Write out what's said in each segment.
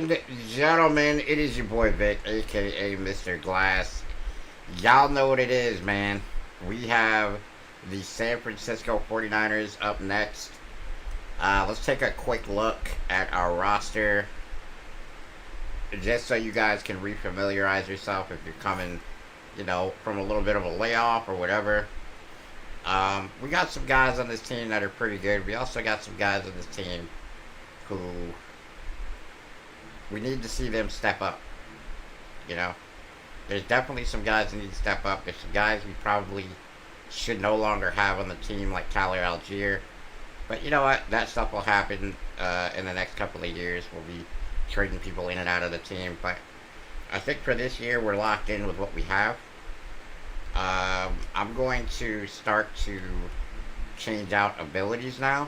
and gentlemen, it is your boy Vic, aka Mr. Glass. Y'all know what it is, man. We have the San Francisco 49ers up next. Let's take a quick look at our roster, just so you guys can refamiliarize yourself if you're coming, from a little bit of a layoff or whatever. We got some guys on this team that are pretty good. We also got some guys on this team who we need to see them step up. There's definitely some guys that need to step up. There's some guys we probably should no longer have on the team, like Tyler Algier. But you know what? That stuff will happen in the next couple of years. We'll be trading people in and out of the team. But I think for this year, we're locked in with what we have. I'm going to start to change out abilities now.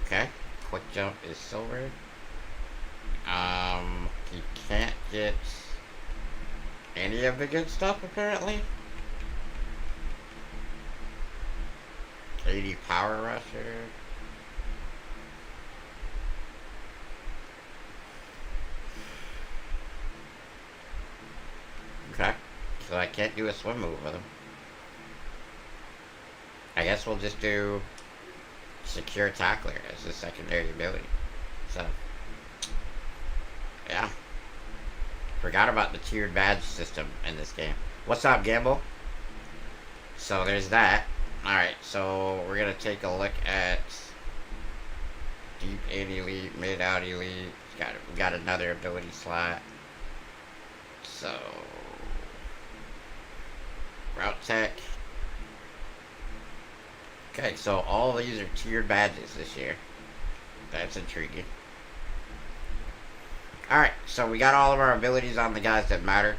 Okay, quick jump is silver. You can't get any of the good stuff apparently. 80 power rusher. Okay, so I can't do a swim move with him. I guess we'll just do secure tackler as a secondary ability. So, yeah. Forgot about the tiered badge system in this game. What's up, Gamble? So there's that. Alright, so we're going to take a look at deep in elite, mid out elite. We got another ability slot. So, route tech. Okay, so all these are tiered badges this year. That's intriguing. Alright, so we got all of our abilities on the guys that matter.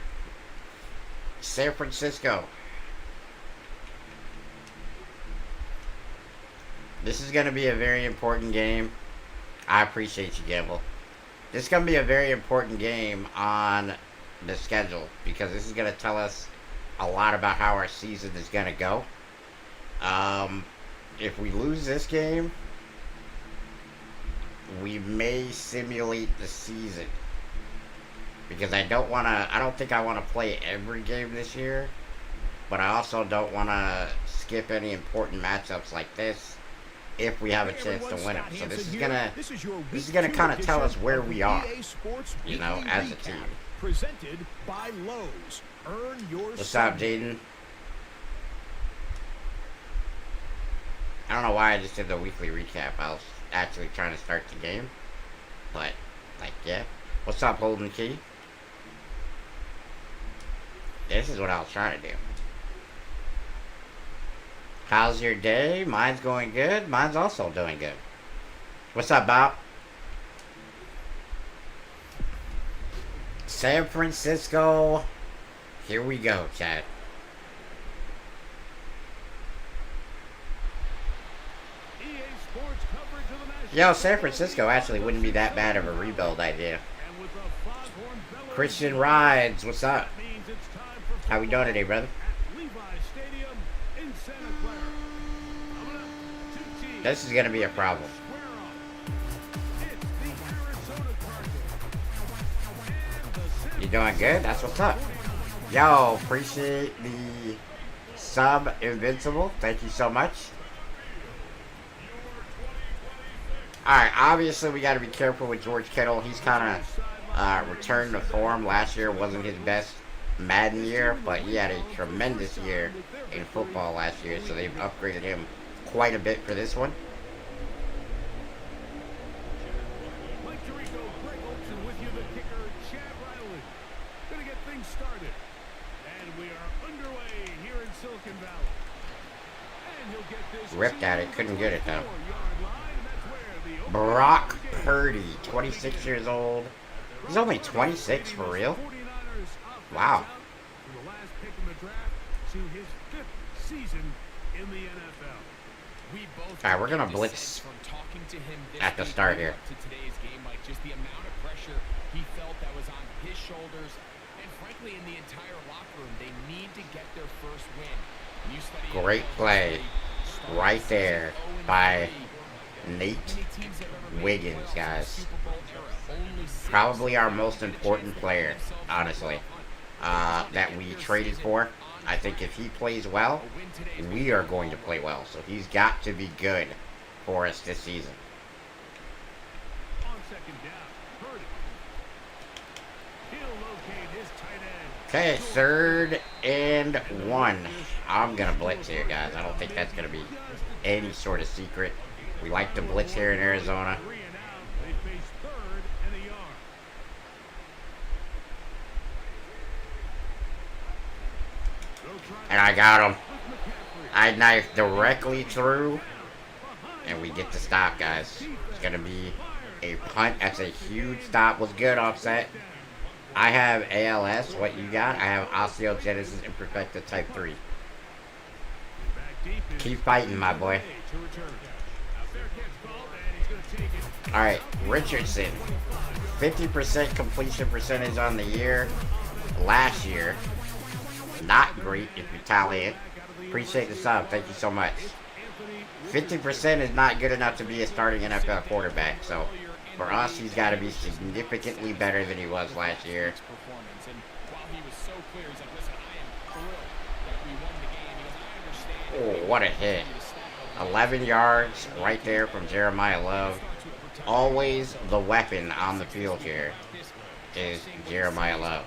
San Francisco. This is going to be a very important game. I appreciate you, Gamble. This is going to be a very important game on the schedule, because this is going to tell us a lot about how our season is going to go. If we lose this game, we may simulate the season, because I don't think I want to play every game this year, but I also don't want to skip any important matchups like this if we have a chance to win them. So this is gonna kind of tell us where we are, as a team. Presented by Lowe's. Earn your What's up, Jaden? I don't know why I just did the weekly recap. I was actually trying to start the game. But, yeah. What's up, Holden Key? This is what I was trying to do. How's your day? Mine's going good. Mine's also doing good. What's up, Bob? San Francisco. Here we go, chat. Yo, San Francisco actually wouldn't be that bad of a rebuild idea. Christian Rides, what's up? How we doing today, brother? This is gonna be a problem. You doing good? That's what's up. Yo, appreciate the sub, Invincible. Thank you so much. Alright, obviously we got to be careful with George Kittle. He's kind of returned to form. Last year wasn't his best Madden year, but he had a tremendous year in football last year, so they've upgraded him quite a bit for this one. Ripped at it, couldn't get it though. Brock Purdy, 26 years old. He's only 26 for real? Wow. Alright, we're gonna blitz at the start here. Just the amount of pressure he felt that was on his shoulders, and frankly in the entire locker room, they need to get their first win. Great play. right there by Nate Wiggins, guys. Probably our most important player, honestly, that we traded for. I think if he plays well, we are going to play well. So he's got to be good for us this season. On second down, Purdy. He'll locate his tight end. Okay, 3rd and 1. I'm going to blitz here, guys. I don't think that's going to be any sort of secret. We like to blitz here in Arizona. 3 and out. They face 3rd and a yard. And I got him. I knifed directly through. And we get the stop, guys. It's going to be a punt. That's a huge stop. Was good, Offset. I have ALS. What you got? I have osteogenesis imperfecta type 3. Keep fighting, my boy. Alright, Richardson. 50% completion percentage on the year. Last year. Not great if you tally it. Appreciate the sub. Thank you so much. 50% is not good enough to be a starting NFL quarterback. So, for us, he's got to be significantly better than he was last year. Oh, what a hit. 11 yards right there from Jeremiah Love. Always the weapon on the field here is Jeremiah Love.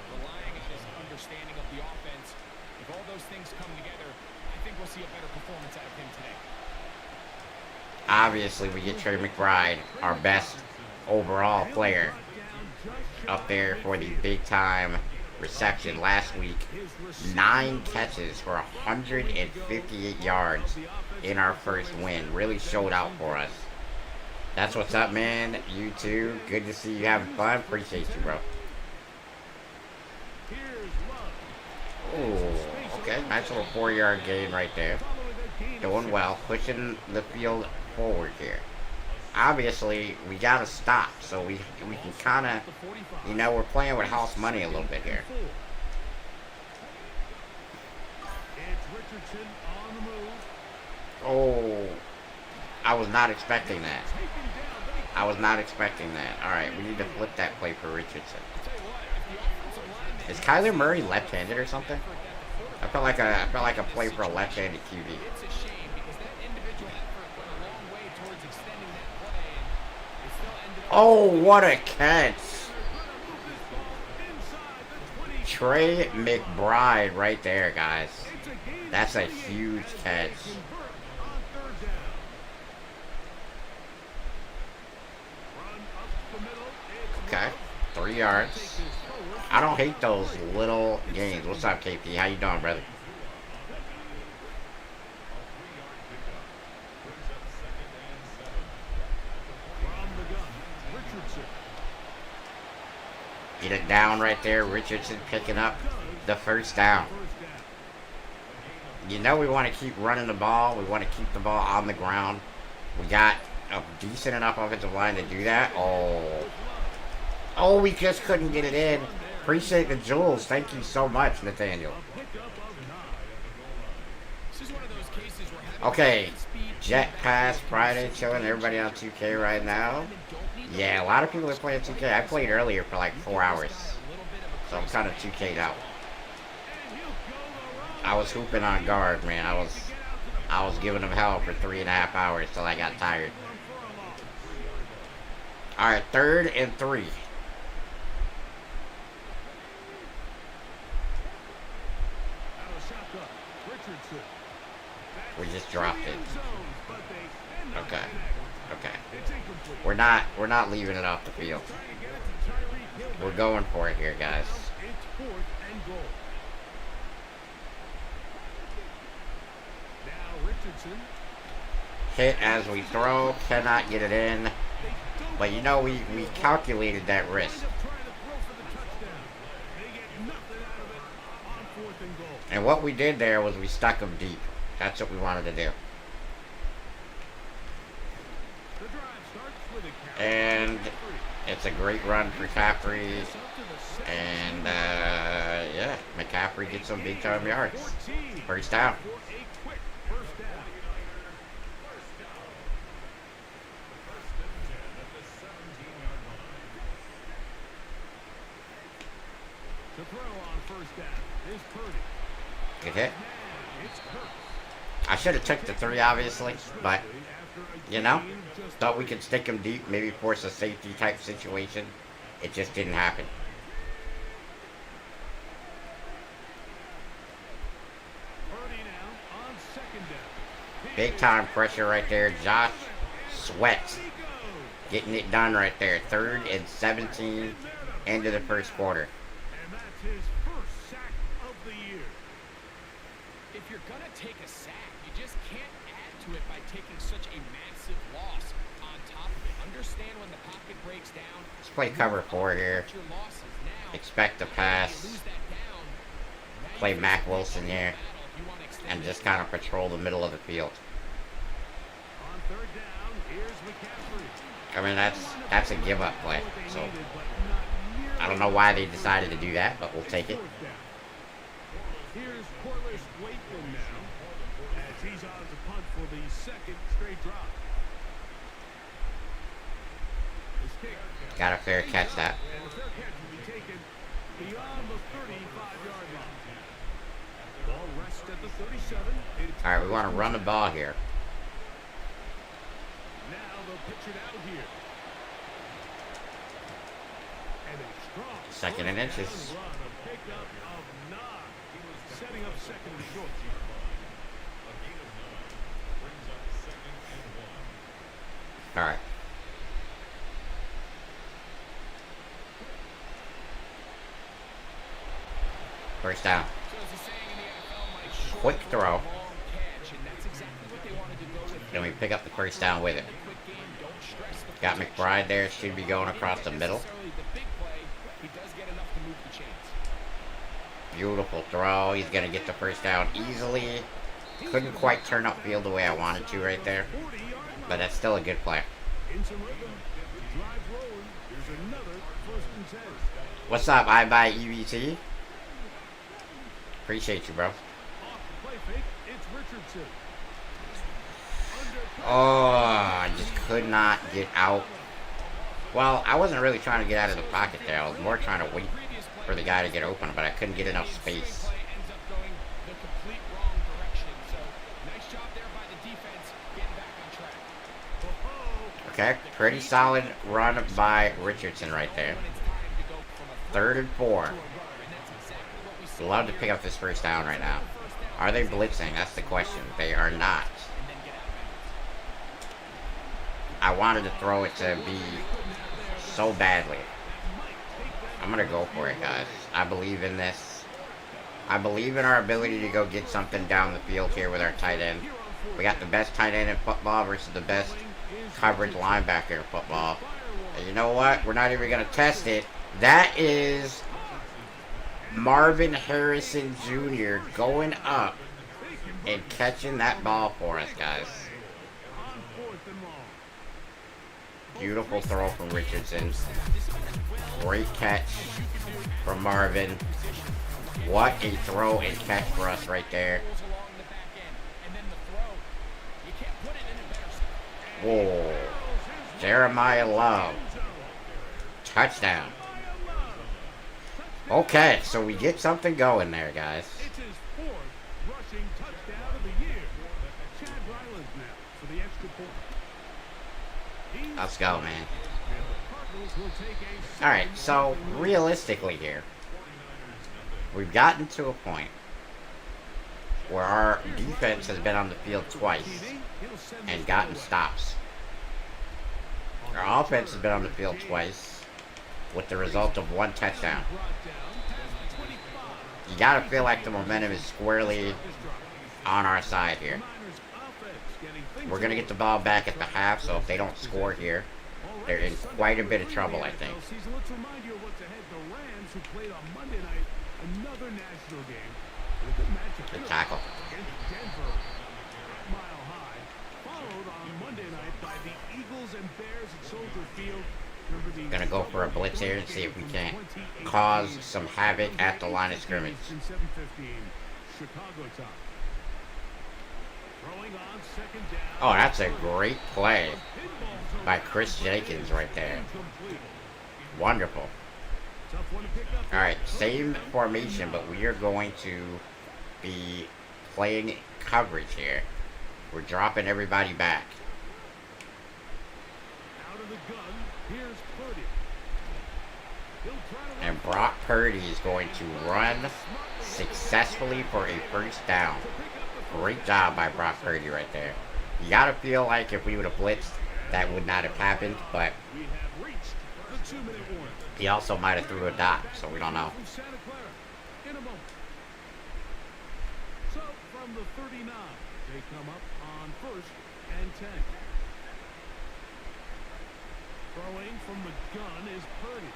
Obviously, we get Trey McBride, our best overall player, up there for the big-time reception last week. 9 catches for 158 yards in our first win. Really showed out for us. That's what's up, man. You too. Good to see you having fun. Appreciate you, bro. Oh, okay. Nice little 4-yard gain right there. Doing well. Pushing the field forward here. Obviously, we got to stop, so we can kind of, you know, we're playing with house money a little bit here. Oh, I was not expecting that. I was not expecting that. All right, we need to flip that play for Richardson. Is Kyler Murray left-handed or something? I felt like a play for a left-handed QB. Oh, what a catch. Trey McBride right there, guys. That's a huge catch. Okay, 3 yards. I don't hate those little gains. What's up, KP? How you doing, brother? Get it down right there. Richardson picking up the first down. You know we want to keep running the ball. We want to keep the ball on the ground. We got a decent enough offensive line to do that. Oh, we just couldn't get it in. Appreciate the jewels. Thank you so much, Nathaniel. Okay, Jet Pass Friday, chilling. Everybody on 2K right now. Yeah, a lot of people are playing 2K. I played earlier for like 4 hours, so I'm kind of 2K'd out. I was hooping on guard, man. I was giving them hell for 3.5 hours till I got tired. All right, 3rd and 3. We just dropped it. Okay. We're not leaving it off the field. We're going for it here, guys. Hit as we throw, cannot get it in. But you know, we calculated that risk. And what we did there was we stuck them deep. That's what we wanted to do. And it's a great run for McCaffrey. And, yeah, McCaffrey gets some big time yards. First down. Good hit. I should have took the 3, obviously, but, you know, thought we could stick him deep, maybe force a safety type situation. It just didn't happen. Big time pressure right there. Josh Sweat getting it done right there. 3rd and 17, end of the first quarter. And that's his first sack of the year. If you're going to take a sack, you just can't add to it by taking such a massive loss on top of it. Understand when the pocket breaks down. Let's play cover 4 here. Expect a pass. Play Mac Wilson here. And just kind of patrol the middle of the field. On 3rd down, here's McCaffrey. I mean, that's a give-up play. So, I don't know why they decided to do that, but we'll take it. Here's Corliss Wakeman now, as he's on to punt for the 2nd straight drop. His kick. Got a fair catch that. And the fair catch will be taken beyond the 35-yard line. Ball rests at the 37. Alright, we want to run the ball here. Now they'll pitch it out here. And a strong 2nd and inches. run, a pickup of 9. Setting up 2nd and short. Alright. First down. Quick throw. Then we pick up the first down with it. Got McBride there. Should be going across the middle. Beautiful throw. He's going to get the first down easily. Couldn't quite turn upfield the way I wanted to right there. But that's still a good play. What's up, I buy EBT? Appreciate you, bro. Oh, I just could not get out. Well, I wasn't really trying to get out of the pocket there. I was more trying to wait for the guy to get open, but I couldn't get enough space. Okay, pretty solid run by Richardson right there. 3rd and 4. Love to pick up this first down right now. Are they blitzing? That's the question. They are not. I wanted to throw it to B so badly. I'm going to go for it, guys. I believe in this. I believe in our ability to go get something down the field here with our tight end. We got the best tight end in football versus the best coverage linebacker in football. And you know what? We're not even going to test it. That is Marvin Harrison Jr. going up and catching that ball for us, guys. Beautiful throw from Richardson. Great catch from Marvin. What a throw and catch for us right there. Whoa. Jeremiah Love. Touchdown. Okay, so we get something going there, guys. It's his 4th rushing touchdown of the year. Chad Ryland now for the extra point. Let's go, man. Alright, so realistically here, we've gotten to a point where our defense has been on the field twice and gotten stops. Our offense has been on the field twice with the result of 1 touchdown. You gotta feel like the momentum is squarely on our side here. We're going to get the ball back at the half, so if they don't score here, they're in quite a bit of trouble, I think. Let's remind you of what's ahead. The Rams, who played on Monday night, another national game. A good matchup. Good tackle. Against Denver, Mile High. Followed on Monday night by the Eagles and Bears at Soldier Field. Going to go for a blitz here and see if we can cause some havoc at the line of scrimmage. Chicago top. Oh, that's a great play by Chris Jenkins right there. Wonderful. Tough one to pick up. Alright, same formation, but we are going to be playing coverage here. We're dropping everybody back. Out of the gun. Here's Purdy. He'll try to And Brock Purdy is going to run successfully for a first down. Great job by Brock Purdy right there. You gotta feel like if we would have blitzed, that would not have happened, but we have reached the 2-minute warning. he also might have threw a dot, so we don't know. From Santa Clara in a moment. So from the 39, they come up on 1st and 10. Throwing from the gun is Purdy.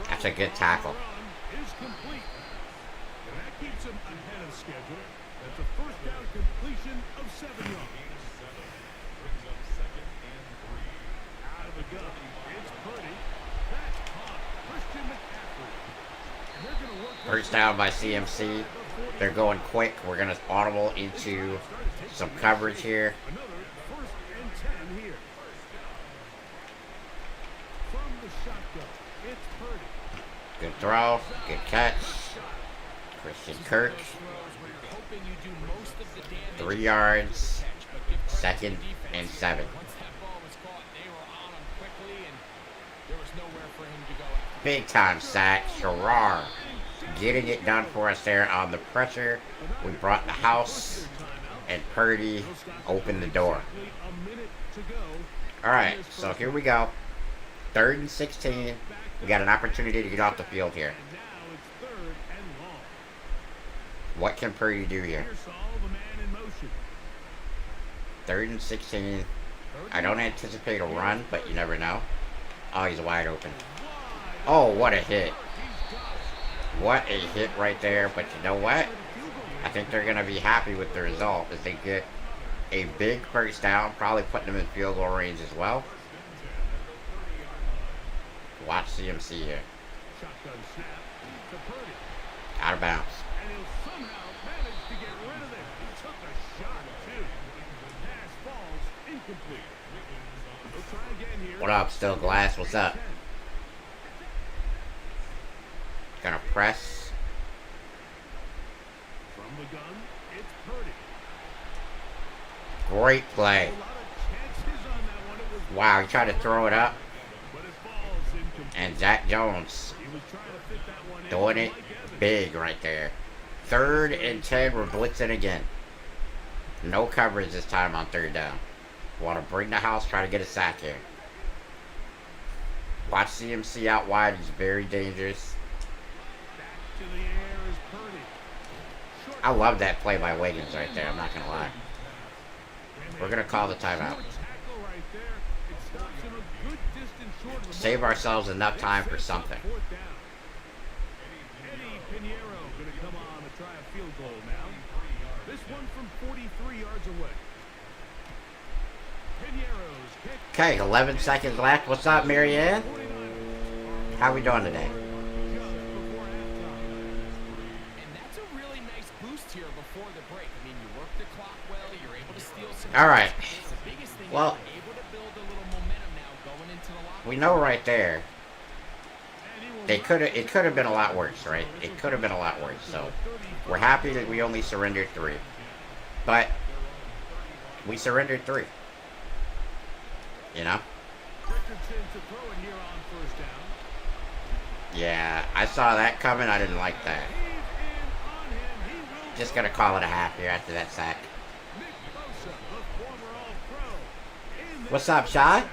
That's a good tackle. Run is complete. And that keeps him ahead of schedule. That's a first down completion of 7 yards. Out of the gun, it's Purdy. That's caught. Christian McCaffrey. And they're gonna work First down by CMC. They're going quick. We're going to audible into some coverage here. another 1st and 10 here. From the shotgun, it's Purdy. Good throw. Good catch. Christian Kirk. 3 yards. 2nd and 7. Once that ball was caught, they were on him quickly, and there was nowhere for him to go after. Big time sack. Sherrar getting it done for us there on the pressure. We brought the house, and Purdy opened the door. A minute to go. Alright, so here we go. 3rd and 16. We got an opportunity to get off the field here. And now it's 3rd and long. What can Purdy do here? Here's Saul, the man in motion. 3rd and 16. I don't anticipate a run, but you never know. Oh, he's wide open. Oh, what a hit. What a hit right there. But you know what? I think they're going to be happy with the result as they get a big first down, probably putting them in field goal range as well. Watch CMC here. Shotgun snap to Purdy. Out of bounds. And he'll somehow manage to get rid of it. He took a shot, too. Pass falls incomplete. They'll try again here. What up, Still Glass? What's up? Gonna press. From the gun, it's Purdy. Great play. A lot of chances on that one. It was Wow, he tried to throw it up. but it falls incomplete. And Zach Jones He was trying to fit that one in. doing it Like Evans. big right there. 3rd and 10. We're blitzing again. No coverage this time on 3rd down. Want to bring the house, try to get a sack here. Watch CMC out wide. He's very dangerous. Back to the air is Purdy. Short I love that play by Wiggins right there. I'm not going to lie. We're going to call the timeout. tackle right there. It stops him a good distance short of the Save mark. ourselves enough time for something. 4th down. Eddie Pinheiro going to come on to try a field goal now. This one from 43 yards away. Pinheiro's kick. Okay, 11 seconds left. What's up, Marianne? How we doing today? Just before halftime. And that's a really nice boost here before the break. I mean, you work the clock well, you're able to steal some. All right. The biggest thing Well, is you're able to build a little momentum now going into the locker we know right there. And he will It could have been a lot worse, right? It could have been a lot worse. So we're happy that we only surrendered 3. But we surrendered 3. You know? Richardson to throw it here on 1st down. Yeah, I saw that coming. I didn't like that. He's in on him. He will Just gonna call it a half here after that sack. Nick Bosa, the former All-Pro. In What's up, Shy?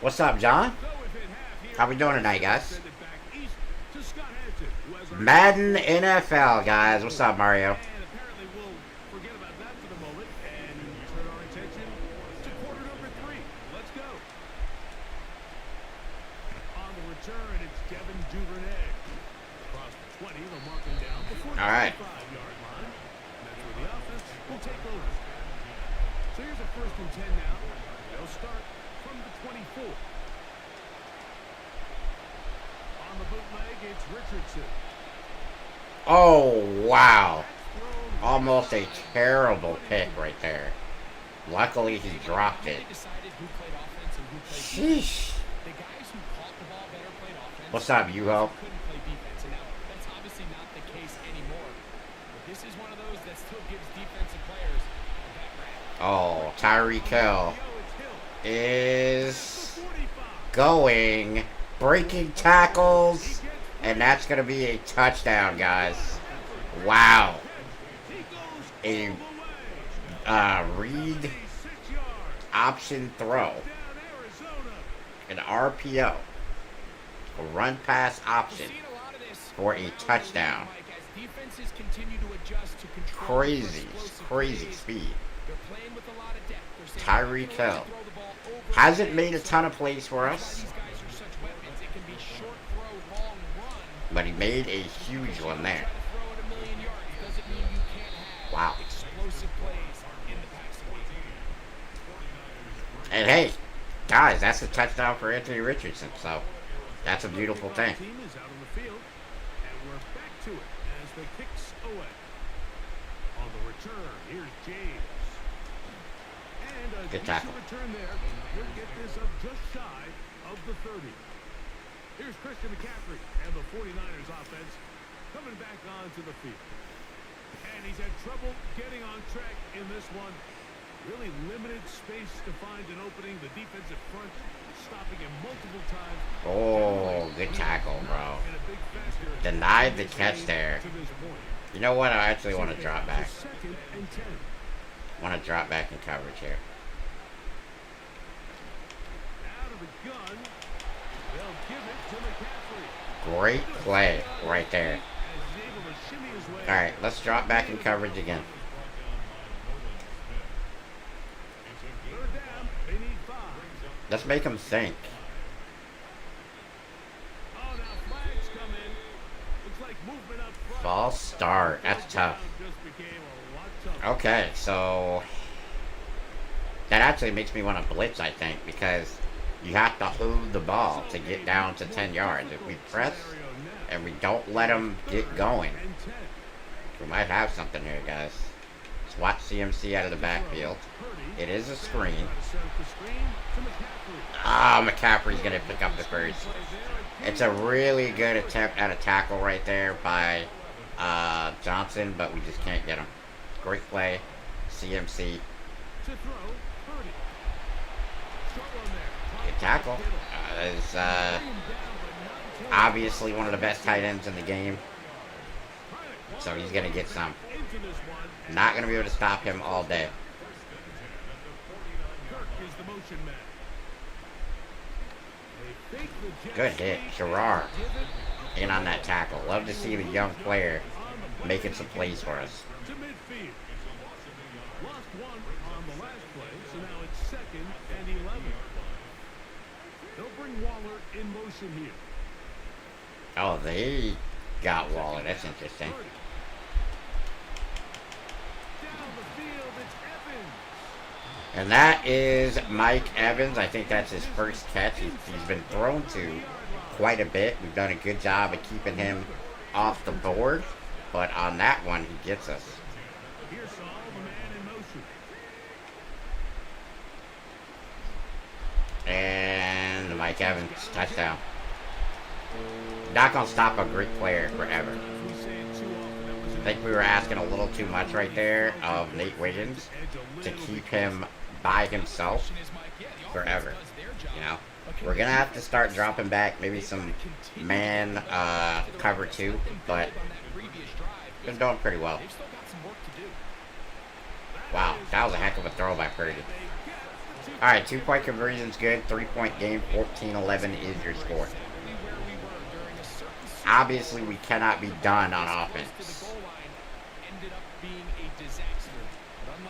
What's up, John? So within half here, How we doing tonight, guys? send it back east to Scott Hanson, who has our Madden NFL, guys. What's up, Mario? And apparently we'll forget about that for the moment and turn our attention to quarter number 3. Let's go. On the return, it's Devin Duvernay. Across the 20, they'll mark him down before the All right. 25-yard line. And that's where the offense will take over. So here's a 1st and 10 now. They'll start from the 24. On the bootleg, it's Richardson. Oh, wow. That's thrown Almost a terrible pick right there. Luckily, he dropped it. They decided who played offense and who played defense. Sheesh. The guys who caught the ball better What's up, Yuho? Couldn't play defense, and now that's obviously not the case anymore. But this is one of those that still gives defensive players a back rap. Oh, Tyreek Hill is going, breaking tackles, and that's going to be a touchdown, guys. Wow. A read option throw. An RPO. A run pass option for a touchdown. Crazy, crazy speed. Tyreek Hill hasn't made a ton of plays for us, but he made a huge one there. Wow. And hey, guys, that's a touchdown for Anthony Richardson, so that's a beautiful thing. Team is out on the field, and we're back to it as the kicks away. On the return, here's James. And a Good decent tackle. return there. He'll get this up just shy of the 30. Here's Christian McCaffrey and the 49ers offense coming back onto the field. And he's had trouble getting on track in this one. Really limited space to find an opening. The defensive front stopping him multiple times. Oh, good tackle, bro. Denied the catch there. You know what? I actually want to drop back. Want to drop back in coverage here. Out of the gun. They'll give it to McCaffrey. Great play right there. As he's able to shimmy his way. All right, let's drop back in coverage again. Third down. They need 5. Let's make him think. Oh, now flags come in. Looks like movement up front. False start. That's tough. Just became a lot tougher. Okay, so that actually makes me want to blitz, I think, because you have to hold the ball to get down to 10 yards. If we press and we don't let them get going, we might have something here, guys. Let's watch CMC out of the backfield. It is a screen. Ah, McCaffrey's going to pick up the first. It's a really good attempt at a tackle right there by Johnson, but we just can't get him. Great play. CMC. Good tackle. Is obviously one of the best tight ends in the game. So he's going to get some. Not going to be able to stop him all day. Good hit. Gerard in on that tackle. Love to see the young player making some plays for us. To midfield. Lost one on the last play, so now it's 2nd and 11. They'll bring Waller in motion here. Oh, they got Waller. That's interesting. Down the field, it's Evans. And that is Mike Evans. I think that's his first catch. He's been thrown to quite a bit. We've done a good job of keeping him off the board. But on that one, he gets us. Here's Saul, the man in motion. And Mike Evans, touchdown. Not going to stop a great player forever. I think we were asking a little too much right there of Nate Wiggins to keep him by himself forever. You know, we're going to have to start dropping back maybe some man cover 2, but been doing pretty well. Wow, that was a heck of a throw by Purdy. Alright, 2-point conversion's good. 3-point game, 14-11 is your score. Obviously, we cannot be done on offense.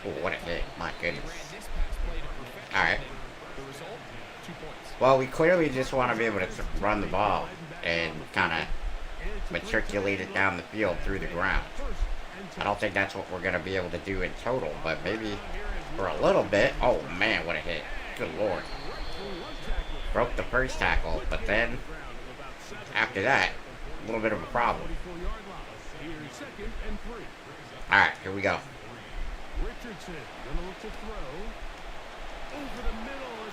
Oh, what a hit. My goodness. Alright. Well, we clearly just want to be able to run the ball and kind of matriculate it down the field through the ground. I don't think that's what we're going to be able to do in total, but maybe for a little bit. Oh, man, what a hit. Good Lord. Broke the first tackle, but then after that, a little bit of a problem. Alright, here we go.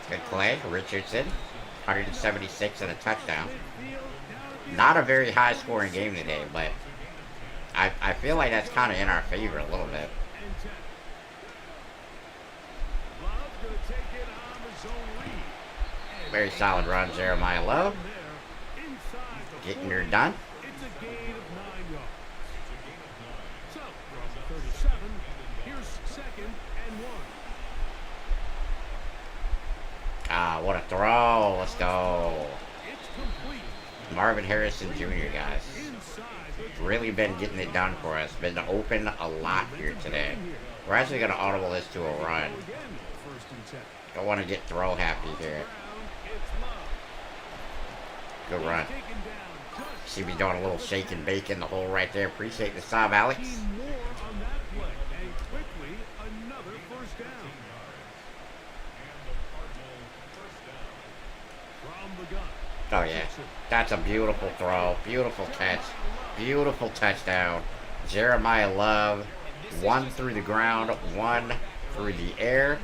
Good play, Richardson. 176 and a touchdown. Not a very high scoring game today, but I feel like that's kind of in our favor a little bit. Very solid run, Jeremiah Love. Getting her done. It's a gain of 9 yards. So, from 37, here's 2nd and 1. Ah, what a throw. Let's go. It's complete. Marvin Harrison Jr., guys. Inside the Really been getting it done for us. Been open a lot here today. We're actually going to audible this to a run. again, 1st and 10. Don't want to get throw happy here. It's Love. Good run. Taken down just See me doing a little shake and bake in the hole right there. Appreciate the sub, Alex. 15 more on that play. And quickly, another 1st down. From the gun. Oh, yeah. That's a beautiful throw. Beautiful catch. Beautiful touchdown. Jeremiah Love. 1 through the ground. 1 through the air.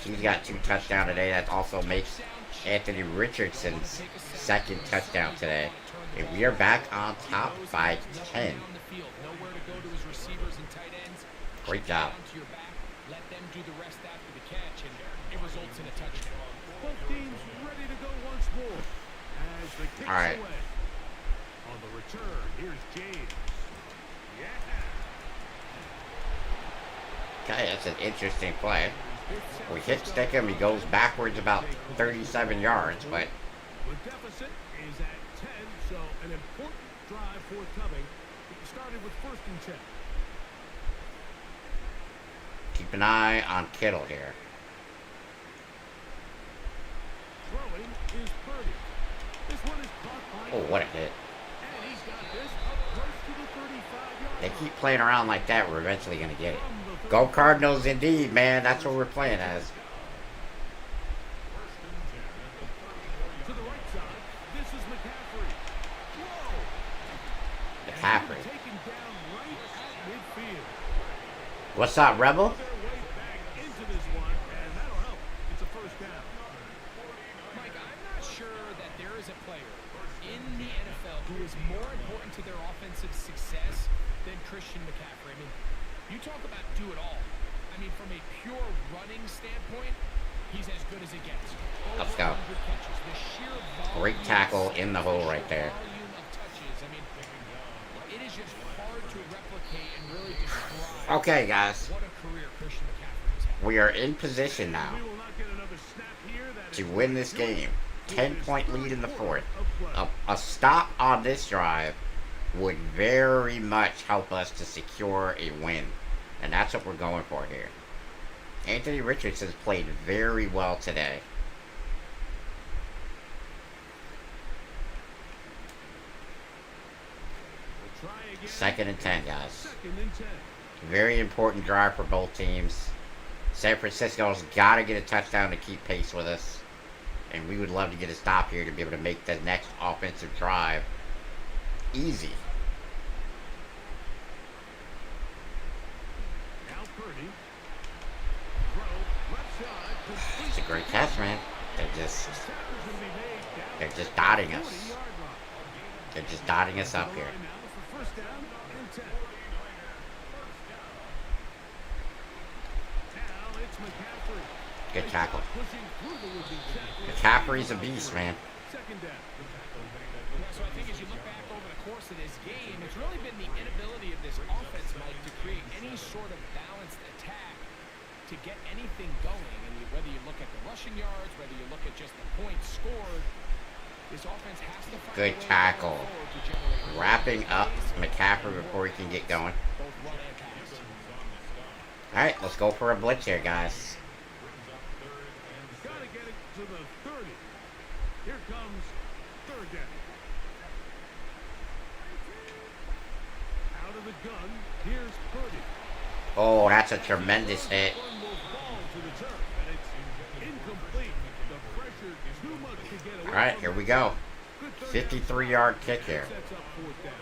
He's got 2 touchdowns today. That also makes Anthony Richardson's 2nd touchdown today. And we are back on top by 10. Great job. Let them do the rest after the catch, and it results in a touchdown. Both teams ready to go once more. As the kick's All right. away. On the return, here's James. Yeah. Okay, that's an interesting play. We hit stick him. He goes backwards about 37 yards, but The deficit is at 10, so an important drive forthcoming. It started with 1st and 10. keep an eye on Kittle here. Throwing is Purdy. This one is caught by Oh, what a hit. and he's got this up close to the 35-yard They keep playing around like that, we're eventually going to get it. Go Cardinals indeed, man. That's what we're playing as. to the right side. This is McCaffrey. Whoa! McCaffrey. Taken down right at midfield. What's up, Rebel? Their way back into this one, and that'll help. It's a 1st down. Mike, I'm not sure that there is a player in the NFL who is more important to their offensive success than Christian McCaffrey. I mean, you talk about do it all. I mean, from a pure running standpoint, he's as good as it gets. Let's go. Over 100 catches. The sheer Great volume, tackle in the hole right there. volume of touches. I mean, it is just hard to replicate and really describe Okay, guys. what a career Christian McCaffrey has had. We are in position now We will not get another snap here. That to is win this good. game. 10-point lead in the 4th. Of play. A stop on this drive would very much help us to secure a win. And that's what we're going for here. Anthony Richardson's played very well today. We'll try again. 2nd and 10, guys. 2nd and 10. Very important drive for both teams. San Francisco's got to get a touchdown to keep pace with us. And we would love to get a stop here to be able to make the next offensive drive easy. Now Purdy. Throw left side. Complete. It's a great catch, man. The tackle's gonna be made down They're just at dotting the us. 40-yard line. They're just dotting us up here. Line now for 1st down and 10. Now it's McCaffrey. Good tackle. Pushing through the would-be tackler. McCaffrey's a beast, man. 2nd down. Yeah, so I think as you look back over the course of this game, it's really been the inability of this offense, Mike, to create any sort of balanced attack to get anything going. And whether you look at the rushing yards, whether you look at just the points scored, this offense has to find Good a way tackle. going forward to generate Wrapping up plays, McCaffrey before he can get going. both run and pass. Alright, let's go for a blitz here, guys. Gotta get it to the 30. Here comes 3rd down. Out of the gun, here's Purdy. Oh, that's a tremendous hit. One will fall to the turf, and it's incomplete. The pressure too much to get away. Alright, from here it. we go. Good third down. 53-yard kick here. Sets up 4th down.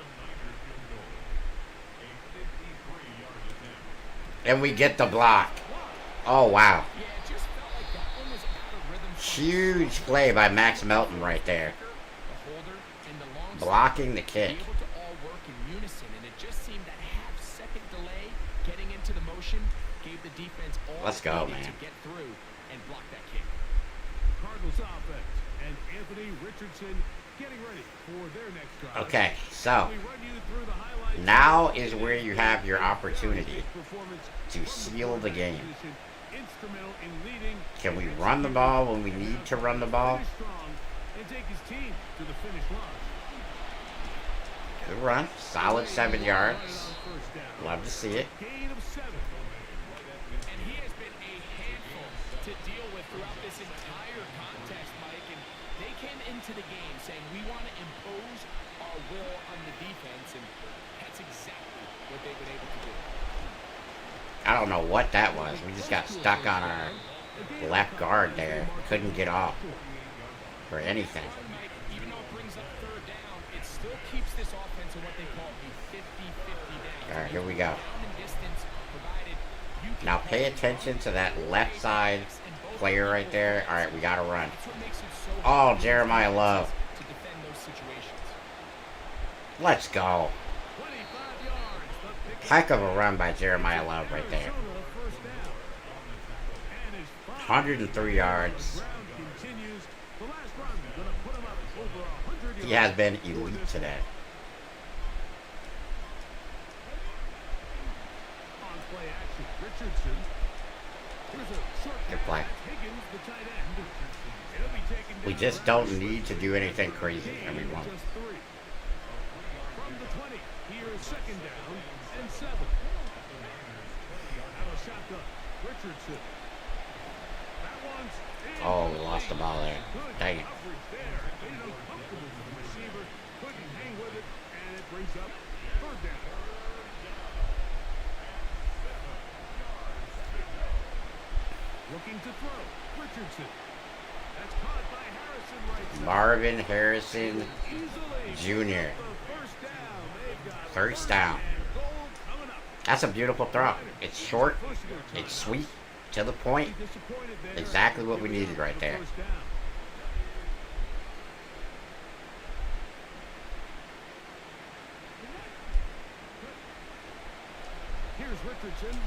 And we get the block. Oh, wow. Yeah, it just felt like that one was out of rhythm Huge play by Max Melton right there. The holder and the long Blocking the snapper kick. able to all work in unison, and it just seemed that half-second delay getting into the motion gave the defense all Let's go, they needed man. to get through and block that kick. Cardinals offense and Anthony Richardson getting ready for their next drive. Okay, so We run you through the highlights. now is where you have your opportunity to seal the game. Instrumental in leading. Can we run the ball when we need to run the ball? Finish strong and take his team to the finish line. Good run. Solid 7 yards. First down. Love to see it. Gain of 7. And he has been a handful to deal with throughout this entire contest, Mike. And they came into the game saying, we want to impose our will on the defense, and that's exactly what they've been able to do. I don't know what that was. We just got stuck on our left guard there. Couldn't get off for anything. Mike, even though it brings up third down, it still keeps this offense in what they call a 50-50 down. All right, here we go. Down and distance, provided you can Now pay attention to that left side player right there. All right, we got to run. That's what makes it so Oh, hard Jeremiah Love. to defend those situations. Let's go. 25 yards. The pick Heck of a run by Jeremiah Love right there. Arizona first down. And his 103 yards. round continues. The last run going to put him up over 100 yards. He has been elite today. On play action, Richardson. Here's a short Good pass. play. Higgins, the tight end. He'll be taken We down just by don't the need to do anything crazy, and we gain of won't. just 3. From the 20, here's second down and 7. Out of shotgun, Richardson. That one's in. Oh, we lost the ball there. Good Dang it. coverage there. Made it uncomfortable for the receiver. Couldn't hang with it, and it brings up third down. Looking to throw, Richardson. That's caught by Harrison right side. Marvin Harrison Easily Jr. the first down. They've got First down. and goal coming up. That's a beautiful throw. It's short. It's sweet. To the point. Disappointed there. Exactly what we Giving needed up right the there. first down. Here's Richardson.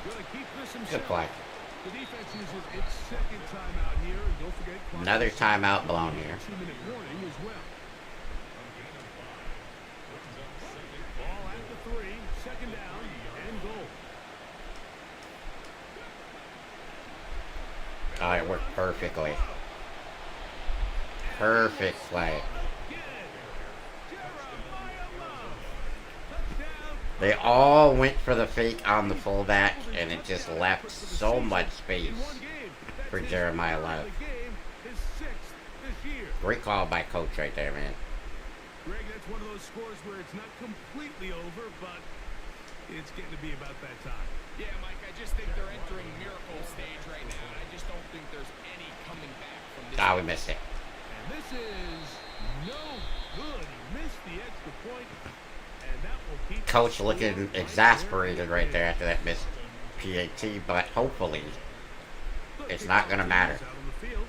Gonna keep this himself. Good play. The defense uses its second timeout here, and don't forget clock Another is timeout blown here. 2-minute warning as well. Ball at the 3, second down and goal. Oh, it worked perfectly. Perfect play. They all went for the fake on the fullback, and it just left so much space for Jeremiah Love. Great call by Coach right there, man. Greg, that's one of those scores where it's not completely over, but it's getting to be about that time. Yeah, Mike, I just think they're entering miracle stage right now, and I just don't think there's any coming back from this. Ah, we missed it. And this is no good. He missed the extra point, and that will keep Coach looking exasperated right there after that missed PAT, but hopefully it's not going to matter. Out on the field,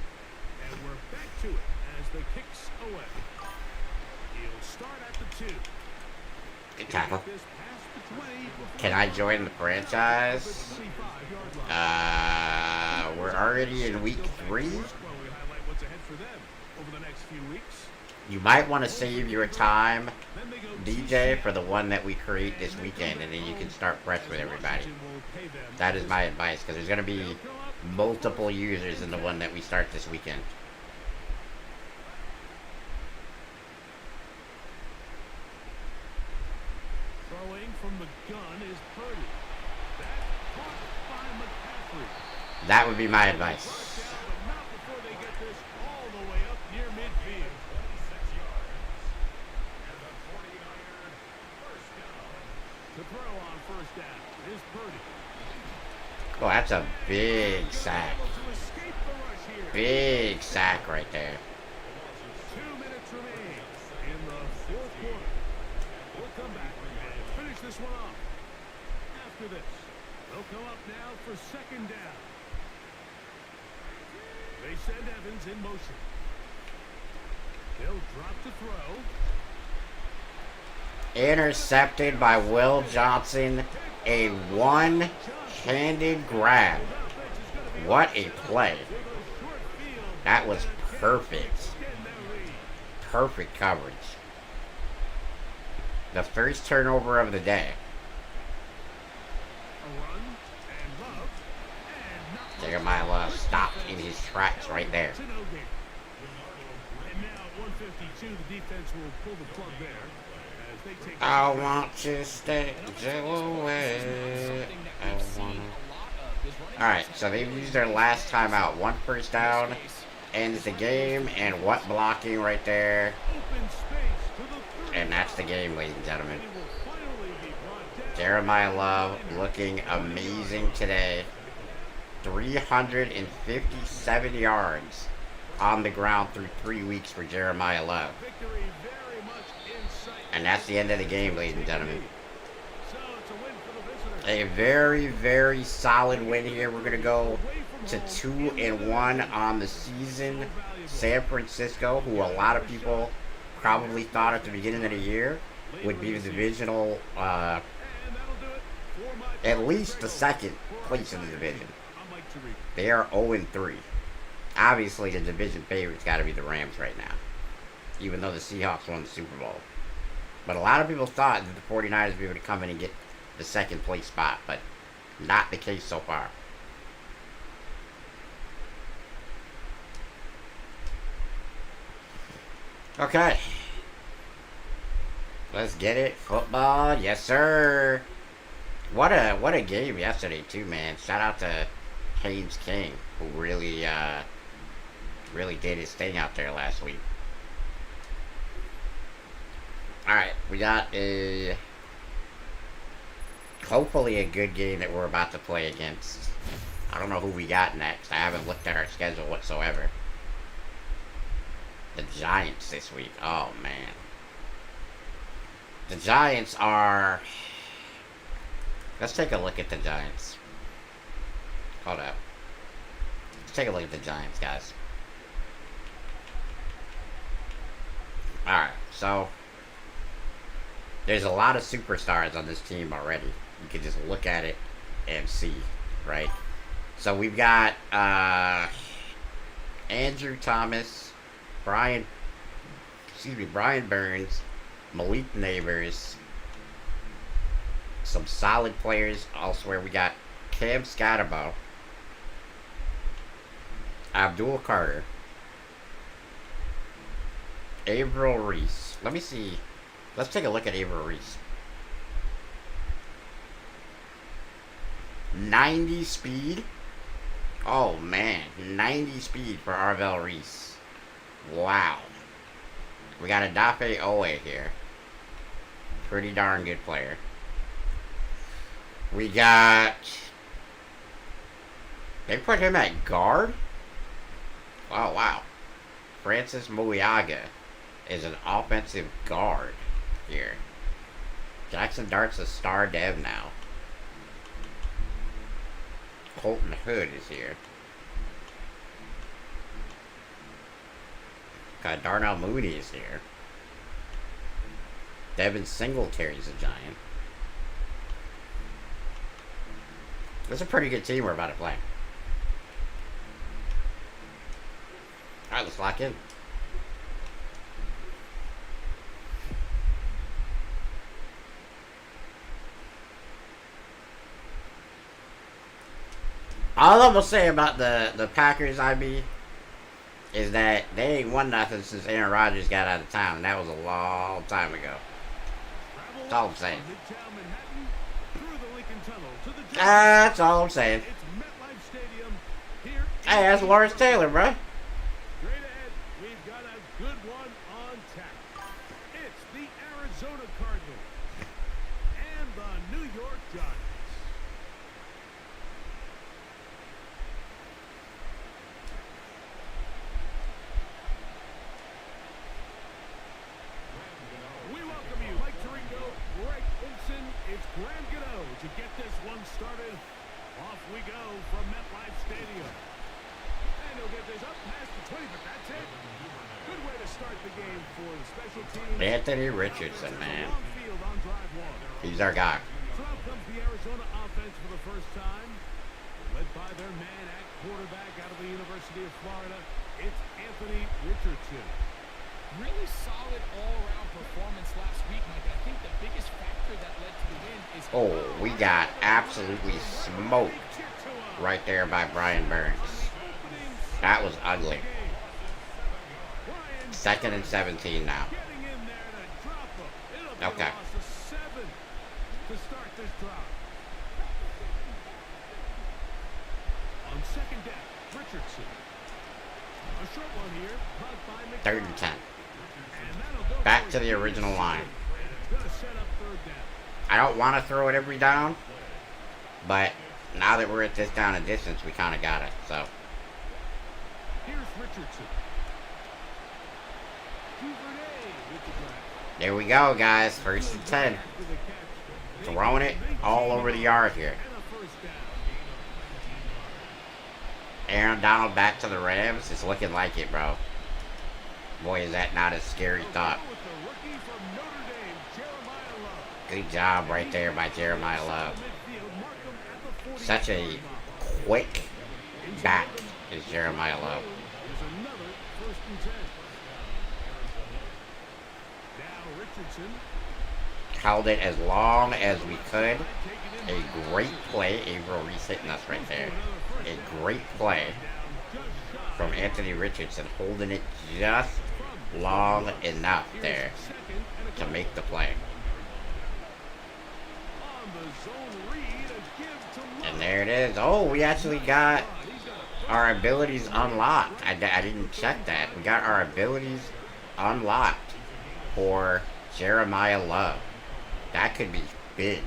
and we're back to it as the kicks away. He'll start at the 2. Good tackle. This past the 20 before Can I join the franchise? the 25-yard line. We're already in week 3. Well, we highlight what's ahead for them over the next few weeks. You might want to save your time, Then they go DJ, for the one that we create this weekend, and then you can start fresh with everybody. That is my advice, because there's going to be multiple users in the one that we start this weekend. Throwing from the gun is Purdy. That's caught by McCaffrey. That would be my advice. First down, but not before they get this all the way up near midfield. To throw on first down is Purdy. Oh, that's a big sack. Able to escape the rush here. Big sack right there. 2 minutes remain in the fourth quarter. We'll come back and finish this one off. After this, they'll come up now for second down. They send Evans in motion. He'll drop to throw. Intercepted by Will Johnson. A one-handed grab. What a play. That was perfect. Perfect coverage. The first turnover of the day. Jeremiah Love stopped in his tracks right there. And now at 152, the defense will pull the plug there. As they take I want to stay away. Alright, so they've used their last timeout. 1 first down ends the game, and what blocking right there. open space to the 30. And that's the game, ladies and gentlemen. He will finally be brought down. Jeremiah Love looking amazing today. 357 yards on the ground through 3 weeks for Jeremiah Love. Victory very much in sight. And that's the end of the game, ladies and gentlemen. So it's a win for the visitors. A very, very solid win here. We're going to go to 2-1 on the season. San Francisco, who a lot of people probably thought at the beginning of the year would be the divisional, And that'll do it for my at least the second place in the division. I'm Mike Tariq. They are 0-3. Obviously, the division favorite's got to be the Rams right now, even though the Seahawks won the Super Bowl. But a lot of people thought that the 49ers would be able to come in and get the second place spot, but not the case so far. Okay. Let's get it. Football. Yes, sir. What a game yesterday, too, man. Shout out to Haynes King, who really did his thing out there last week. Alright, we got hopefully a good game that we're about to play against. I don't know who we got next. I haven't looked at our schedule whatsoever. The Giants this week. Oh, man. The Giants are... Let's take a look at the Giants. Hold up. Let's take a look at the Giants, guys. Alright, so... There's a lot of superstars on this team already. You can just look at it and see, right? So we've got Andrew Thomas, Brian Burns, Malik Neighbors, some solid players elsewhere. We got Cam Scatterbo, Abdul Carter, Averill Reese. Let me see. Let's take a look at Averill Reese. 90 speed. Oh man, 90 speed for Arvell Reese. Wow. We got Adafe Owe here. Pretty darn good player. We got... They put him at guard? Oh wow. Francis Muiaga is an offensive guard here. Jackson Dart's a star dev now. Colton Hood is here. Got Darnell Mooney is here. Devin Singletary's a Giant. That's a pretty good team we're about to play. Alright, let's lock in. All I'm gonna say about the Packers, IB, is that they ain't won nothing since Aaron Rodgers got out of town, and that was a long time ago. That's all I'm saying. That's all I'm saying. Hey, that's Lawrence Taylor, bro. Straight ahead, we've got a good one on tap. It's the Arizona Cardinals and the New York Giants. We welcome you, Mike Tirico, Greg Olson. It's Graham Gano to get this one started. Off we go from MetLife Stadium. And he'll get this up past the 20, but that's it. Good way to start the game for the special teams. Anthony Richardson, man. Long field on drive one. He's our guy. So out comes the Arizona offense for the first time. Led by their man at quarterback out of the University of Florida. It's Anthony Richardson. Really solid all-around performance last week, Mike. I think the biggest factor that led to the win is... Oh, we got absolutely smoked right there by Brian Burns. That was ugly. 2nd and 17 now. Okay. To start this drive. On second down, Richardson. A short one here, caught by 3rd and 10. Back to the original line. I don't want to throw it every down, but now that we're at this down and distance, we kind of got it. So here's Richardson. there we go, guys. 1st and 10. Throwing it all over the yard here. Aaron Donald back to the Rams. It's looking like it, bro. Boy, is that not a scary thought. Good job right there by Jeremiah Love. Such a quick back is Jeremiah Love. Held it as long as we could. A great play. Averill Reese hitting us right there. A great play from Anthony Richardson, holding it just long enough there to make the play. And there it is. Oh, we actually got our abilities unlocked. I didn't check that. We got our abilities unlocked for Jeremiah Love. That could be big.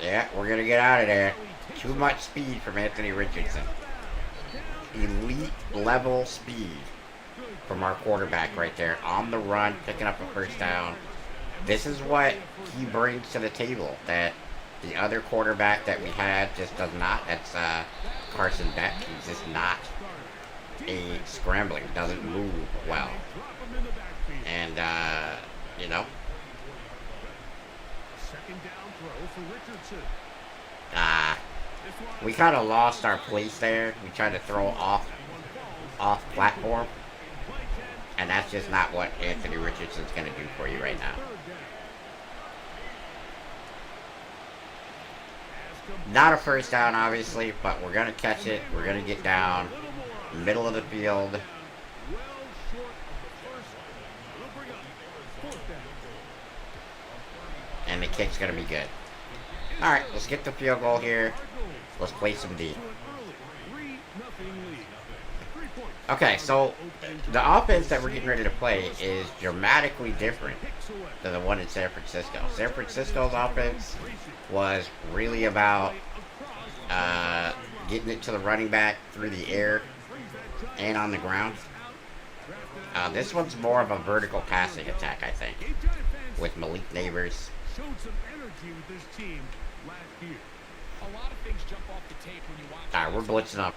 Yeah, we're going to get out of there. Too much speed from Anthony Richardson. Elite level speed from our quarterback right there. On the run, picking up a first down. This is what he brings to the table that the other quarterback that we had just does not. That's Carson Beck. He's just not a scrambler. Doesn't move well. And, you know. We kind of lost our place there. We tried to throw off platform. And that's just not what Anthony Richardson's going to do for you right now. Not a first down, obviously, but we're going to catch it. We're going to get down. Middle of the field. And the kick's going to be good. Alright, let's get the field goal here. Let's play some D. Okay, so the offense that we're getting ready to play is dramatically different than the one in San Francisco. San Francisco's offense was really about getting it to the running back through the air and on the ground. This one's more of a vertical passing attack, I think, with Malik Neighbors. Showed some energy with this team last year. A lot of things jump off the tape when you watch. Alright, we're blitzing up.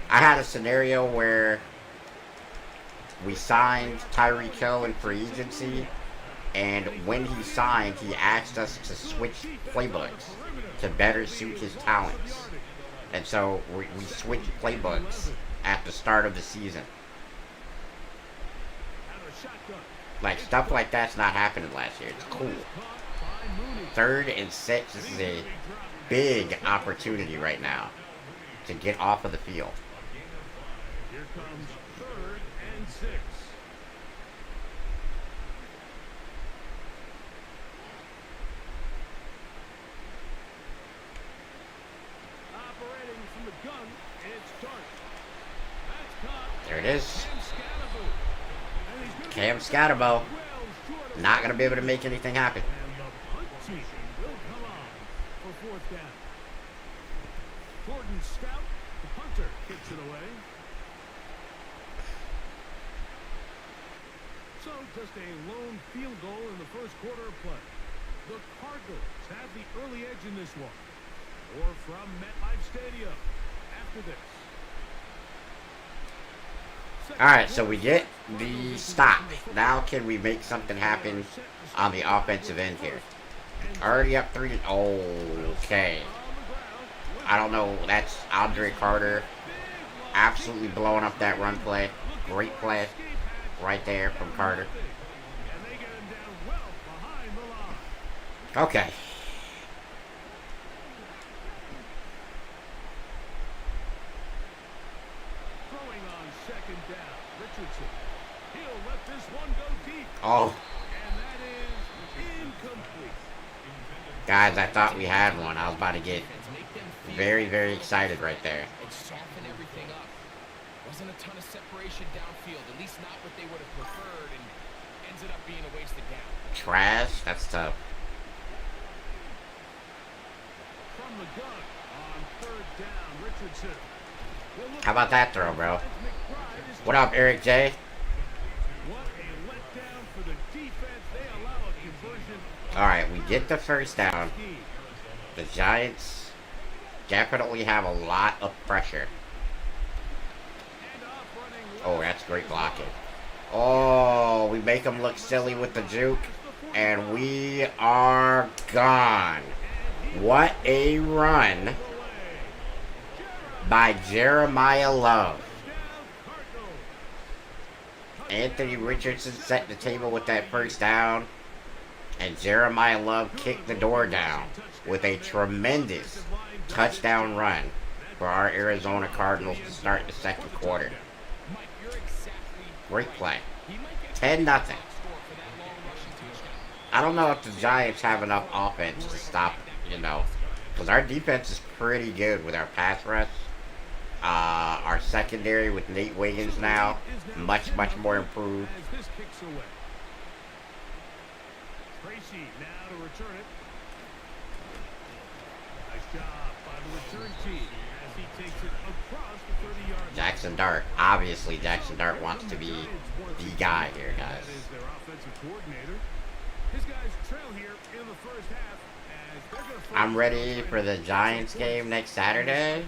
I had a scenario where we signed Tyreek Hill in free agency, and when he signed, he asked us to switch playbooks to better suit his talents. And so we switched playbooks at the start of the season. Like, stuff like that's not happening last year. It's cool. 3rd and 6. This is a big opportunity right now to get off of the field. Here comes 3rd and 6. Operating from the gun, it's Dart. That's caught. There it is. Cam Scatterbo. Not going to be able to make anything happen. And the punt team will come on for 4th down. Jordan Stout, the punter, kicks it away. So just a lone field goal in the first quarter of play. The Cardinals have the early edge in this one. Or from MetLife Stadium after this. Alright, so we get the stop. Now can we make something happen on the offensive end here? Already up 3. Okay. I don't know. That's Andre Carter. Absolutely blowing up that run play. Great play right there from Carter. Okay. Throwing on second down, Richardson. He'll let this one go deep. Oh, And that is incomplete. guys, I thought we had one. I was about to get very, very excited right there. It softened everything up. Wasn't a ton of separation downfield, at least not what they would have preferred, and ended up being a wasted down. Trash? That's tough. From the gun on third down, Richardson. How about that throw, bro? What up, Eric J? What a letdown for the defense. They allow a conversion. Alright, we get the first down. The Giants definitely have a lot of pressure. Oh, that's great blocking. Oh, we make them look silly with the juke. And we are gone. What a run by Jeremiah Love. Anthony Richardson set the table with that first down. And Jeremiah Love kicked the door down with a tremendous touchdown run for our Arizona Cardinals to start the second quarter. Great play. 10-0. I don't know if the Giants have enough offense to stop it, you know. Because our defense is pretty good with our pass rush. Our secondary with Nate Wiggins now, much more improved. Tracy now to return it. Nice job by the return team as he takes it across the 30-yard line. Jackson Dart. Obviously, Jackson Dart wants to be the guy here, guys. That is their offensive coordinator. His guys trail here in the first half as they're going to I'm ready for the Giants game next Saturday.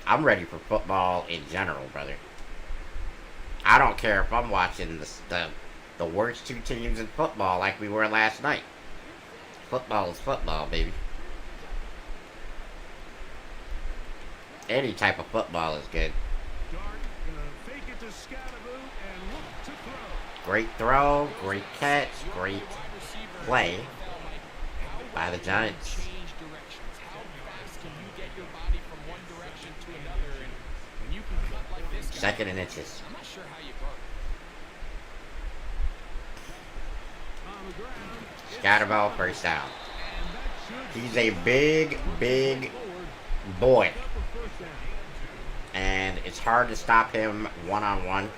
I'm ready for football in general, brother. I don't care if I'm watching the worst two teams in football like we were last night. Football is football, baby. Any type of football is good. Great throw, great catch, great play by the Giants. Second and inches. I'm not sure how you guard. Scatterball, first down. He's a big boy. And it's hard to stop him one-on-one.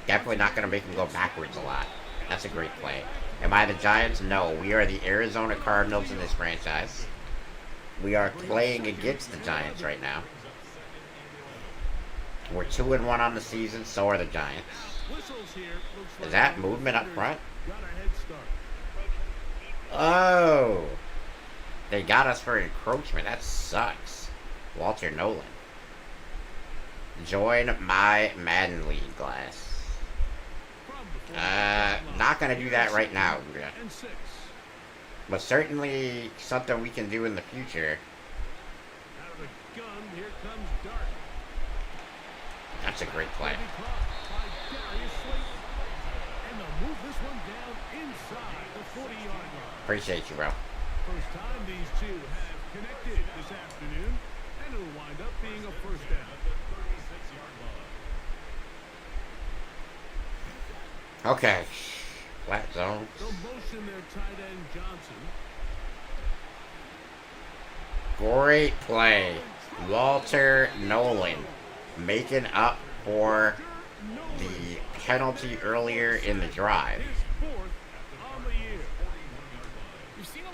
Definitely not going to make him go backwards a lot. That's a great play. Am I the Giants? No. We are the Arizona Cardinals in this franchise. We are playing against the Giants right now. We're 2-1 on the season, so are the Giants. Is that movement up front? Oh! They got us for encroachment. That sucks. Walter Nolan. Join my Madden League, Glass. Not gonna do that right now, but certainly something we can do in the future. Out of the gun, here comes Dart. That's a great play. And they'll move this one down inside the 40-yard line. Appreciate you, bro. First time these two have connected this afternoon, and it'll wind up being a first down. Okay. Flat zone. They'll motion their tight end Johnson. Great play. Walter Nolan making up for the penalty earlier in the drive.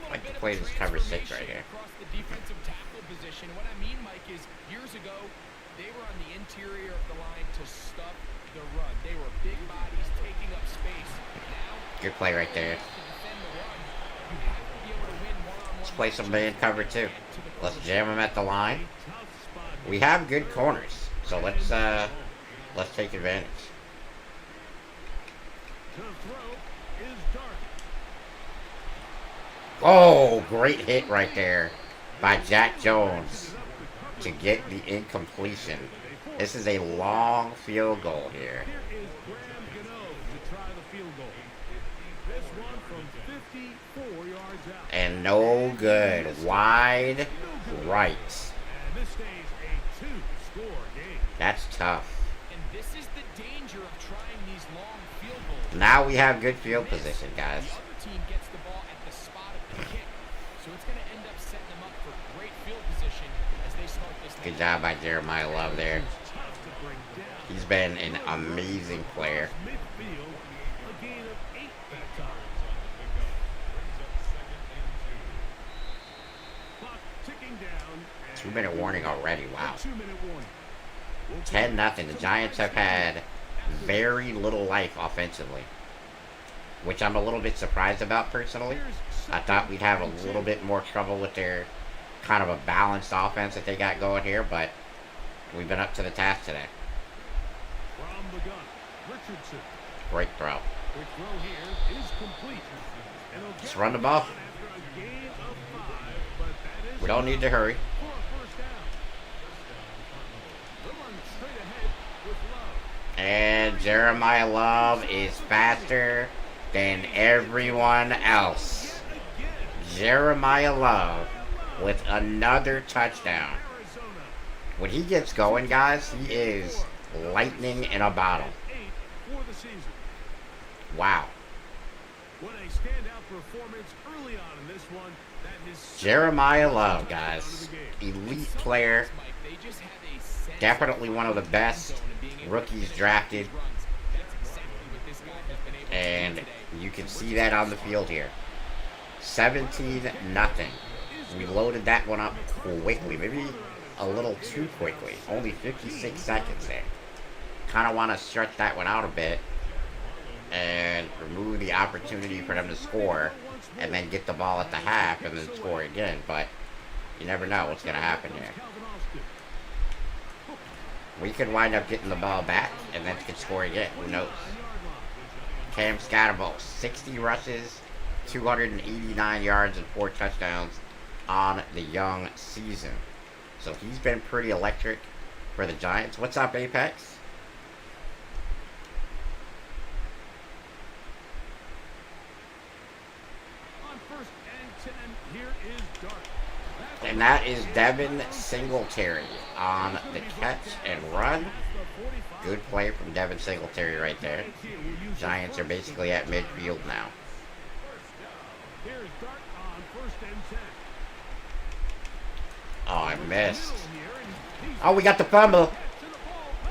I like to play this cover 6 right here. Across the defensive tackle position. What I mean, Mike, is years ago, they were on the interior of the line to stop the run. They were big bodies taking up space. Now, Good play right there. Let's play some man cover too. Let's jam him at the line. We have good corners, so let's take advantage. Oh, great hit right there by Jack Jones to get the incompletion. This is a long field goal here. And no good. Wide right. That's tough. Now we have good field position, guys. Good job by Jeremiah Love there. He's been an amazing player. 2-minute warning already. Wow. 10-0. The Giants have had very little life offensively, which I'm a little bit surprised about personally. I thought we'd have a little bit more trouble with their kind of a balanced offense that they got going here, but we've been up to the task today. Great throw. Let's run the ball. We don't need to hurry. And Jeremiah Love is faster than everyone else. Jeremiah Love with another touchdown. When he gets going, guys, he is lightning in a bottle. Wow. Jeremiah Love, guys. Elite player. Definitely one of the best rookies drafted. And you can see that on the field here. 17-0. We loaded that one up quickly. Maybe a little too quickly. Only 56 seconds there. Kind of want to stretch that one out a bit and remove the opportunity for them to score and then get the ball at the half and then score again. But you never know what's going to happen here. We could wind up getting the ball back and then could score again. Who knows? Cam Scatterbo, 60 rushes, 289 yards, and 4 touchdowns on the young season. So he's been pretty electric for the Giants. What's up, Apex? And that is Devin Singletary on the catch and run. Good play from Devin Singletary right there. Giants are basically at midfield now. Oh, I missed. Oh, we got the fumble.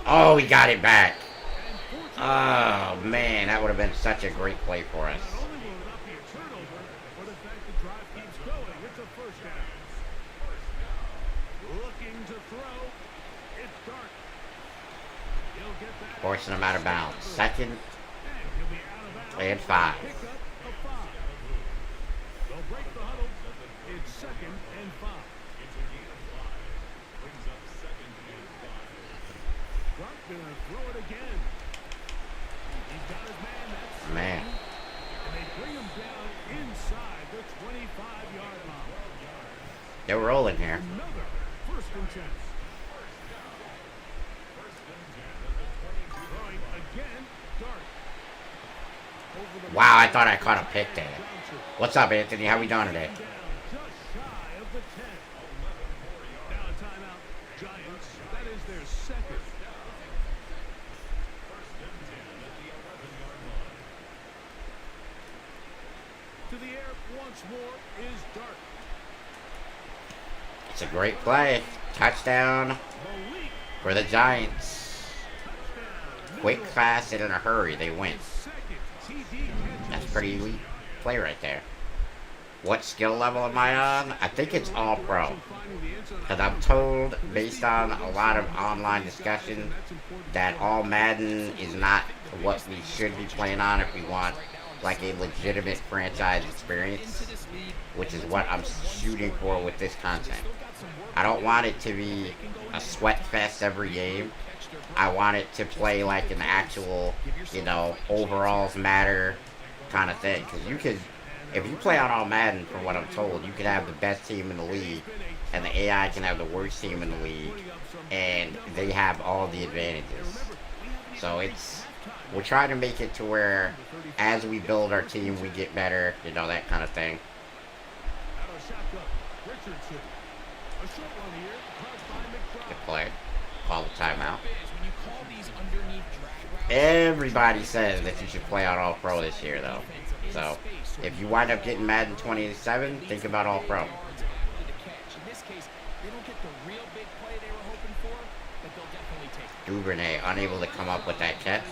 Oh, we got it back. Oh, man, that would have been such a great play for us. Forcing him out of bounds. 2nd and 5. Man. They're rolling here. Wow, I thought I caught a pick there. What's up, Anthony? How we doing today? It's a great play. Touchdown for the Giants. Quick, fast, and in a hurry. They win. That's pretty elite play right there. What skill level am I on? I think it's all pro. Because I'm told, based on a lot of online discussion, that all Madden is not what we should be playing on if we want like a legitimate franchise experience, which is what I'm shooting for with this content. I don't want it to be a sweat fest every game. I want it to play like an actual, overalls matter kind of thing. Because if you play on all Madden, from what I'm told, you can have the best team in the league, and the AI can have the worst team in the league, and they have all the advantages. So we're trying to make it to where, as we build our team, we get better, that kind of thing. Good play. Call the timeout. Everybody says that you should play on All Pro this year, though. So, if you wind up getting Madden 27, think about All Pro. Duvernay unable to come up with that catch.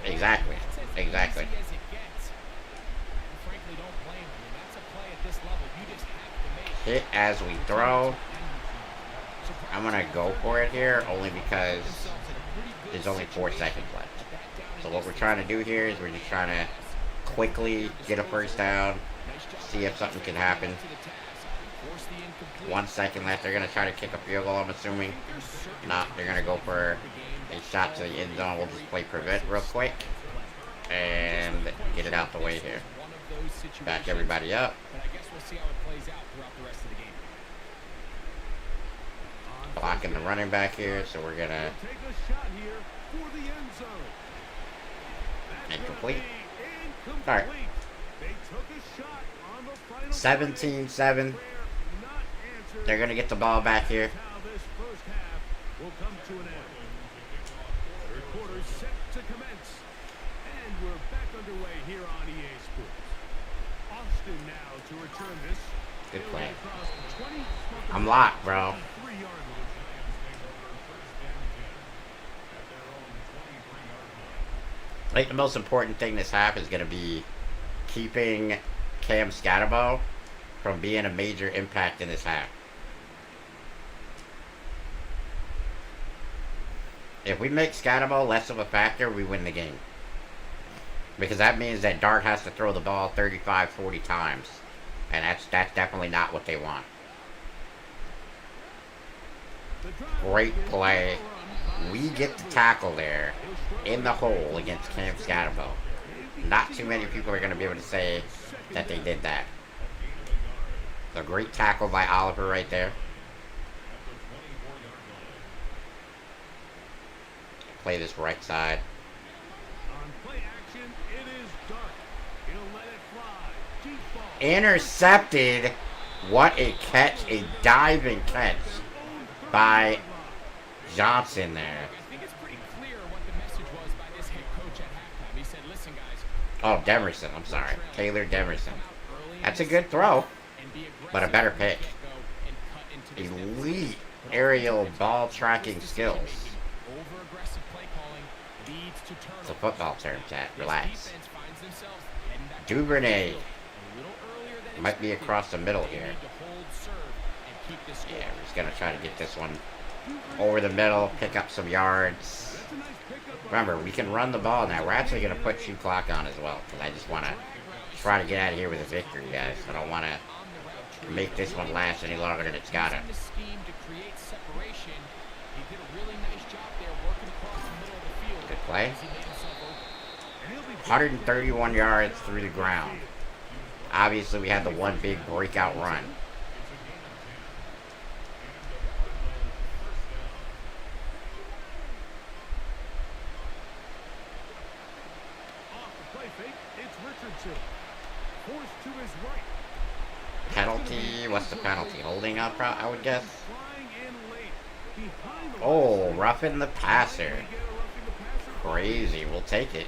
Exactly. Hit as we throw. I'm gonna go for it here only because there's only 4 seconds left. So what we're trying to do here is we're just trying to quickly get a first down, see if something can happen. 1 second left. They're gonna try to kick a field goal, I'm assuming. No, they're gonna go for a shot to the end zone. We'll just play prevent real quick and get it out the way here. Back everybody up. Blocking the running back here, so we're gonna incomplete. Alright. 17-7. They're gonna get the ball back here. Good play. I'm locked, bro. I think the most important thing this half is going to be keeping Cam Scatterbo from being a major impact in this half. If we make Scatterbo less of a factor, we win the game. Because that means that Dart has to throw the ball 35, 40 times. And that's definitely not what they want. Great play. We get the tackle there in the hole against Cam Scatterbo. Not too many people are going to be able to say that they did that. So great tackle by Oliver right there. Play this right side. Intercepted. What a catch. A diving catch by Johnson there. Oh, Demerson. I'm sorry. Taylor Demerson. That's a good throw, but a better pick. Elite aerial ball tracking skills. It's a football term, chat. Relax. Duvernay might be across the middle here. Yeah, we're just going to try to get this one over the middle, pick up some yards. Remember, we can run the ball now. We're actually going to put shoot clock on as well, because I just want to try to get out of here with a victory, guys. I don't want to make this one last any longer than it's got to. Good play. 131 yards through the ground. Obviously, we had the one big breakout run. Penalty? What's the penalty? Holding up, I would guess. Oh, roughing the passer. Crazy. We'll take it.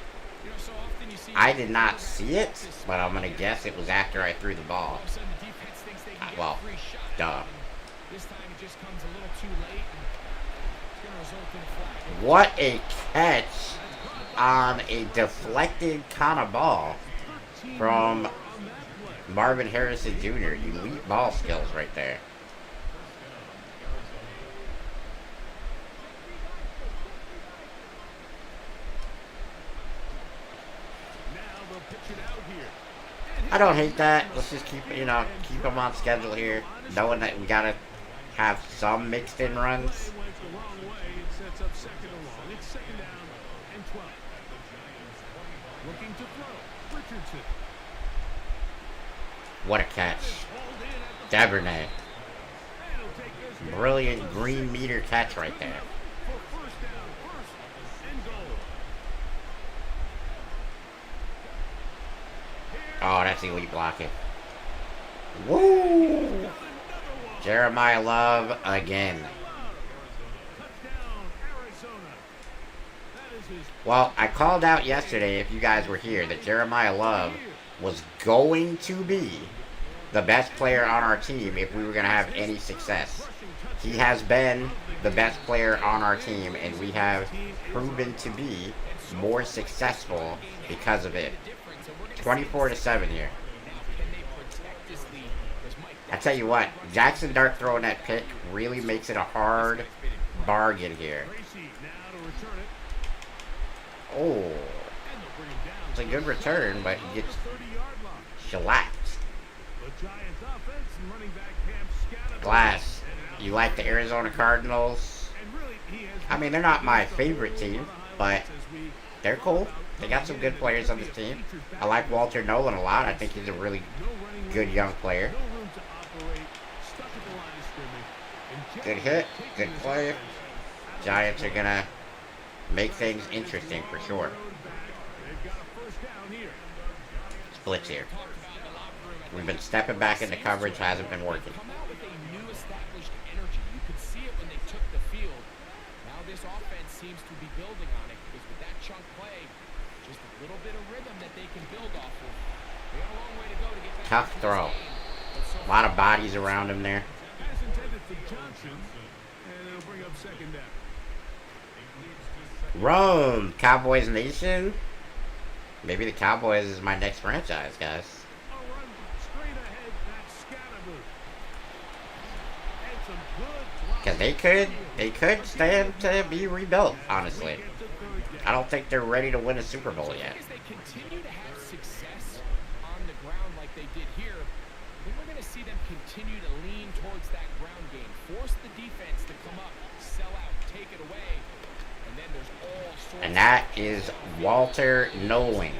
I did not see it, but I'm going to guess it was after I threw the ball. Well, duh. What a catch on a deflected kind of ball from Marvin Harrison Jr. Elite ball skills right there. I don't hate that. Let's just keep keep them on schedule here, knowing that we gotta have some mixed in runs. Went the wrong way. It sets up second and long. It's second down and 12. Looking to throw. Richardson. What a catch. Hauled in at the Duvernay. and he'll take this game Brilliant green meter catch right there. for first down, first and goal. Oh, that's elite blocking. Woo! Jeremiah Love again. Touchdown, Arizona. That is his Well, I called out yesterday, if you guys were here, that Jeremiah Love was going to be the best player on our team if we were going to have any success. He has been the best player on our team, and we have proven to be more successful because of it. 24-7 here. I tell you what, Jackson Dart throwing that pick really makes it a hard bargain here. Tracy now to return it. Oh, And they'll bring him down. it's a good return, but he gets 30-yard line. shellacked. The Giants offense and running back Cam Scatterman. Glass, you like the Arizona Cardinals? And really, he has I mean, they're not my favorite team, but they're cool. They got some good players on this team. I like Walter Nolan a lot. I think he's a really good young player. no room to operate. Stuck at the line of scrimmage. And Good hit, good play. Giants are gonna make things interesting for sure. They've got a first down here. Splits here. We've been stepping back into coverage, hasn't been working. Come out with a new established energy. You could see it when they took the field. Now this offense seems to be building on it because with that chunk play, just a little bit of rhythm that they can build off of. They got a long way to go to get back Tough into this throw. game. But so A lot of bodies around him there. Pass intended for Johnson. And it'll bring up second down. Rome, Cowboys Nation. Maybe the Cowboys is my next franchise, guys. A run straight ahead. That's Scatterman. And some good blocking. Because they could stand to be rebuilt, honestly. Get to third down. I don't think they're ready to win a Super Bowl yet. as they continue to have success on the ground like they did here, then we're going to see them continue to lean towards that ground game, force the defense to come up, sell out, take it away, and then there's all sorts And that is Walter Nolan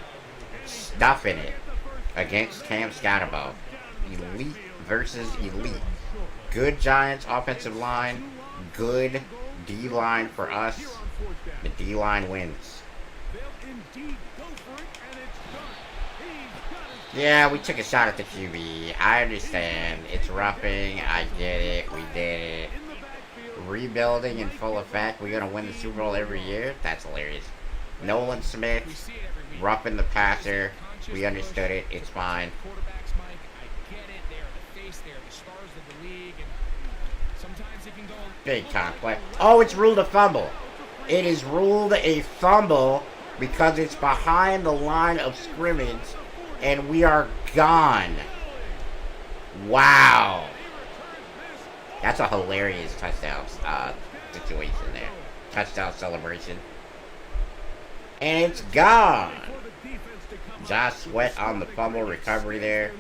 stuffing it against Cam Scatterbo. Elite versus elite. Good Giants offensive line. Good D-line for us. The D-line wins. They'll indeed go for it, and it's done. He's got his Yeah, we took a shot at the QB. I understand. It's roughing. I get it. We did it. in the backfield. Rebuilding in full effect. We're going to win the Super Bowl every year. That's hilarious. Nolan we Smith, see it every week. roughing the passer. We understood it. It's fine. Quarterbacks, Mike, I get it. They are the face. They are the stars of the league, and sometimes it can go Big time play. Oh, it's ruled a fumble. It is ruled a fumble because it's behind the line of scrimmage and we are gone. Wow. That's a hilarious touchdown situation there. Touchdown celebration. And it's gone. For the defense to come up. Josh Sweat on the fumble recovery there.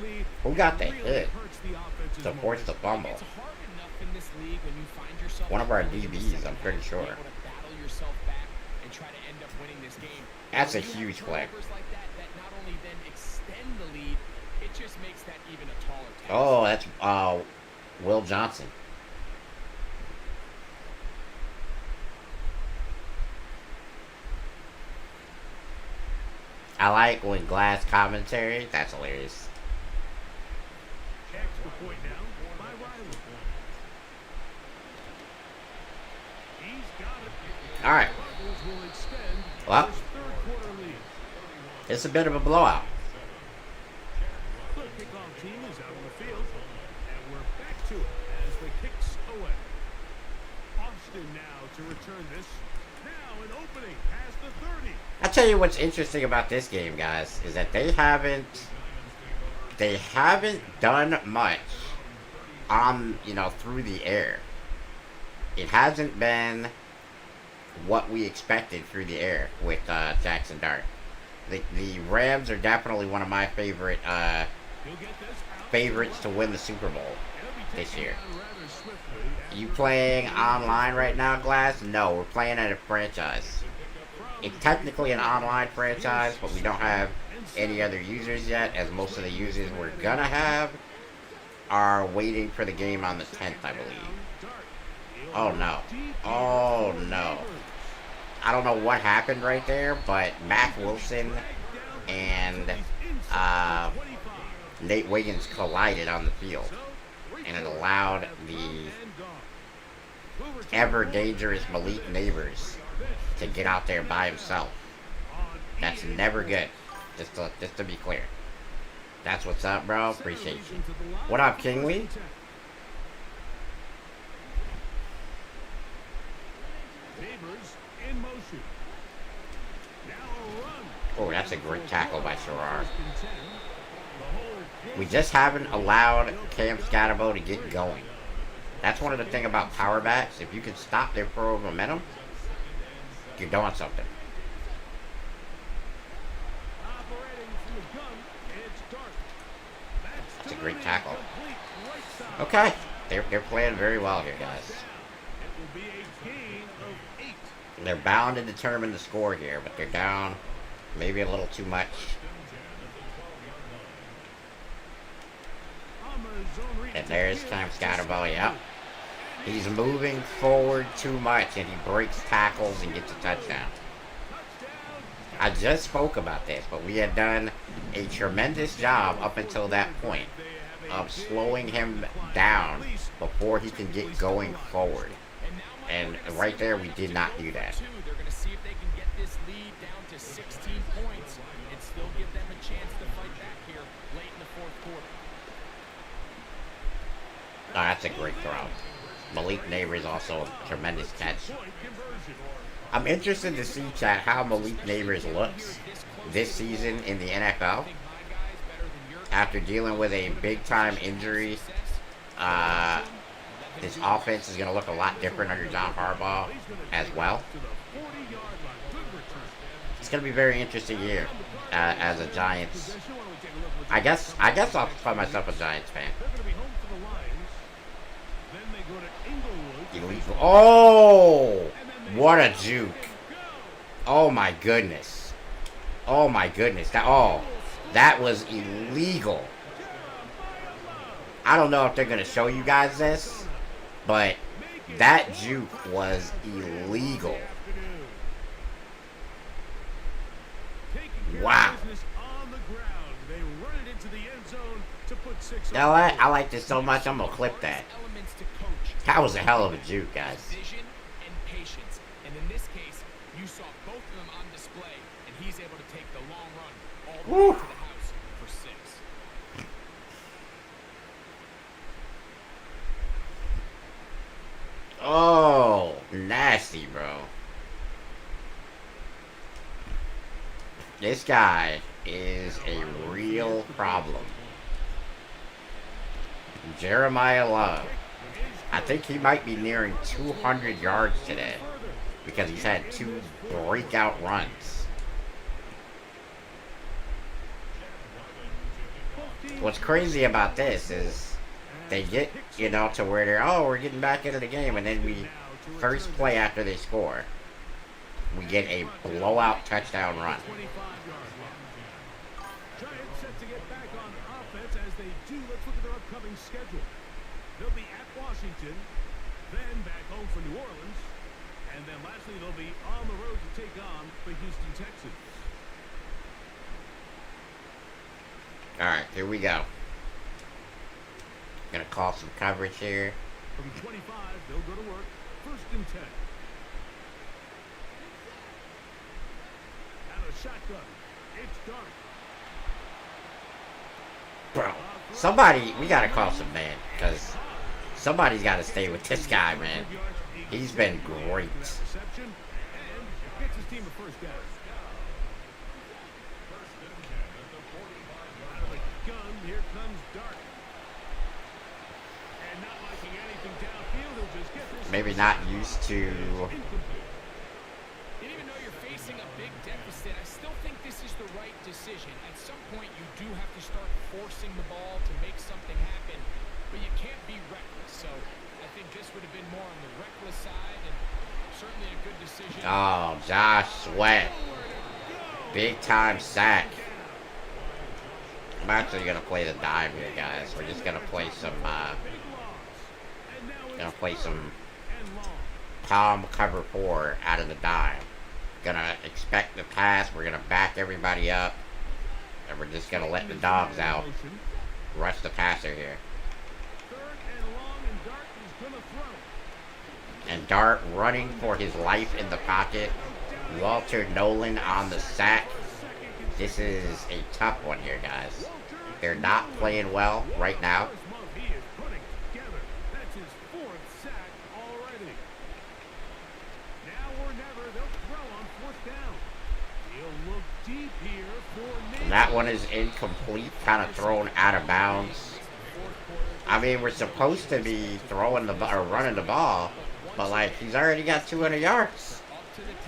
Who got the hit Hurts the offense's to force the fumble? It's hard enough in this league when you find yourself One of our in the DBs, second I'm pretty half, sure. able to battle yourself back and try to end up winning this game. That's a When you have huge play. turnovers like that not only then extend the lead, it just makes that even a taller task. Oh, that's Will Johnson. I like when Glass commentary. That's hilarious. Extra point now by Riley. He's got it. All right. Cardinals will extend Well. his third quarter lead. It's a bit of a blowout. The kickoff team is out on the field, and we're back to it as the kicks away. Austin now to return this. Now an opening past the 30. I tell you what's interesting about this game, guys, is that they haven't done much on, through the air. It hasn't been what we expected through the air with Jackson Dart. The Rams are definitely one of my favorite favorites to win the Super Bowl this year. You playing online right now, Glass? No, we're playing at a franchise. It's technically an online franchise, but we don't have any other users yet, as most of the users we're gonna have are waiting for the game on the 10th, I believe. Oh no. Oh no. I don't know what happened right there, but Mac Wilson and Nate Wiggins collided on the field, and it allowed the ever dangerous Malik Neighbors to get out there by himself. That's never good. Just to be clear. That's what's up, bro. Appreciate you. What up, Kingly? Oh, that's a great tackle by Sherrar. We just haven't allowed Cam Scatterbo to get going. That's one of the things about power backs. If you can stop their forward momentum, you're doing something. It's a great tackle. Okay, they're playing very well here, guys. They're bound to determine the score here, but they're down maybe a little too much. And there's Cam Scatterbo, yep. He's moving forward too much, and he breaks tackles and gets a touchdown. I just spoke about this, but we had done a tremendous job up until that point of slowing him down before he can get going forward. And right there, we did not do that. They're going to see if they can get this lead down to 16 points and still give them a chance to fight back here late in the fourth quarter. Oh, that's a great throw. Malik Neighbors also a tremendous catch. I'm interested to see, chat, how Malik Neighbors looks this season in the NFL after dealing with a big-time injury. This offense is going to look a lot different under John Harbaugh as well. It's going to be a very interesting year as a Giants. I guess I'll call myself a Giants fan. Oh, what a juke. Oh my goodness. Oh my goodness. That was illegal. I don't know if they're going to show you guys this, but that juke was illegal. Wow. You know what? I like this so much, I'm going to clip that. That was a hell of a juke, guys. Vision and patience. And in this case, you saw both of them on display, and he's able to take the long run all the way to the house for 6. Oh, nasty, bro. This guy is a real problem. Jeremiah Love. I think he might be nearing 200 yards today because he's had 2 breakout runs. What's crazy about this is they get, to where we're getting back into the game, and then first play after they score, we get a blowout touchdown run. Giants set to get back on offense as they do. Let's look at their upcoming schedule. They'll be at Washington, then back home for New Orleans, and then lastly they'll be on the road to take on the Houston Texans. All right, here we go. Gonna call some coverage here. From 25, they'll go to work. 1st and 10. And a shotgun. It's dark. Bro, we gotta call some man, because somebody's gotta stay with this guy, man. He's been great. Reception and gets his team a first down. Out of the gun, here comes Dark. And not liking anything downfield, he'll just get this. Maybe not used to. Even though you're facing a big deficit, I still think this is the right decision. At some point, you do have to start forcing the ball to make something happen, but you can't be reckless. So I think this would have been more on the reckless side, and certainly a good decision. Oh, Josh Sweat. Big time sack. I'm actually gonna play the dive here, guys. We're just gonna play some palm cover 4 out of the dive. Gonna expect the pass. We're gonna back everybody up, and we're just gonna let the dogs out. Rush the passer here. And Dart running for his life in the pocket. Walter Nolan on the sack. This is a tough one here, guys. They're not playing well right now. And that one is incomplete, kind of thrown out of bounds. I mean, we're supposed to be throwing the ball or running the ball, but like he's already got 200 yards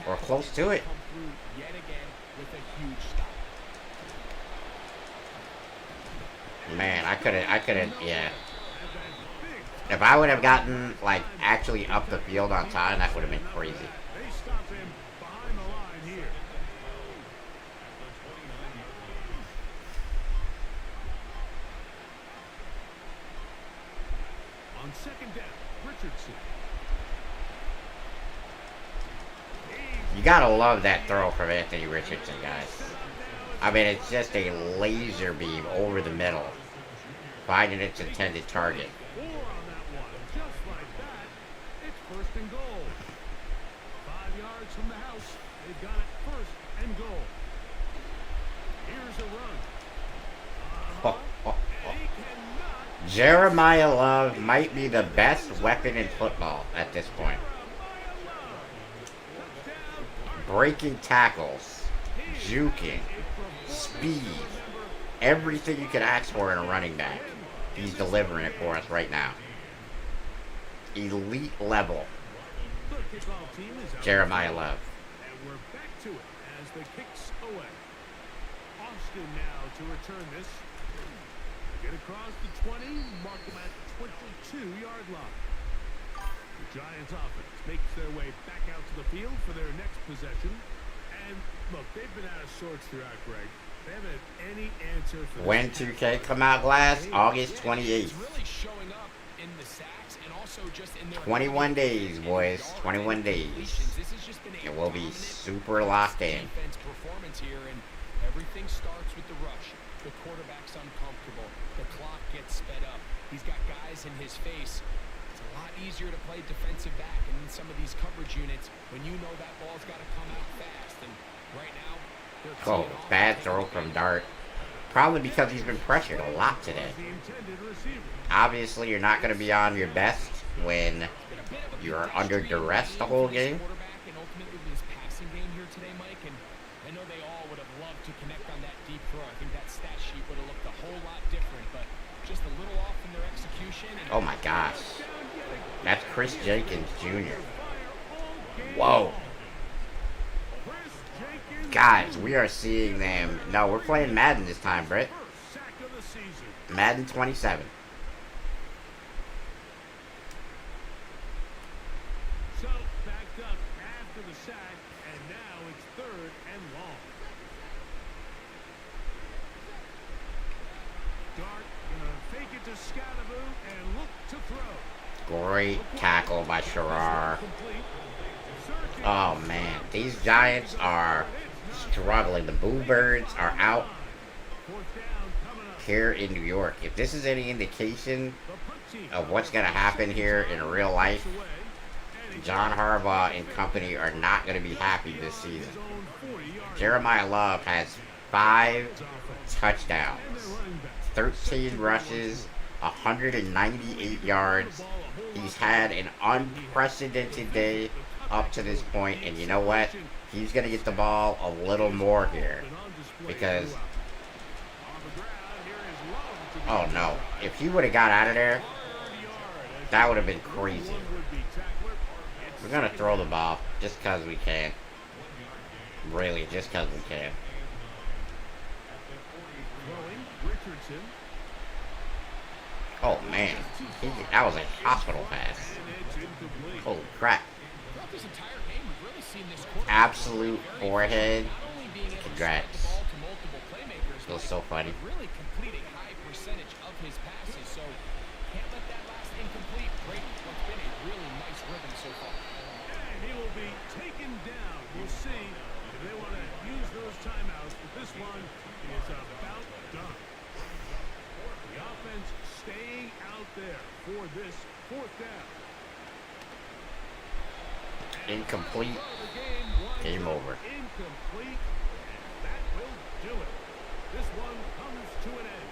or close to it. Man, I couldn't, yeah. If I would have gotten, like, actually up the field on time, that would have been crazy. On second down, Richardson. You gotta love that throw from Anthony Richardson, guys. I mean, it's just a laser beam over the middle, finding its intended target. 4 on that one, just like that. It's first and goal. 5 yards from the house. They've got it first and goal. Here's a run. And he cannot. Jeremiah Love might be the best weapon in football at this point. Breaking tackles, juking, speed, everything you could ask for in a running back. He's delivering it for us right now. Elite level. Jeremiah Love. And we're back to it as the kicks away. Austin now to return this. Get across the 20, mark them at the 22-yard line. The Giants offense makes their way back out to the field for their next possession. And look, they've been out of sorts throughout, Greg. They haven't had any answer for When 2K come out, Glass? August 28th. Really showing up in the sacks and also just in their 21 days, boys. 21 days. This has just been a It will be dominant super locked in. defense performance here, and everything starts with the rush. The quarterback's uncomfortable. The clock gets sped up. He's got guys in his face. It's a lot easier to play defensive back and in some of these coverage units when you know that ball's got to come out fast. And right now, they're Oh, teeing off bad to throw take from advantage. Dart. Probably because he's been pressured a lot today. the intended receiver. Obviously, you're not going to be on your best when you're under duress the whole game. Quarterback and ultimately his passing game here today, Mike, and I know they all would have loved to connect on that deep throw. I think that stat sheet would have looked a whole lot different, but just a little off in their execution. And Oh my gosh. That's Chris Jenkins Jr. Whoa. Chris Jenkins. Guys, we are seeing them. No, we're playing Madden this time, Britt. First sack of the season. Madden 27. So, backed up after the sack, and now it's third and long. Dart gonna fake it to Scadaboo and look to throw. Great tackle by Sherrar. Complete. Searching. Oh man, these Giants are struggling. The Boo Birds are out Fourth down coming up. here in New York. If this is any indication The punt team. of what's going to happen here in real life, Away, and he John Harbaugh and company are not going to be happy this season. his own 40-yard Jeremiah Love has 5 offense. touchdowns, And their running back. 13 rushes, 198 yards. He's had an unprecedented day up to this point, and you know what? He's going to get the ball a little more here because, oh no, if he would have got out of there, that would have been crazy. We're going to throw the ball just because we can. Really, just because we can. Richardson. Oh man, that was a hospital pass. And it's incomplete. Holy crap! Throughout this entire game, we've really seen this quarterback Absolute very forehead. not only being able to Congrats. spread the ball to multiple playmakers, Feels but so funny. really complete a high percentage of his passes. So can't let that last incomplete break what's been a really nice rhythm so far. And he will be taken down. We'll see if they want to use those timeouts, but this one is about done. The offense staying out there for this fourth down. Incomplete. The game winds Game up over. Incomplete, and that will do it. This one comes to an end.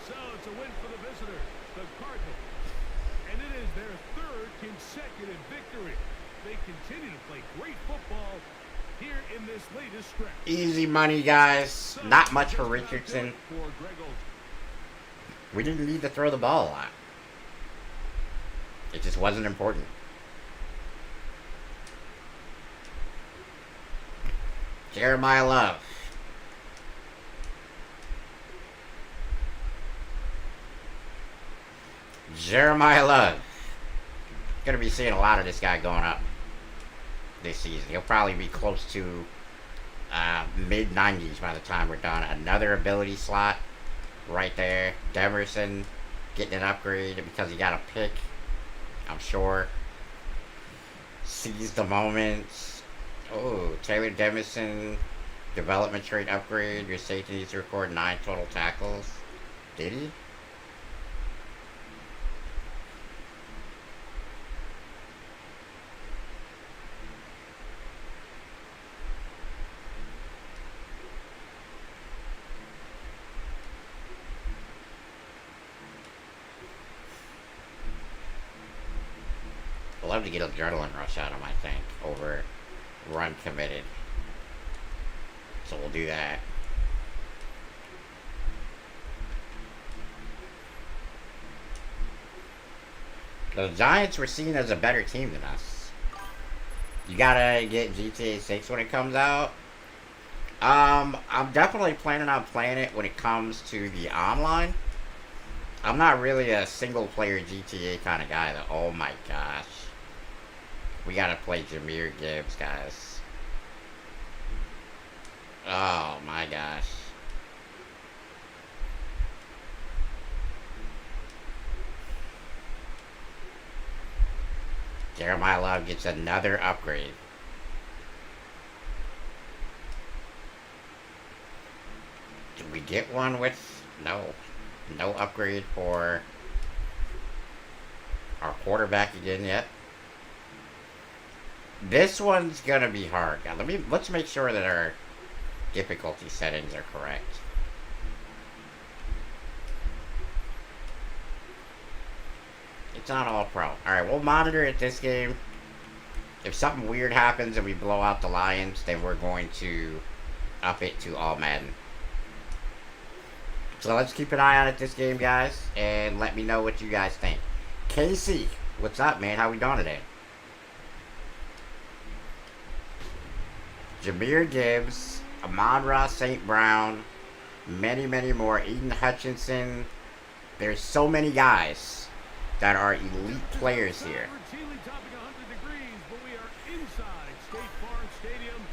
So it's a win for the visitors, the Cardinals. And it is their third consecutive victory. They continue to play great football here in this latest stretch. Easy money, guys. So Not much for just about do Richardson. it for Greg Olsen. We didn't need to throw the ball a lot. It just wasn't important. Jeremiah Love. Jeremiah Love. Gonna be seeing a lot of this guy going up this season. He'll probably be close to mid 90s by the time we're done. Another ability slot right there. Demerson getting an upgrade because he got a pick, I'm sure. Seize the moment. Oh, Taylor Demerson, development trait upgrade. Your safety needs to record 9 total tackles. Did he? I'd love to get adrenaline rush out of my tank over run committed. So we'll do that. The Giants were seen as a better team than us. You gotta get GTA 6 when it comes out. I'm definitely planning on playing it when it comes to the online. I'm not really a single player GTA kind of guy though. Oh my gosh. We gotta play Jahmyr Gibbs, guys. Oh my gosh. Jeremiah Love gets another upgrade. Did we get one with... No. No upgrade for our quarterback again yet. This one's gonna be hard. Now, let's make sure that our difficulty settings are correct. It's not all pro. Alright, we'll monitor it this game. If something weird happens and we blow out the Lions, then we're going to up it to all Madden. So let's keep an eye on it this game, guys, and let me know what you guys think. Casey, what's up, man? How we doing today? Jahmyr Gibbs, Amon-Ra St. Brown, many, many more. Eden Hutchinson. There's so many guys that are elite players here.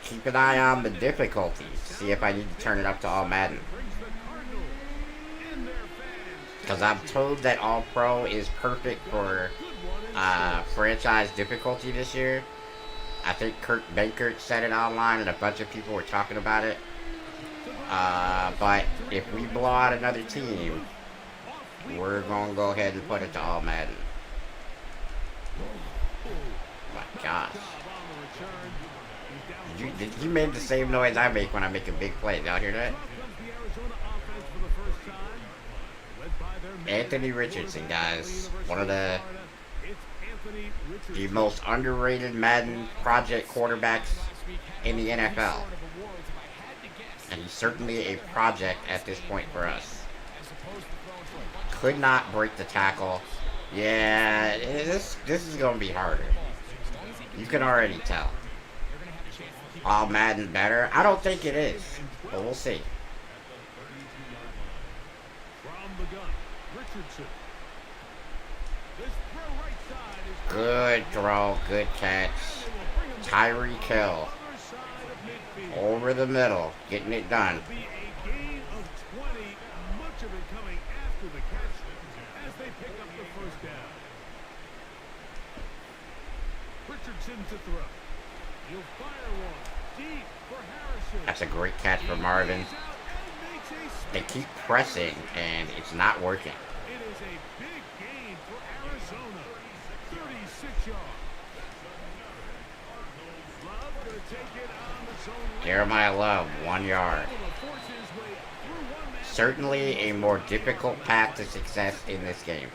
Keep an eye on the difficulty. See if I need to turn it up to all Madden. Because I'm told that All Pro is perfect for franchise difficulty this year. I think Kurt Benkert said it online and a bunch of people were talking about it. But if we blow out another team, we're going to go ahead and put it to all Madden. My gosh. You made the same noise I make when I make a big play. Y'all hear that? Anthony Richardson, guys. One of the most underrated Madden project quarterbacks in the NFL. And he's certainly a project at this point for us. Could not break the tackle. Yeah, this is going to be harder. You can already tell. All Madden better? I don't think it is, but we'll see. Richardson. This throw right side is Good throw, good catch. Tyreek Hill other side of midfield. over the middle, getting it done. It'll be a gain of 20, much of it coming after the catch as they pick up the first down. Richardson to throw. He'll fire one deep for Harrison. That's a great catch for Marvin. He's out and makes a They stop. keep pressing, and it's not working. It is a big gain for Arizona. 36 yards. Love going to take it on the zone. Jeremiah Love, 1 yard. Able to force his way through one man. Certainly a more difficult path to success in this game.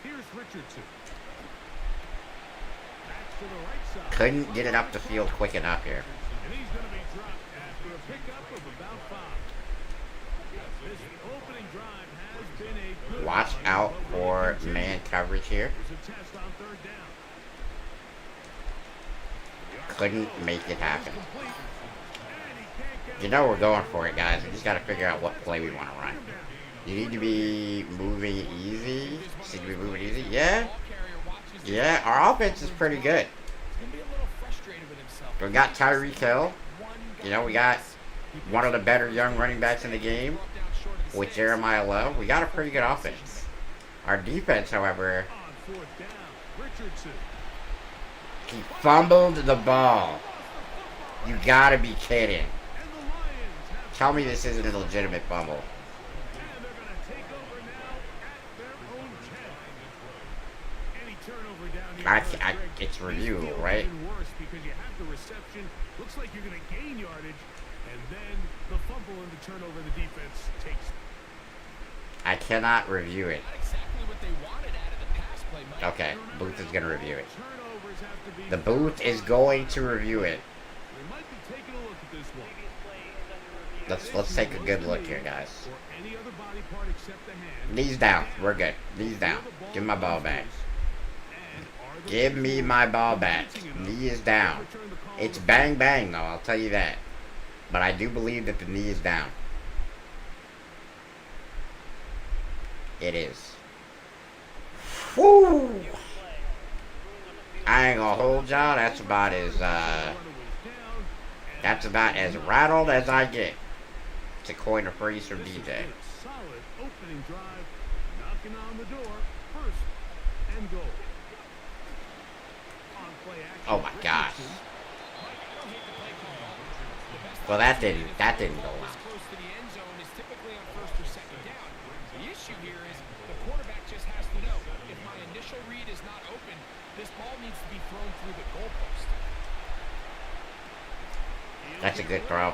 Here's Richardson. Back to the right side. Couldn't get it up the field quick enough here. And he's going to be dropped after a pickup of about 5. This opening drive has been a good Watch one, out but for will continue. man coverage here. Here's a test on third down. Couldn't make it happen. Complete. And he can't get You know we're going for it, guys. We just got to figure out what play we want to run. You need to be moving easy. Should we be moving easy? Yeah. Ball carrier watches the Yeah, our offense is pretty good. He's gonna be a little frustrated with himself. We got Tyreek Hill. One You know, we guy got one of the better young running backs in the game brought down short of the with sticks. Jeremiah Love. We got a pretty good offense. Our defense, however, on fourth down. Richardson. he fumbled the ball. You gotta be kidding. And the Lions have Tell me this isn't a legitimate fumble. and they're going to take over now at their own 10. Any turnover down here. It's review, This feels right? even worse because you have the reception. Looks like you're going to gain yardage, and then the fumble and the turnover the defense takes. I cannot review it. Not exactly what they wanted out of the pass play, Mike. Okay, Booth is gonna review it. Turnovers have to be The booth is going to review it. We might be taking a look at this one. Let's take a good look here, guys. Or any other body part except the hand. Knees down. We're good. Knees down. Give me my ball back. And are the Give me my ball back. Knee is down. return the call It's of- bang bang though, I'll tell you that. But I do believe that the knee is down. It is. Woo! I ain't gonna hold y'all. That's about as rattled as I get. To coin a phrase from This has DJ. been a solid opening drive, knocking on the door. First and goal. On play action, Oh my gosh. Richardson. Well, that didn't go well. This close to the end zone is typically on first or second down. The issue here is the quarterback just has to know if my initial read is not open, this ball needs to be thrown through the goalpost. That's a good throw.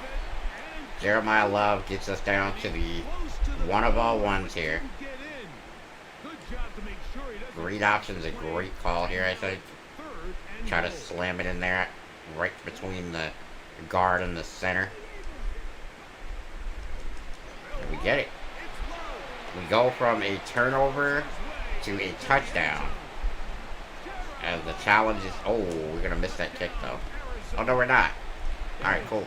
Jeremiah Love gets us down to the one of all ones here. Get in. Good job to make sure he doesn't Read option's a great call here, I think. third and Try to goal. slam it in there, right between the guard and the center. And we get it. We go from a turnover to a touchdown. And the challenge is, oh, we're gonna miss that kick though. Oh no, we're not. All right, cool.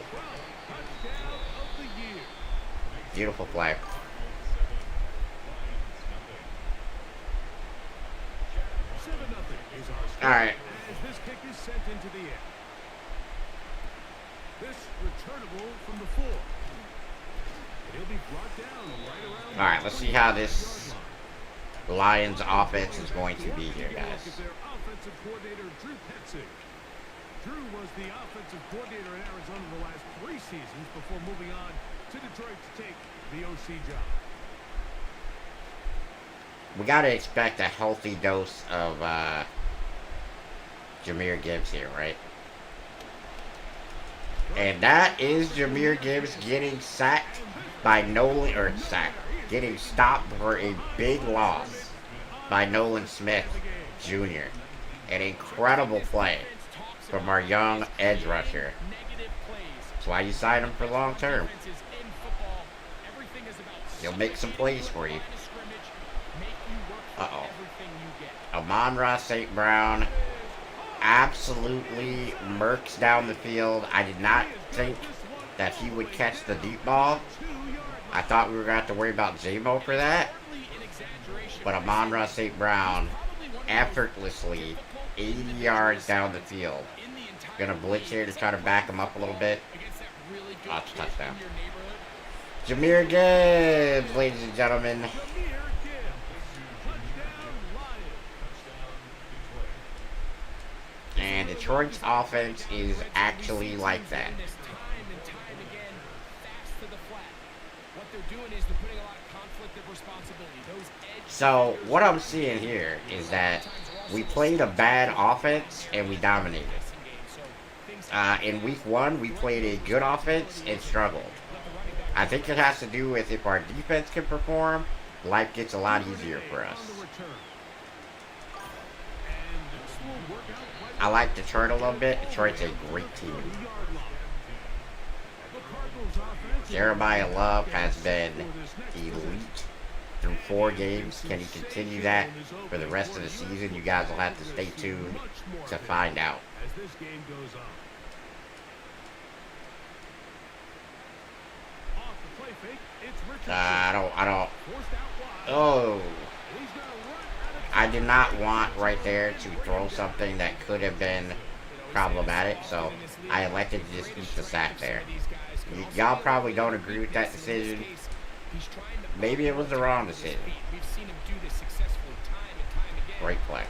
Touchdown of the year. Beautiful play. 7-0 is our score. All right. As this kick is sent into the air. This returnable from the 4. He'll be brought down right around. All right, let's see how this Lions offense is going to be here, Taking a look guys. at their offensive coordinator, Drew Petzing. Drew was the offensive coordinator in Arizona the last 3 seasons before moving on to Detroit to take the OC job. We gotta expect a healthy dose of Jahmyr Gibbs here, right? And that is Jahmyr Gibbs getting sacked by Nolan, or sacked, getting stopped for a big loss by Nolan Smith Jr. An incredible play from our young edge rusher. Negative plays. That's why you sign him for long term. Defenses in football, everything is about He'll make some plays for you. line of scrimmage, make you work for Uh-oh. everything you get. Amon-Ra St. Brown absolutely murks down the field. I did not think that he would catch the deep ball. I thought we were going to have to worry about J-Mo for that. But Amon-Ra St. Brown effortlessly 80 yards down the field. Gonna blitz here to try to back him up a little bit. Oh, it's a touchdown. Jahmyr Gibbs, ladies and gentlemen. And Detroit's offense is actually like that. So, what I'm seeing here is that we played a bad offense and we dominated. In week 1, we played a good offense and struggled. I think it has to do with if our defense can perform, life gets a lot easier for us. I like Detroit a little bit. Detroit's a great team. Jeremiah Love has been elite through 4 games. Can he continue that for the rest of the season? You guys will have to stay tuned to find out. I don't. Oh. I did not want right there to throw something that could have been problematic, so I elected to just eat the sack there. Y'all probably don't agree with that decision. Maybe it was the wrong decision. Great play.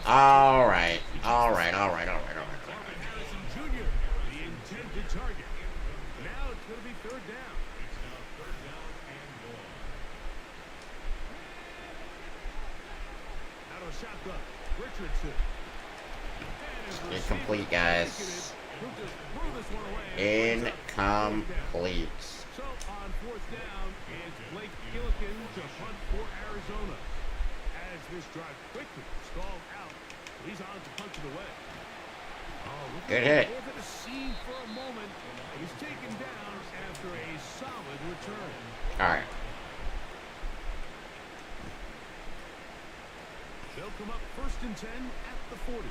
Alright. Incomplete, guys. Incomplete. So on 4th down, it's Blake Gillikin to punt for Arizona. As this drive quickly stalled out, he's on to punch it away. Good hit. Over the scene for a moment. He's taken down after a solid return. All right. They'll come up 1st and 10 at the 40.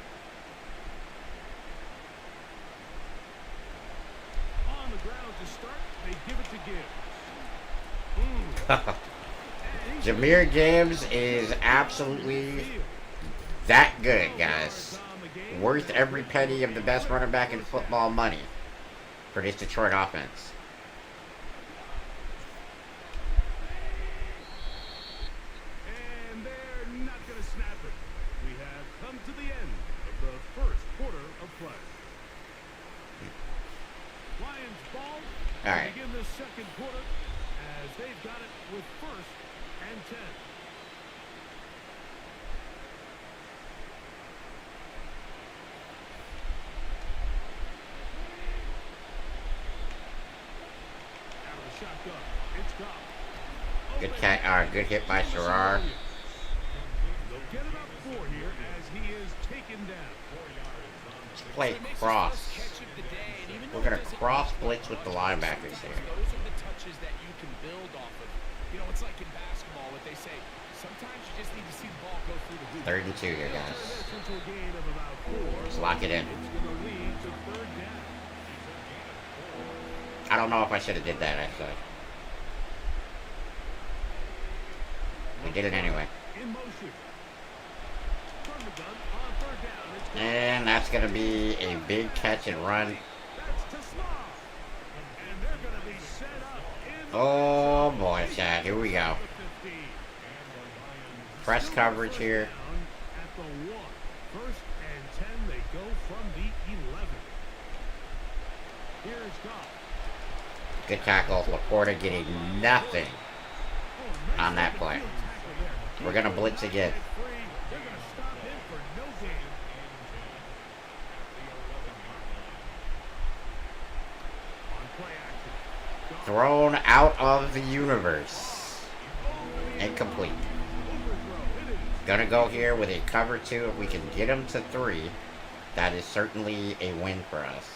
On the ground to start, they give it to Gibbs. Jahmyr Gibbs is absolutely that good, guys. Worth every penny of the best running back in football money for this Detroit offense. And they're not going to snap it. We have come to the end of the first quarter of play. Lions ball. All right. Begin the second quarter as they've got it with 1st and 10. Out of the shotgun, it's Goff. Good hit by Sherrar. They'll get it up 4 here as he is taken down. Play cross. We're gonna cross blitz with the linebackers here. Those are the touches that you can build off of. You know, it's like in basketball what they say. Sometimes you just need to see the ball go through the hoop. 3rd and 2 here, guys. Into a gain of about 4. Let's lock it in. It's going to lead to 3rd down. I don't know if I should have did that, actually. We did it anyway. In motion. From the gun on 3rd down. It's And that's going to be a big catch and run. That's to Small. And they're going to be set up in the Oh boy, Chad. Here we go. 15. Press coverage here. At the 1. 1st and 10, they go from the 11. Here's Goff. Good tackle. Laporta getting nothing on that play. We're going to blitz again. They're going to stop him for no gain. On play action. Goff Thrown out of the universe. Incomplete. overthrow. It is. Gonna go here with a cover 2. If we can get him to 3, that is certainly a win for us.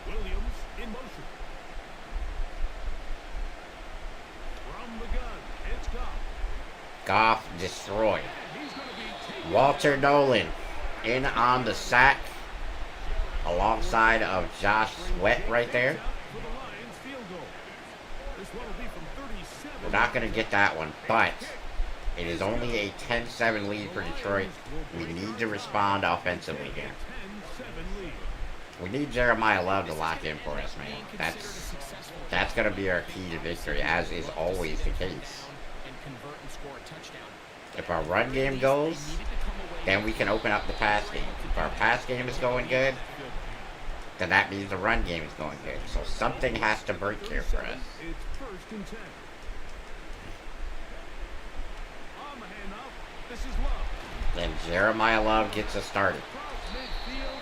Williams in motion. From the gun, it's Goff. Goff destroyed. And he's going to be taken Walter Nolan in on the sack. alongside of Josh Sweat right there. For the Lions field goal. This one will be from 37. We're not going to get that one, but it is only a 10-7 lead for Detroit. We need to respond offensively here. 10-7 lead. We need Jeremiah Love to lock in for us, man. That's going to be our key to victory, as is always the case. If our run game goes, then we can open up the pass game. If our pass game is going good, then that means the run game is going good. So something has to break here for us. It's first and 10. On the handoff, this is Love. Then Jeremiah Love gets us started.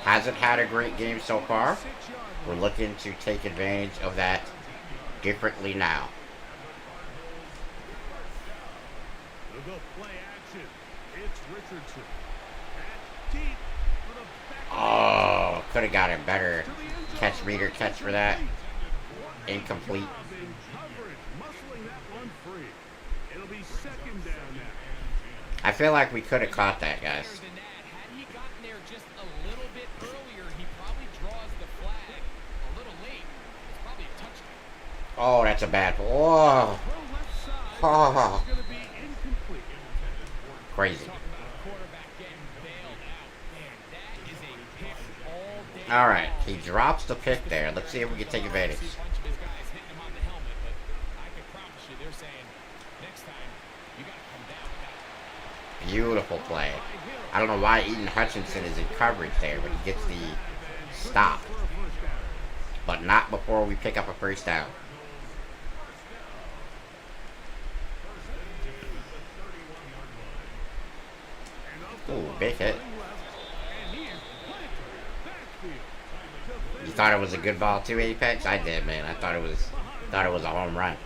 Hasn't had a great game so far. We're looking to take advantage of that differently now. The play action. It's Richardson. That's deep for the back. Oh, could have got a better catch meter catch for that. Incomplete. Muscling that one free. It'll be second down now. I feel like we could have caught that, guys. Had he gotten there just a little bit earlier, he probably draws the flag a little late. It's probably a touchdown. Oh, that's a bad. Oh, Throw left side. oh, It's going to be incomplete. crazy. Talk about a quarterback getting bailed out. Man, that is a pick all day. All right, he drops the pick there. Let's see if we can take advantage. See a bunch of his guys hitting him on the helmet, but I can promise you they're saying next time you got to come down with that. Beautiful play. I don't know why Eden Hutchinson is in coverage there, but he gets the stop. But not before we pick up a first down. Ooh, big hit. You thought it was a good ball too, Apex? I did, man. I thought it was a home run.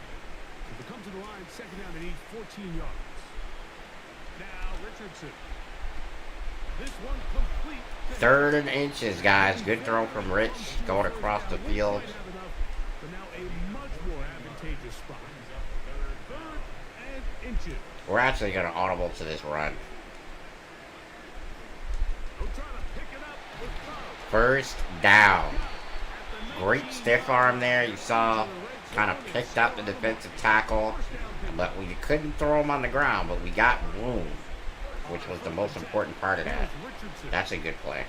To come to the line, second down, they need 14 yards. Now Richardson. This one complete. 3rd and inches, guys. Good throw from Rich going across the field. But now a much more advantageous spot. 3rd and inches. We're actually going to audible to this run. They'll try to pick it up with Love. First down. Great stiff arm there. You saw kind of picked up the defensive tackle. But we couldn't throw him on the ground, but we got room, which was the most important part of that. That's a good play.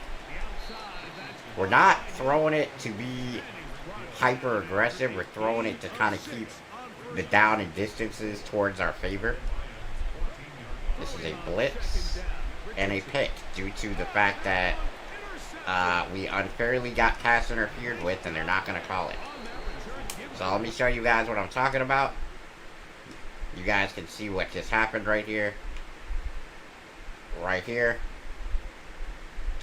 We're not throwing it to be hyper aggressive. We're throwing it to kind of keep the down and distances towards our favor. This is a blitz and a pick due to the fact that we unfairly got pass interfered with, and they're not going to call it. So let me show you guys what I'm talking about. You guys can see what just happened right here. Right here.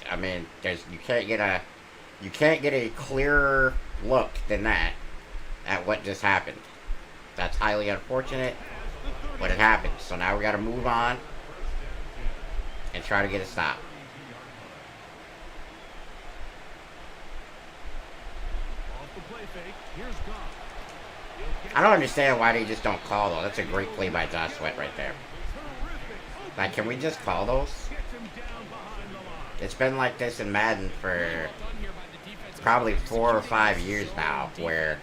I mean, you can't get a clearer look than that at what just happened. That's highly unfortunate, but it happened. So now we got to move on and try to get a stop. Off the play fake. Here's Goff. I don't understand why they just don't call though. That's a great play by Josh Sweat right there. Like, can we just call those? It's been like this in Madden for probably 4 or 5 years now, where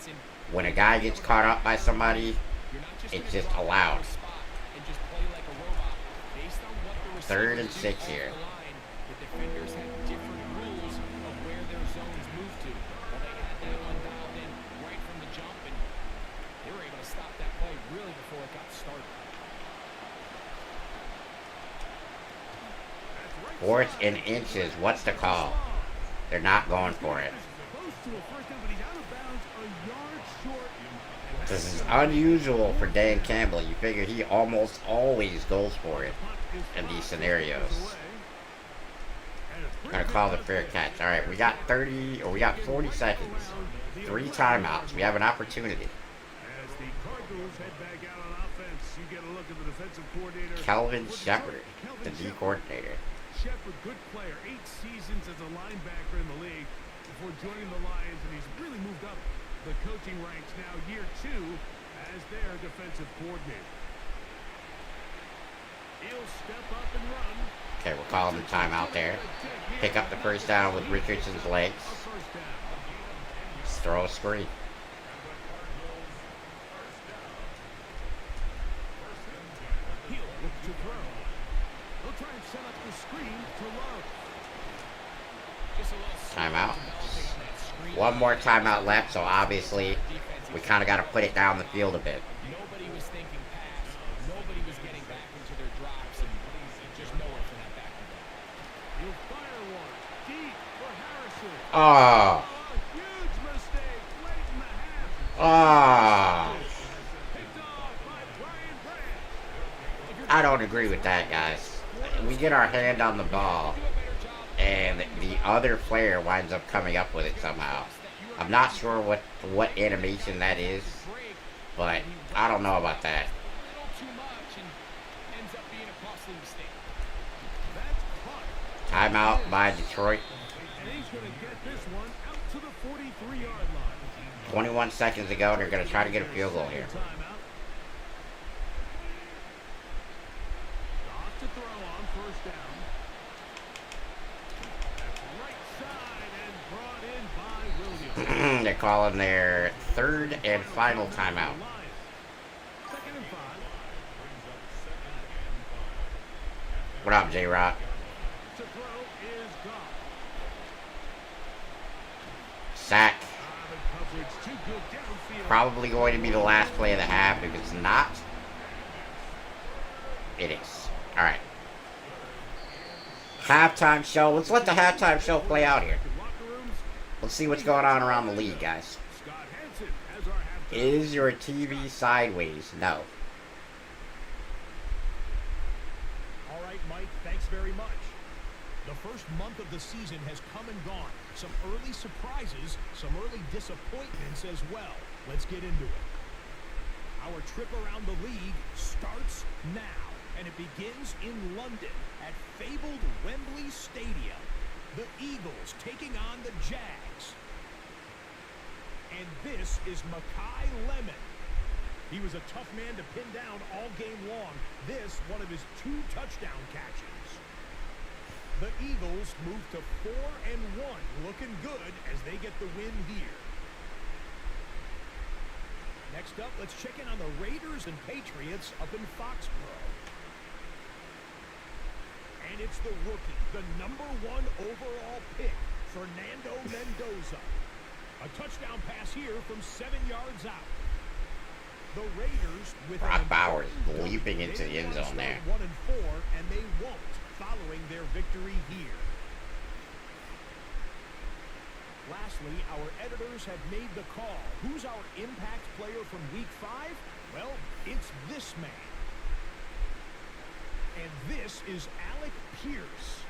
when a guy gets caught up by somebody, it's just allowed. 3rd and 6 here. Fourth and inches. What's the call? They're not going for it. This is unusual for Dan Campbell. You figure he almost always goes for it in these scenarios. Gonna call the fair catch. All right, we got 40 seconds. 3 timeouts. We have an opportunity. As the Cardinals head back out on offense, you get a look at the defensive coordinator. Kelvin Shepard, the D coordinator. Shepard, good player, 8 seasons as a linebacker in the league before joining the Lions, and he's really moved up the coaching ranks now, year 2 as their defensive coordinator. He'll step up and run. Okay, we're calling the timeout there. Pick up the first down with Richardson's legs. Just throw a screen. He'll look to throw. He'll try and set up the screen to Love. Just a little slow Timeout. developing on that screen. One more timeout left, so obviously we kind of got to put it down the field a bit. Nobody was thinking pass. Nobody was getting back into their drops, and just nowhere for that back to go. He'll fire one. Deep for Harrison. Oh, A huge mistake late in the half. oh. Picked off by Brian Branch. I don't agree with that, guys. We get our hand on the ball, and the other player winds up coming up with it somehow. I'm not sure what animation that is, but I don't know about that. A little too much and ends up being a costly mistake. That's caught. Timeout by Detroit. And he's going to get this one out to the 43-yard line. 21 seconds to go. They're going to try to get a field goal here. Timeout. Off to throw on first down. Right side and brought in by Williams. They're calling their third and final timeout. Second and 5. What up, J-Rock? To throw is gone. Sack. The coverage too good downfield. Probably going to be the last play of the half. If it's not, it is. All right. Halftime show. Let's let the halftime show play out here. Locker rooms. Let's see what's going on around the league, guys. Scott Hansen has our halftime. Is your TV sideways? No. All right, Mike, thanks very much. The first month of the season has come and gone. Some early surprises, some early disappointments as well. Let's get into it. Our trip around the league starts now, and it begins in London at fabled Wembley Stadium. The Eagles taking on the Jags. And this is Makai Lemon. He was a tough man to pin down all game long. This, one of his 2 touchdown catches. The Eagles move to 4-1, looking good as they get the win here. Next up, let's check in on the Raiders and Patriots up in Foxborough. And it's the rookie, the #1 overall pick, Fernando Mendoza. A touchdown pass here from 7 yards out. The Raiders with Brock an Bowers important leaping W. into the They end want to zone there. start 1-4, and they won't following their victory here. Lastly, our editors have made the call. Who's our impact player from Week 5? Well, it's this man. And this is Alec Pierce.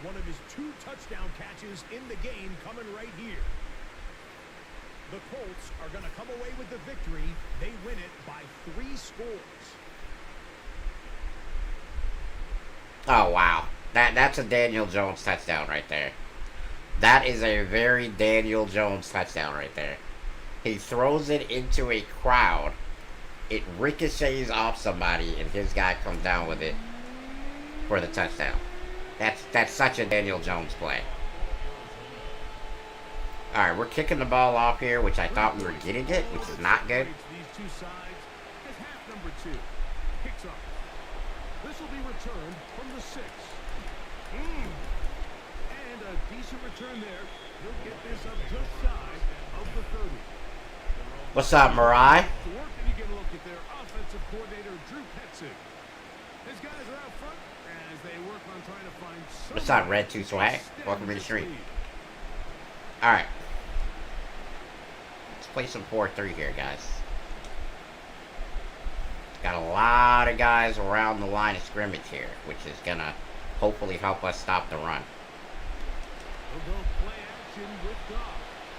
One of his 2 touchdown catches in the game coming right here. The Colts are going to come away with the victory. They win it by 3 scores. Oh, wow. That's a Daniel Jones touchdown right there. That is a very Daniel Jones touchdown right there. He throws it into a crowd. It ricochets off somebody, and his guy comes down with it for the touchdown. That's such a Daniel Jones play. All right, we're kicking the ball off here, which I thought we were getting it, which is not good. These 2 sides as half number 2. Kicks off. This will be returned from the 6. And a decent return there. He'll get this up just shy of the 30. What's up, Mirai? To work, and you get a look at their offensive coordinator, Drew Petzing. His guys are out front as they work on trying to find some. What's up, Red 2 Swag? Welcome to the stream. All right. Let's play some 4-3 here, guys. Got a lot of guys around the line of scrimmage here, which is going to hopefully help us stop the run. He'll go play action with Goff.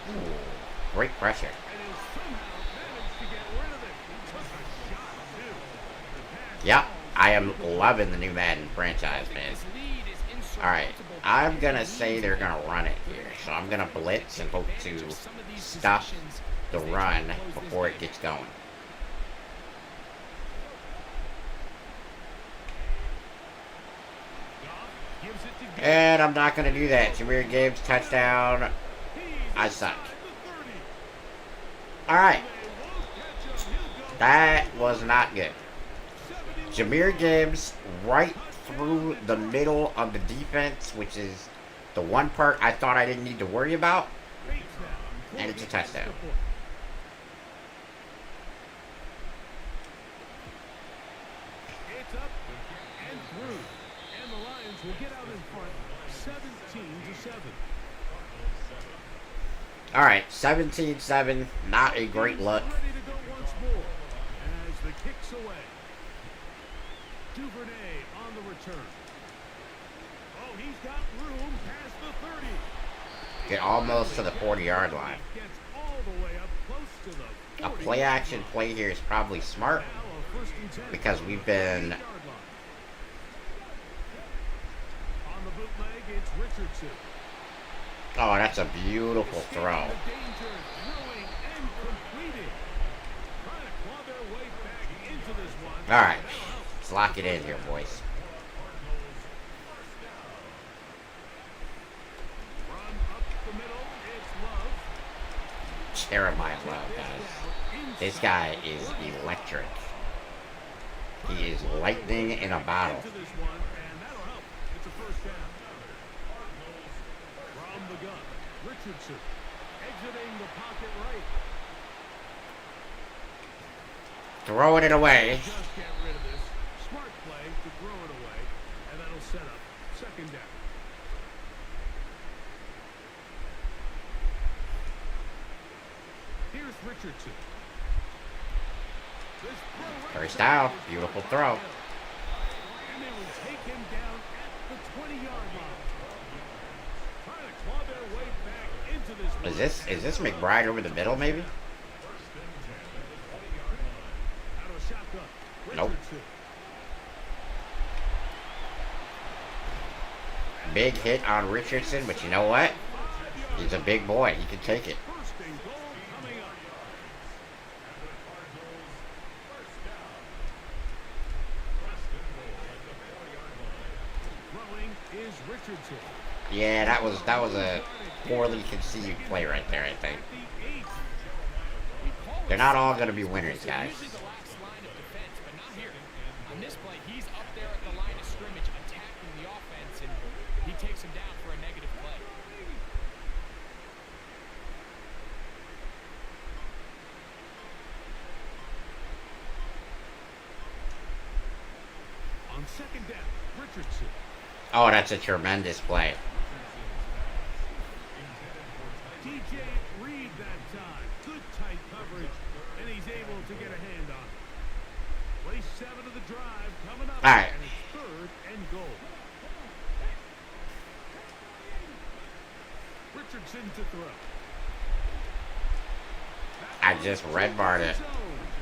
Ooh, great pressure. And he'll somehow manage to get rid of it. He took a shot, too. The pass Yep, falls. I am loving the new Madden franchise, man. This lead is Alright, insurmountable. I'm going to say they're going to run it here. So I'm going to blitz and hope to stop the run before it gets going. Goff it to get. And I'm not going to do that. Jameer Gibbs, touchdown. I suck. Alright. That was not good. Jameer Gibbs right through the middle of the defense, which is the one part I thought I didn't need to worry about. And it's a touchdown. It's up and through. And the Lions will get out in front 17-7. Alright, 17-7. Not a great look. Ready to go once more as the kick's away. Duvernay on the return. Oh, he's got room past the 30. Get almost to the 40-yard line. Gets all the way up close to the A 40. play action play here is probably smart Now a first and 10 because we've been... 40-yard line. On the bootleg, it's Richardson. Oh, that's a beautiful throw. The danger, throwing and completing. Trying to claw their way back into this one. Alright, let's lock it in here, boys. Run up the middle, it's Love. Jeremiah Love, guys. This guy is electric. He is lightning in a bottle. Into this one, and that'll help. It's a first down. From the gun, Richardson exiting the pocket right. Throwing it away. Just get rid of this. Smart play to throw it away, and that'll set up second down. Here's Richardson. This throw right First to down. the Beautiful throw. and they will take him down at the 20-yard line. Trying to claw their way back into this one. Is this McBride over the middle, maybe? Out of a shotgun. Nope. Richardson. Big hit on Richardson, but you know what? He's a big boy. He can take it. First and goal coming up. Throwing is Richardson. Yeah, that was a poorly conceived play right there, I think. At the 8. They're not all going to be winners, guys. Usually the last line of defense, but not here. On this play, he's up there at the line of scrimmage attacking the offense, and he takes him down for a negative play. On second down, Richardson. Oh, that's a tremendous play. DJ Reed that time. Good tight coverage, and he's able to get a hand on it. Play 7 of the drive coming up. All right. And it's third and goal. Richardson to throw. I just red barred it. Zone,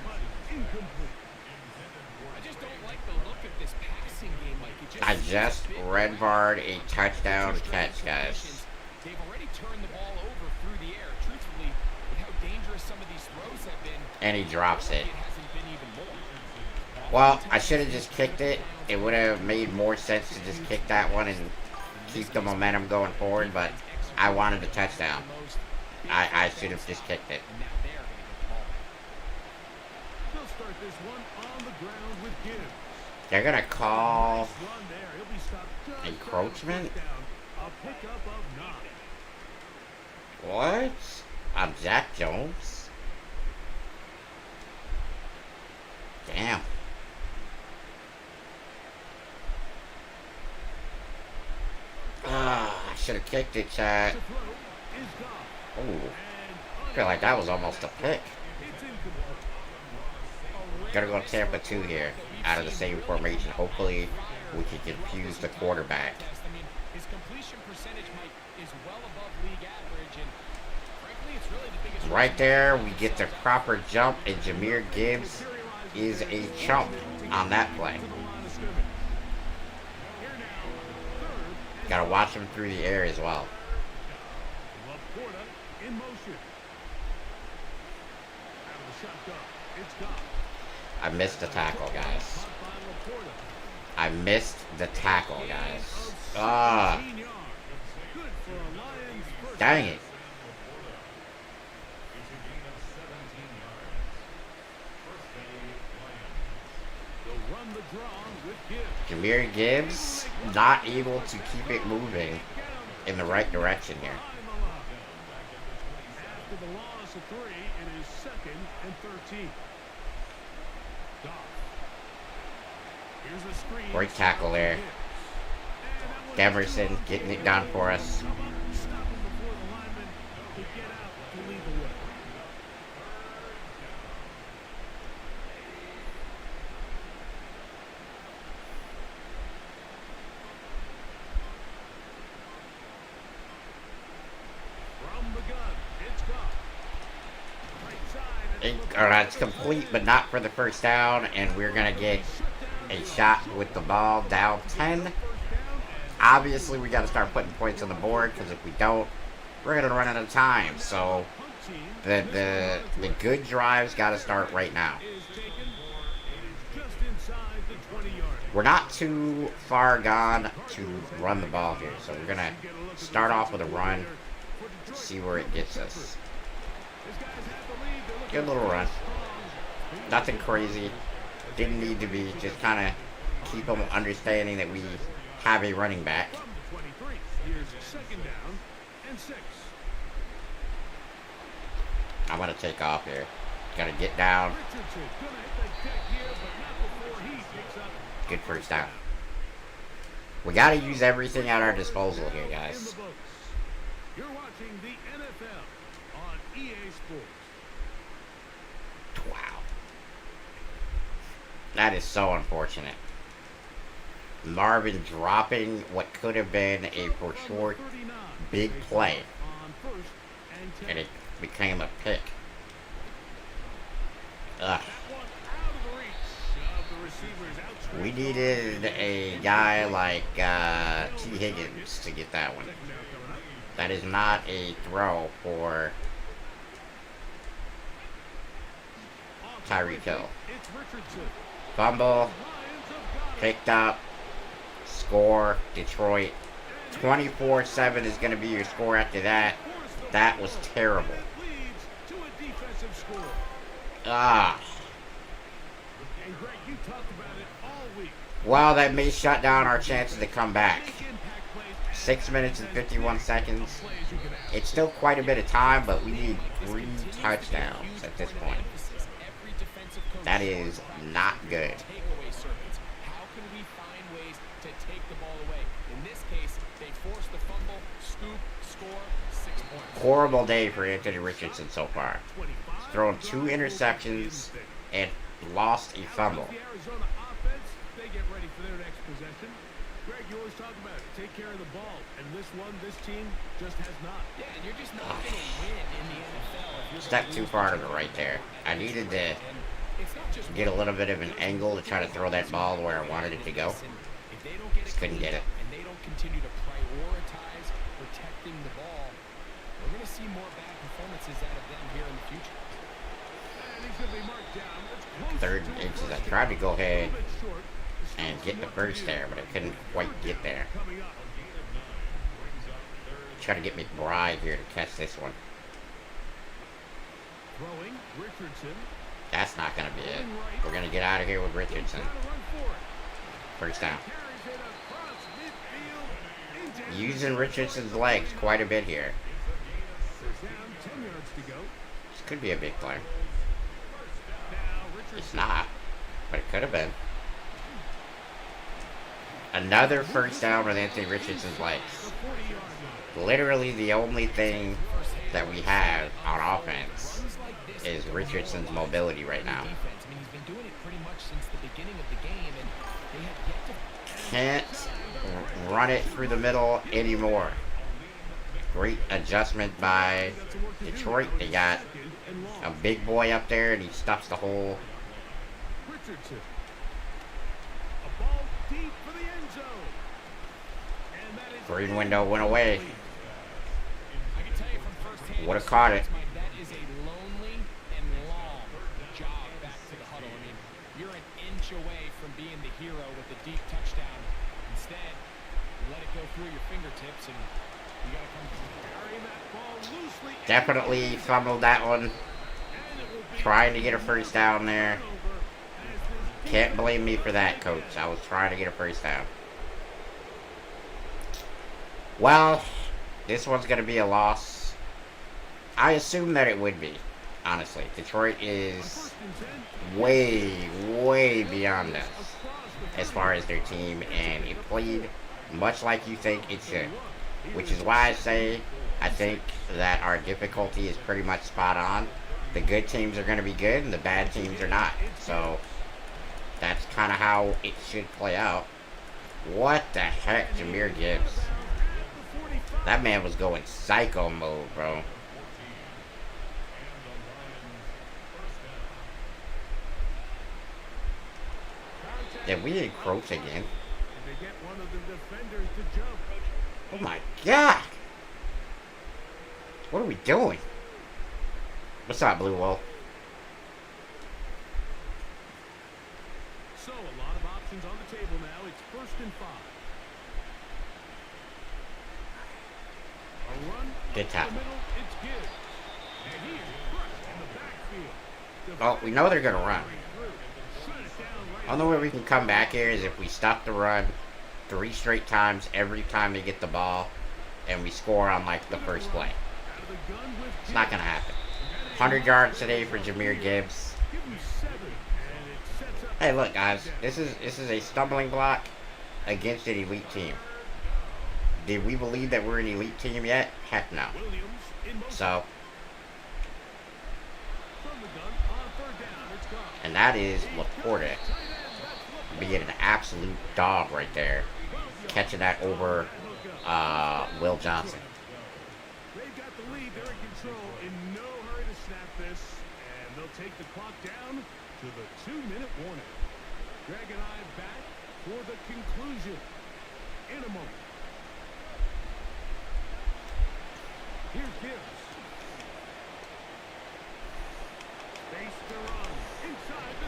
but incomplete. I just don't like the look of this passing game, Mike. It just I seems just a bit red barred a touchdown Just catch, guys. They've already turned the ball over through the air. Truthfully, with how dangerous some of these throws have been, And he drops it. it hasn't been even more. Well, I should have just kicked it. It would have made more sense to just kick that one and keep the momentum going forward, but I wanted a touchdown. I should have just kicked it. Now they're going to get the ball. They'll start this one on the ground with Gibbs. They're going to call Nice run there. He'll be stopped just encroachment? down. A pickup of 9. What? I'm Jack Jones? Damn. I should have kicked it, chat. The throw is gone. Ooh, And I feel like that was almost a pick. it's incomplete. Gotta go Tampa 2 here, out of the same formation. Hopefully, we can confuse the quarterback. I mean, his completion percentage, Mike, is well above league average, and frankly, it's really the biggest. Right there, we get the proper jump, and Jameer Gibbs is a chump on that play. To the line of scrimmage. Here now, third and Gotta watch him through the air as well. Laporta in motion. Out of the shotgun. It's gone. I missed the tackle, guys. Caught by Laporta. I missed the tackle, Gain guys. of Ah, 17 yards. Good for a Lions first dang down. it. They'll run the draw with Gibbs. Jameer Gibbs not able to keep it moving in the right direction here. Behind the line. After the loss of 3, it is 2nd and 13. Goff. Here's a screen. Great tackle there. And that one Demerson getting it done for us. Stop him before the lineman could get out to lead the way. From the gun, it's Goff. Right side. That's complete, but not for the first down, and we're going to get a shot with the ball down 10. Obviously, we got to start putting points on the board, because if we don't, we're going to run out of time. So the good drives got to start right now. We're not too far gone to run the ball here, so we're going to start off with a run, see where it gets us. Good little run. Nothing crazy. Didn't need to be. Just kind of keep them understanding that we have a running back. Here's 2nd down and 6. I'm going to take off here. Got to get down. Richardson gonna hit the deck here, but not before he picks up. Good first down. We got to use everything at our disposal here, guys. You're watching the NFL on EA Sports. Wow. That is so unfortunate. Marvin dropping what could have been a for short big play, and it became a pick. Ugh. We needed a guy like T. Higgins to get that one. That is not a throw for Tyreek Hill. Fumble, picked up, score, Detroit. 24-7 is going to be your score after that. That was terrible. Ah. Well, that may shut down our chances to come back. 6 minutes and 51 seconds. It's still quite a bit of time, but we need 3 touchdowns at this point. That is not good. How can we find ways to take the ball away? In this case, they forced the fumble, scoop, score, 6 points. Horrible day for Anthony Richardson so far. He's thrown 2 interceptions and lost a fumble. They get ready for their next possession. Greg, you always talk about it. Take care of the ball. And this team just has not. Yeah, and you're just not going to win in the NFL if you're Step too far to the right there. I needed to get a little bit of an angle to try to throw that ball where I wanted it to go. Just couldn't get it. And they don't continue to prioritize protecting the ball, we're going to see more bad performances out of them here in the future. And he's going to be marked down. 3rd and inches. I tried to go ahead and get the first there, but I couldn't quite get there. Try to get McBride here to catch this one. Throwing, Richardson. That's not going to be it. We're going to get out of here with Richardson. First down. Using Richardson's legs quite a bit here. This could be a big play. It's not, but it could have been. Another first down with Anthony Richardson's legs. Literally the only thing that we have on offense is Richardson's mobility right now. Can't run it through the middle anymore. Great adjustment by Detroit. They got a big boy up there, and he stuffs the hole. Richardson. A ball deep for the end zone. And that is Green window went away. I can tell you from firsthand, Would have caught it. that is a lonely and long jog back to the huddle. I mean, you're an inch away from being the hero with a deep touchdown. Instead, let it go through your fingertips, and you got to come Carrying that ball loosely. Definitely fumbled that one. And it will be Trying to get a first down there. turnover as this Can't blame me for that, coach. I was trying to get a first down. Well, this one's going to be a loss. I assume that it would be, honestly. Detroit is way, way beyond us as far as their team, and it played much like you think it should. Which is why I think that our difficulty is pretty much spot on. The good teams are going to be good, and the bad teams are not. So, that's kind of how it should play out. What the heck, Jahmyr Gibbs? That man was going psycho mode, bro. Did we encroach again? They get one of the defenders to jump. Oh my god! What are we doing? What's up, Blue Wolf? So, a lot of options on the table now. It's 1st and 5. A run Good up tackle. the middle. It's Gibbs. And he is crushed in the backfield. Well, we know they're gonna run. Shut it down right Only way we can come back here is if we stop the run 3 straight times every time they get the ball, and we score on like the first play. out of the gun with It's not gonna happen. 100 yards today for Jahmyr Gibbs. Give him 7. And it sets up. Hey, look, guys. This is a stumbling block against an elite team. Did we believe that we're an elite team yet? Heck no. Williams in motion. So, From the gun on 3rd down. It's gone. and that is Laporta being an absolute dog right there, catching that over Will Johnson. They've got the lead. They're in control. In no hurry to snap this. And they'll take the clock down to the 2-minute warning. Greg and I back for the conclusion in a moment. Here's Gibbs. Space to run. Inside the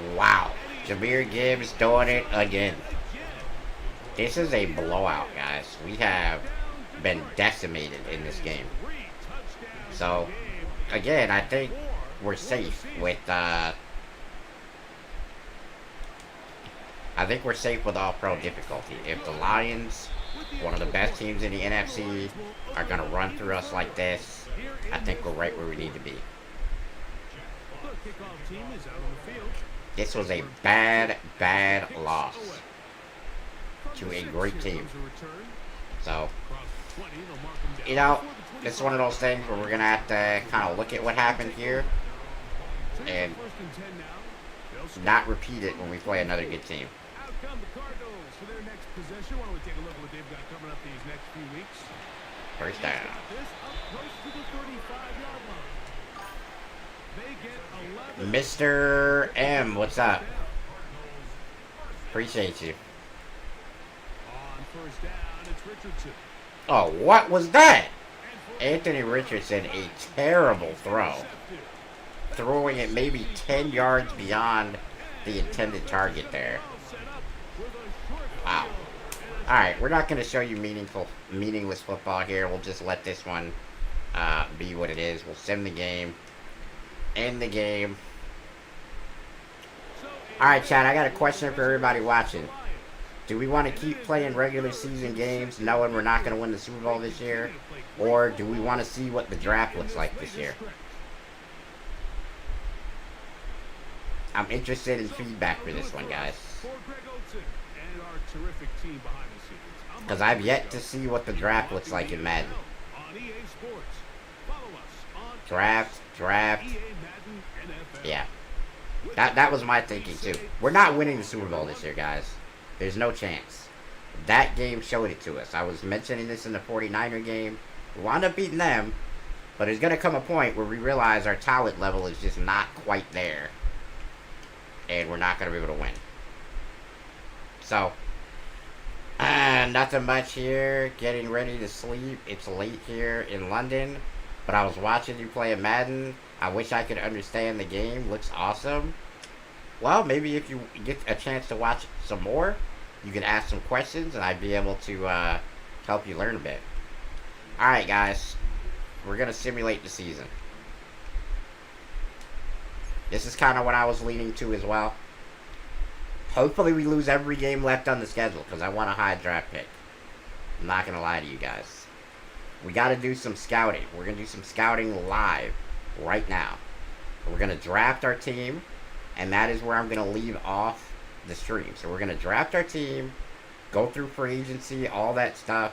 20. Wow. Jahmyr Gibbs doing it again. This is a blowout, guys. We have been decimated in this game. So, again, I think we're safe with, I think we're safe with all-pro difficulty. If the Lions, one of the best teams in the NFC, are going to run through us like this, I think we're right where we need to be. The kickoff team is out on the field. This was a bad, bad loss to a great team. So, you know, it's one of those things where we're going to have to kind of look at what happened here and not repeat it when we play another good team. Out come the Cardinals for their next possession. Why don't we take a look at what they've got coming up these next few weeks? First down. This up close to the 35-yard line. They get 11. Mr. M, what's up? Appreciate you. On 1st down, it's Richardson. Oh, what was that? Anthony Richardson, a terrible throw. Throwing it maybe 10 yards beyond the intended target there. Wow. Alright, we're not going to show you meaningless football here. We'll just let this one be what it is. We'll sim the game. End the game. Alright, Chad, I got a question for everybody watching. Do we want to keep playing regular season games knowing we're not going to win the Super Bowl this year? Or do we want to see what the draft looks like this year? I'm interested in feedback for this one, guys. Because I've yet to see what the draft looks like in Madden. Draft. Yeah. That was my thinking, too. We're not winning the Super Bowl this year, guys. There's no chance. That game showed it to us. I was mentioning this in the 49er game. We wound up beating them. But there's going to come a point where we realize our talent level is just not quite there. And we're not going to be able to win. So, nothing much here. Getting ready to sleep. It's late here in London. But I was watching you play a Madden. I wish I could understand the game. Looks awesome. Well, maybe if you get a chance to watch some more, you could ask some questions, and I'd be able to help you learn a bit. Alright, guys. We're going to simulate the season. This is kind of what I was leaning to as well. Hopefully we lose every game left on the schedule, because I want a high draft pick. I'm not going to lie to you guys. We got to do some scouting. We're going to do some scouting live right now. We're going to draft our team, and that is where I'm going to leave off the stream. So we're going to draft our team, go through free agency, all that stuff,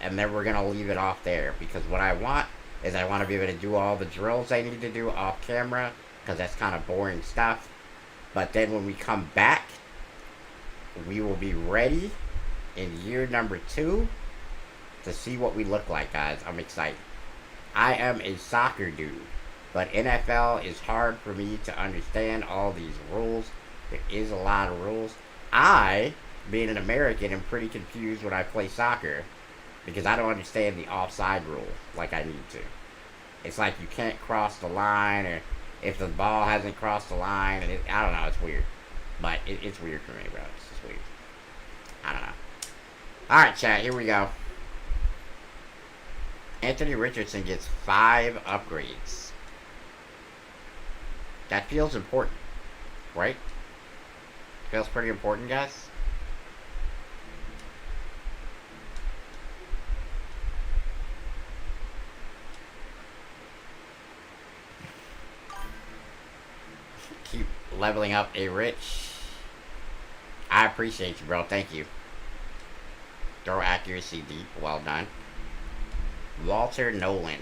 and then we're going to leave it off there. Because what I want is I want to be able to do all the drills I need to do off camera, because that's kind of boring stuff. But then when we come back, we will be ready in year number 2 to see what we look like, guys. I'm excited. I am a soccer dude, but NFL is hard for me to understand all these rules. There is a lot of rules. I, being an American, am pretty confused when I play soccer because I don't understand the offside rule like I need to. It's like you can't cross the line, or if the ball hasn't crossed the line, and I don't know, it's weird. But it's weird for me, bro. It's just weird. I don't know. Alright, chat, here we go. Anthony Richardson gets 5 upgrades. That feels important, right? Feels pretty important, guys. Keep leveling up a Rich. I appreciate you, bro. Thank you. Throw accuracy deep. Well done. Walter Nolan.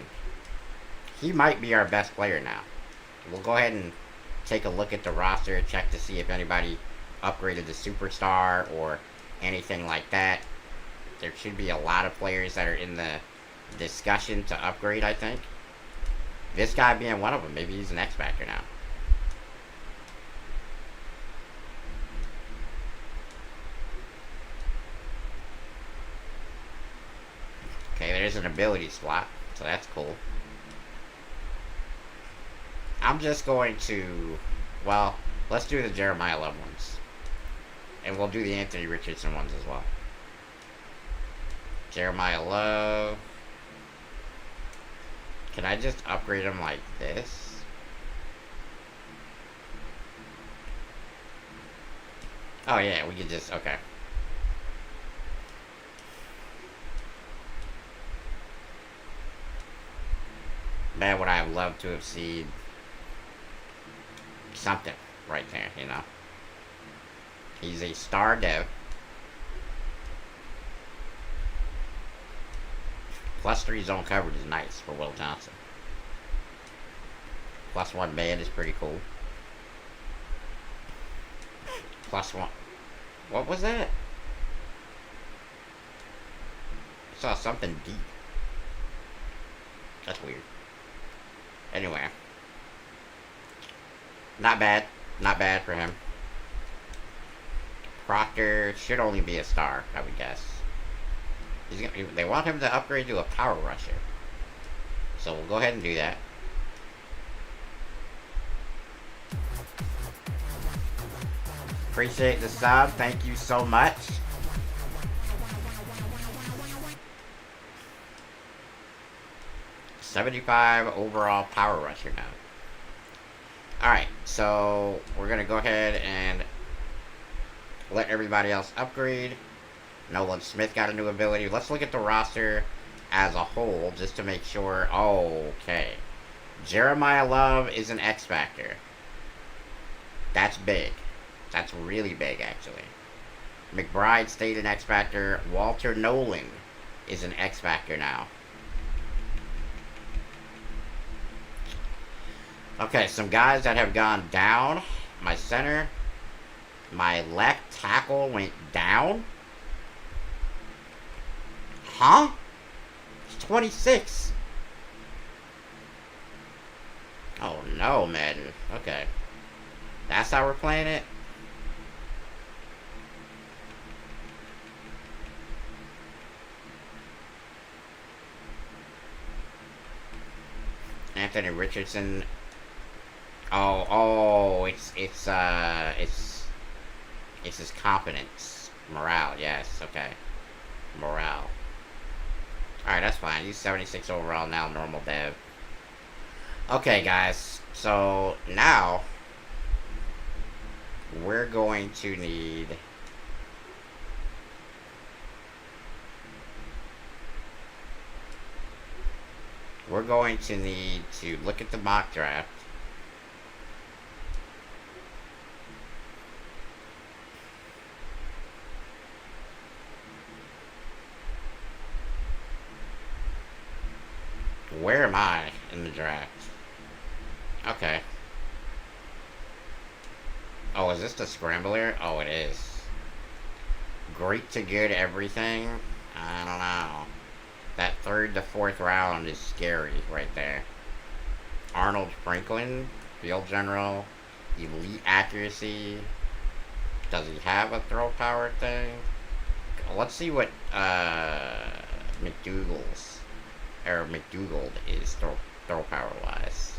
He might be our best player now. We'll go ahead and take a look at the roster, check to see if anybody upgraded to superstar or anything like that. There should be a lot of players that are in the discussion to upgrade, I think. This guy being one of them. Maybe he's an X-Factor now. Okay, there's an ability slot, so that's cool. I'm just going to, well, let's do the Jeremiah Love ones. And we'll do the Anthony Richardson ones as well. Jeremiah Love. Can I just upgrade him like this? Oh yeah, we could just, okay. Man, would I have loved to have seen something right there, you know. He's a star dev. +3 zone coverage is nice for Will Johnson. +1 man is pretty cool. +1. What was that? I saw something deep. That's weird. Anyway. Not bad. Not bad for him. Proctor should only be a star, I would guess. They want him to upgrade to a power rusher. So we'll go ahead and do that. Appreciate the sub. Thank you so much. $75 overall power rusher now. Alright, so we're going to go ahead and let everybody else upgrade. Nolan Smith got a new ability. Let's look at the roster as a whole just to make sure. Okay. Jeremiah Love is an X Factor. That's big. That's really big, actually. McBride stayed an X Factor. Walter Nolan is an X Factor now. Okay, some guys that have gone down. My center. My left tackle went down. Huh? It's 26. Oh no, Madden. Okay. That's how we're playing it? Anthony Richardson. It's his competence. Morale, yes, okay. Morale. Alright, that's fine. He's 76 overall now, normal dev. Okay, guys. So, now, we're going to need... We're going to need to look at the mock draft. Where am I in the draft? Okay. Oh, is this the scrambler? Oh, it is. Great to good everything? I don't know. That 3rd to 4th round is scary right there. Arnold Franklin, field general, elite accuracy. Does he have a throw power thing? Let's see what McDougald is throw power wise.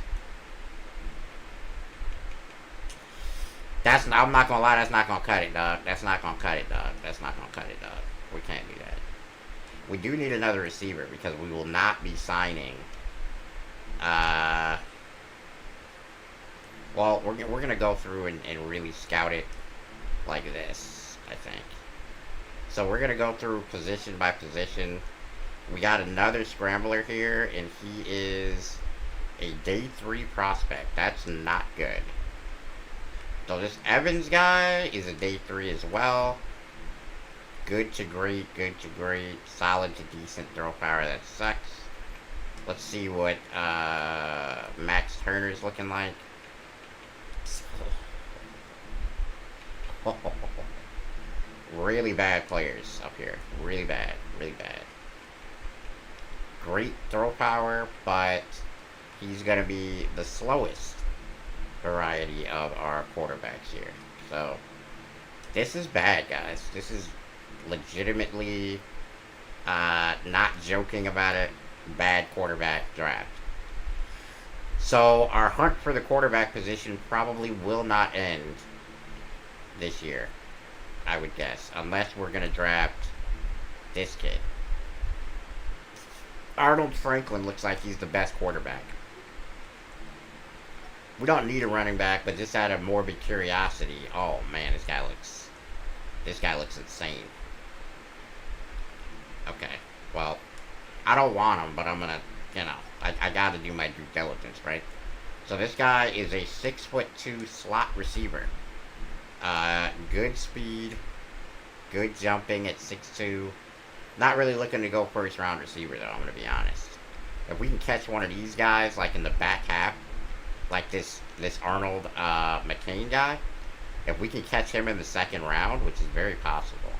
I'm not gonna lie, that's not gonna cut it, dog. That's not gonna cut it, dog. That's not gonna cut it, dog. We can't do that. We do need another receiver because we will not be signing. Well, we're gonna go through and really scout it like this, I think. So we're gonna go through position by position. We got another scrambler here, and he is a day 3 prospect. That's not good. So this Evans guy is a day 3 as well. Good to great, solid to decent throw power. That sucks. Let's see what Max Turner's looking like. Really bad players up here. Really bad. Great throw power, but he's going to be the slowest variety of our quarterbacks here. So, this is bad, guys. This is legitimately, not joking about it, bad quarterback draft. So, our hunt for the quarterback position probably will not end this year, I would guess, unless we're going to draft this kid. Arnold Franklin looks like he's the best quarterback. We don't need a running back, but just out of morbid curiosity, oh man, this guy looks insane. Okay, well, I don't want him, but I'm gonna, I gotta do my due diligence, right? So this guy is a 6'2" slot receiver. Good speed, good jumping at 6'2". Not really looking to go first round receiver though, I'm gonna be honest. If we can catch one of these guys like in the back half, like this Arnold McCain guy, if we can catch him in the 2nd round, which is very possible,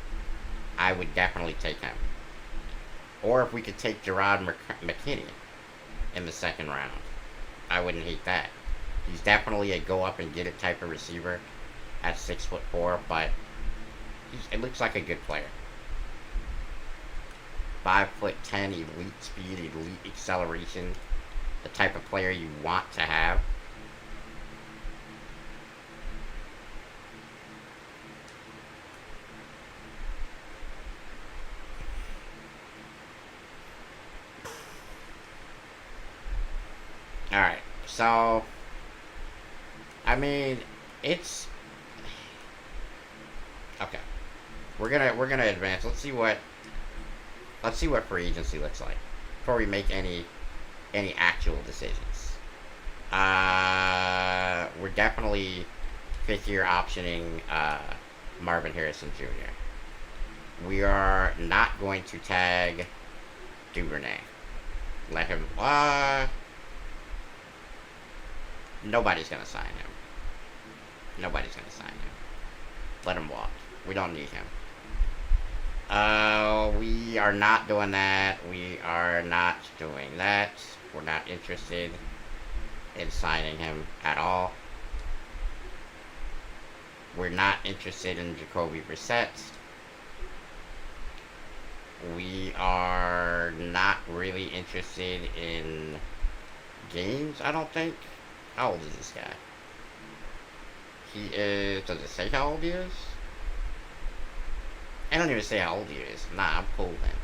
I would definitely take him. Or if we could take Gerard McKinney in the 2nd round, I wouldn't hate that. He's definitely a go up and get it type of receiver at 6'4", but it looks like a good player. 5'10", elite speed, elite acceleration, the type of player you want to have. Alright, so I mean, it's okay. We're gonna advance. Let's see what free agency looks like before we make any actual decisions. We're definitely 5th year optioning Marvin Harrison Jr. We are not going to tag Duvernay. Let him. Nobody's gonna sign him. Let him walk. We don't need him. We are not doing that. We are not doing that. We're not interested in signing him at all. We're not interested in Jacoby Brissett. We are not really interested in games, I don't think. How old is this guy? He is... Does it say how old he is? I don't even say how old he is. Nah, I'm cool then.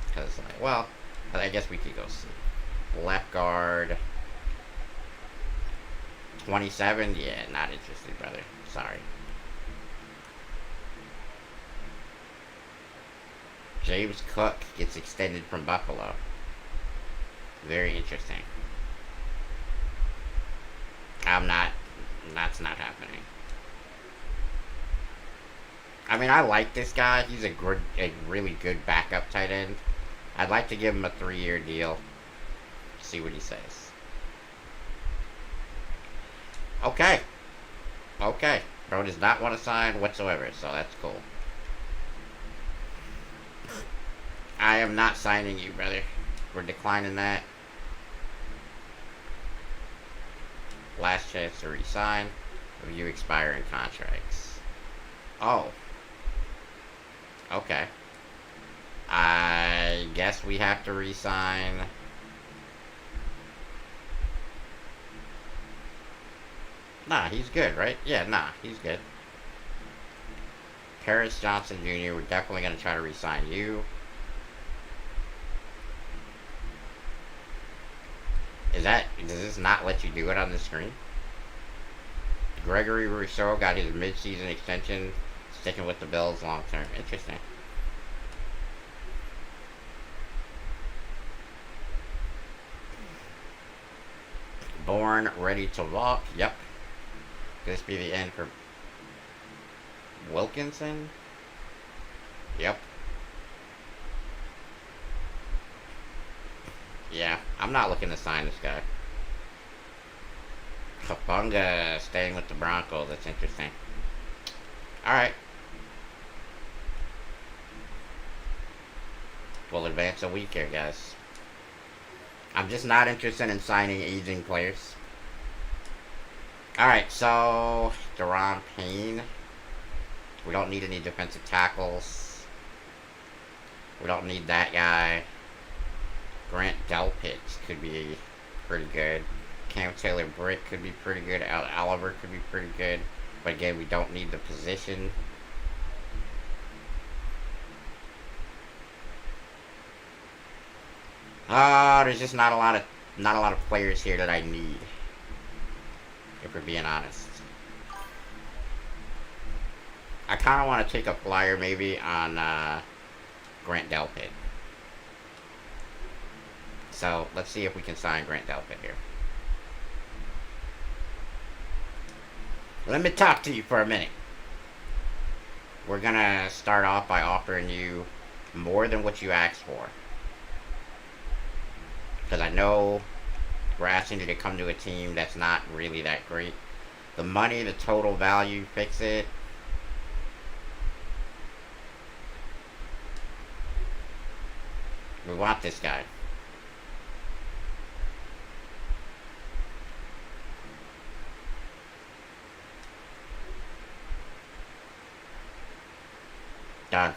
Because, like, well, I guess we could go see. Left guard. 27? Yeah, not interested, brother. Sorry. James Cook gets extended from Buffalo. Very interesting. That's not happening. I mean, I like this guy. He's a really good backup tight end. I'd like to give him a 3-year deal. See what he says. Okay. Okay. Bro does not want to sign whatsoever, so that's cool. I am not signing you, brother. We're declining that. Last chance to resign. Review expiring contracts. Oh. Okay. I guess we have to resign. Nah, he's good, right? Yeah, nah, he's good. Paris Johnson Jr., we're definitely going to try to resign you. Does this not let you do it on the screen? Gregory Rousseau got his mid-season extension, sticking with the Bills long term. Interesting. Born ready to walk. Yep. Could this be the end for Wilkinson? Yep. Yeah, I'm not looking to sign this guy. Kapunga staying with the Broncos. That's interesting. Alright. We'll advance a week here, guys. I'm just not interested in signing aging players. Alright, so Deron Payne. We don't need any defensive tackles. We don't need that guy. Grant Delpit could be pretty good. Cam Taylor-Britt could be pretty good. Oliver could be pretty good. But again, we don't need the position. There's just not a lot of players here that I need. If we're being honest. I kind of want to take a flyer maybe on Grant Delpit. So, let's see if we can sign Grant Delpit here. Let me talk to you for a minute. We're gonna start off by offering you more than what you asked for. Because I know we're asking you to come to a team that's not really that great. The money, the total value, fix it. We want this guy. Done.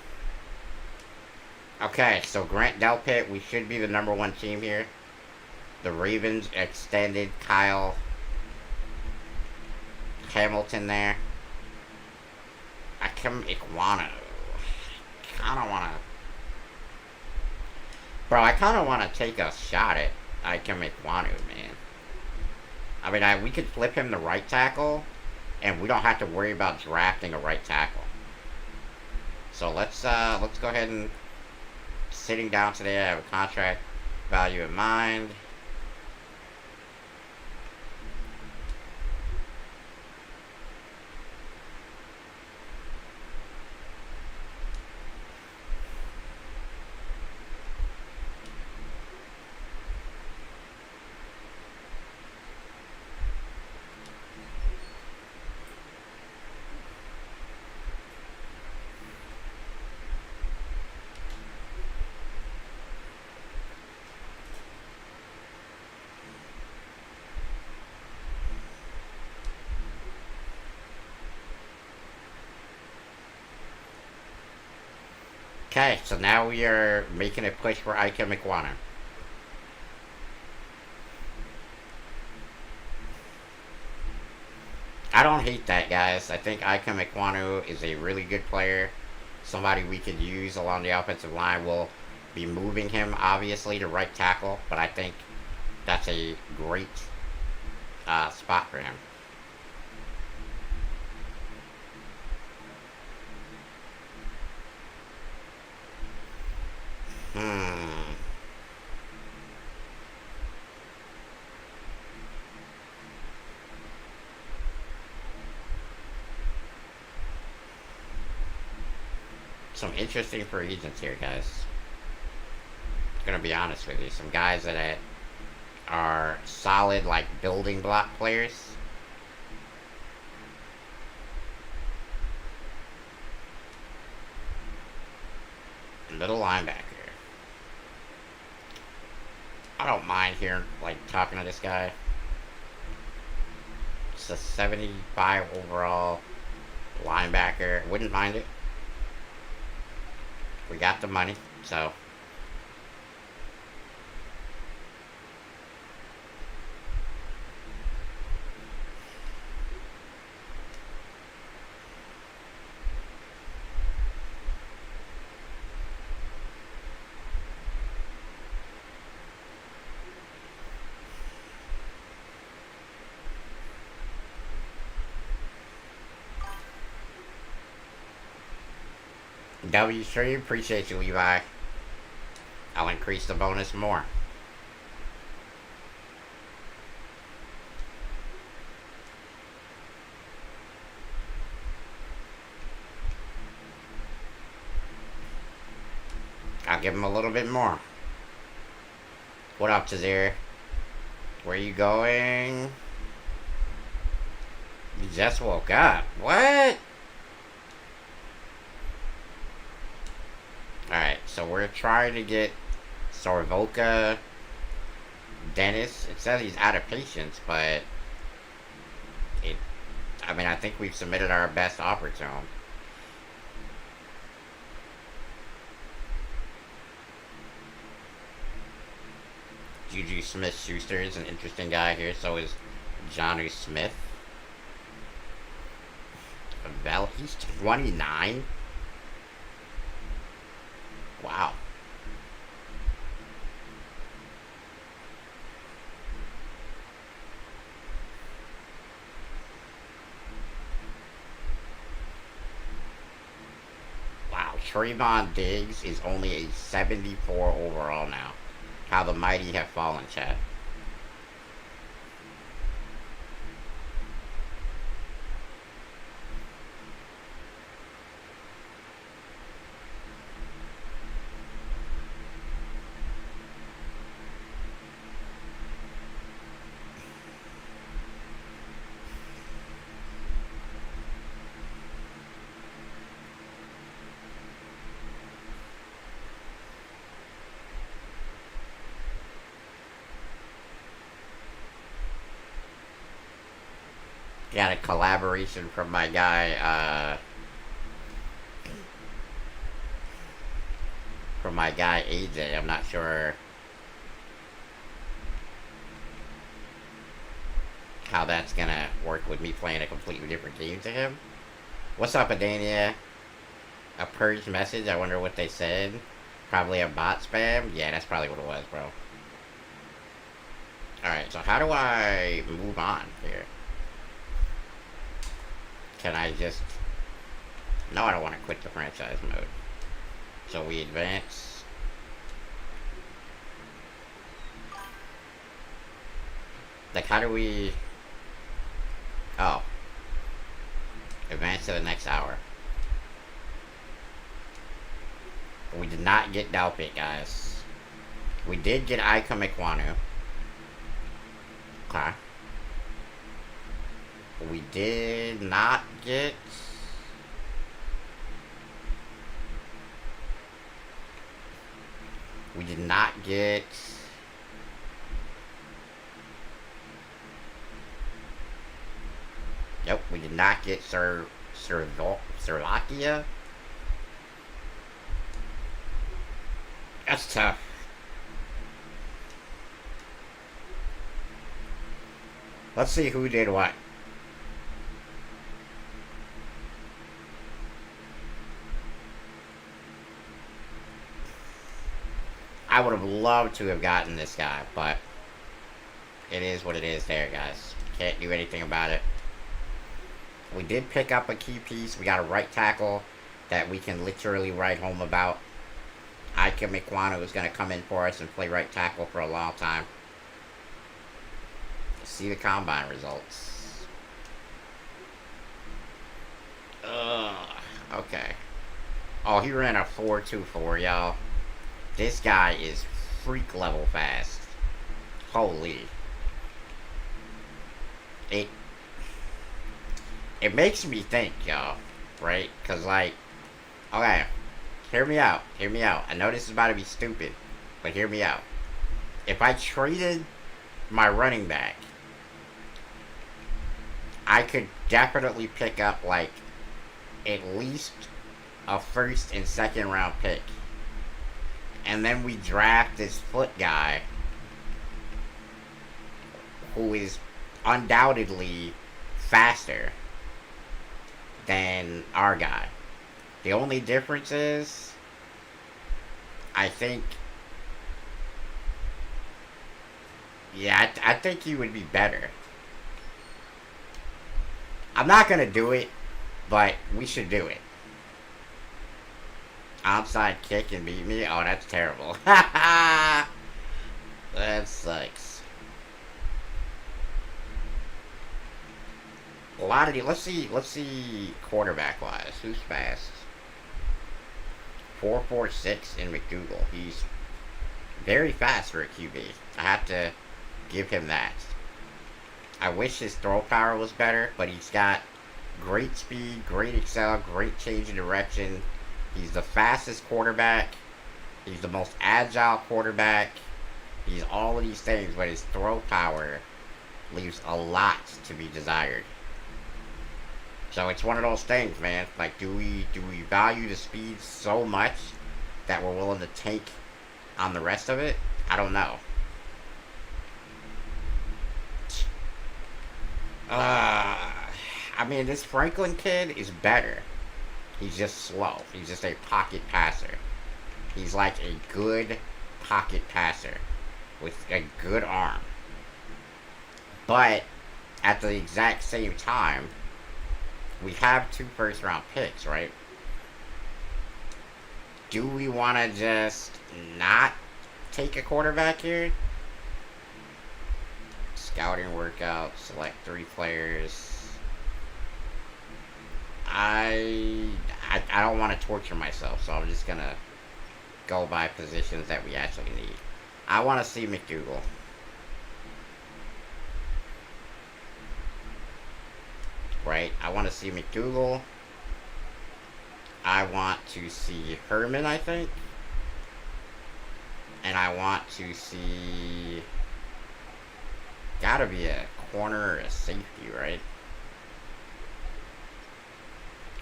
Okay, so Grant Delpit, we should be the #1 team here. The Ravens extended Kyle Hamilton there. Ikem Ekwonu. I kinda wanna take a shot at Ikem Ekwonu, man. I mean, we could flip him to right tackle, and we don't have to worry about drafting a right tackle. So let's go ahead and sitting down today. I have a contract value in mind. Okay, so now we are making a push for Ikem Ekwonu. I don't hate that, guys. I think Ikem Ekwonu is a really good player. somebody we could use along the offensive line. We'll be moving him, obviously, to right tackle, but I think that's a great spot for him. Some interesting free agents here, guys. Gonna be honest with you. Some guys that are solid, like, building block players. Middle linebacker. I don't mind hearing, like, talking to this guy. It's a 75 overall linebacker. Wouldn't mind it. We got the money, so. W stream, appreciate you, Levi. I'll increase the bonus more. I'll give him a little bit more. What up, Tazir? Where you going? You just woke up. What? Alright, so we're trying to get Sorvoka Dennis. It says he's out of patience, but I think we've submitted our best offer to him. Juju Smith-Schuster is an interesting guy here, so is Jonnu Smith. He's 29? Wow. Wow, Trayvon Diggs is only a 74 overall now. How the mighty have fallen, chat. Got a collaboration from my guy, AJ. I'm not sure how that's gonna work with me playing a completely different game to him. What's up, Adania? A purge message? I wonder what they said. Probably a bot spam? Yeah, that's probably what it was, bro. Alright, so how do I move on here? Can I just... No, I don't want to quit the franchise mode. So we advance. Like, how do we... Oh. Advance to the next hour. We did not get Dalpit, guys. We did get Ika Mekwanu. Okay. We did not get... We did not get... Nope, we did not get Slovakia. That's tough. Let's see who did what. I would have loved to have gotten this guy, but it is what it is there, guys. Can't do anything about it. We did pick up a key piece. We got a right tackle that we can literally write home about. Ika Mikwano is going to come in for us and play right tackle for a long time. See the combine results. Okay. Oh, he ran a 4.24, y'all. This guy is freak level fast. Holy. It makes me think, y'all. Right? Because, like, okay. Hear me out. Hear me out. I know this is about to be stupid, but hear me out. If I traded my running back, I could definitely pick up, like, at least a first and second round pick. And then we draft this foot guy who is undoubtedly faster than our guy. The only difference is, I think, yeah, I think he would be better. I'm not going to do it, but we should do it. Onside kick and beat me? Oh, that's terrible. That sucks. A lot of the, let's see quarterback wise. Who's fast? 4.46 in McDougal. He's very fast for a QB. I have to give him that. I wish his throw power was better, but he's got great speed, great excel, great change of direction. He's the fastest quarterback. He's the most agile quarterback. He's all of these things, but his throw power leaves a lot to be desired. So it's one of those things, man. Like, do we value the speed so much that we're willing to take on the rest of it? I don't know. I mean, this Franklin kid is better. He's just slow. He's just a pocket passer. He's like a good pocket passer with a good arm. But at the exact same time, we have 2 first-round picks, right? Do we want to just not take a quarterback here? Scouting workout, select 3 players. I don't want to torture myself, so I'm just going to go by positions that we actually need. I want to see McDougal. Right? I want to see McDougal. I want to see Herman, I think. And I want to see... Gotta be a corner or a safety, right?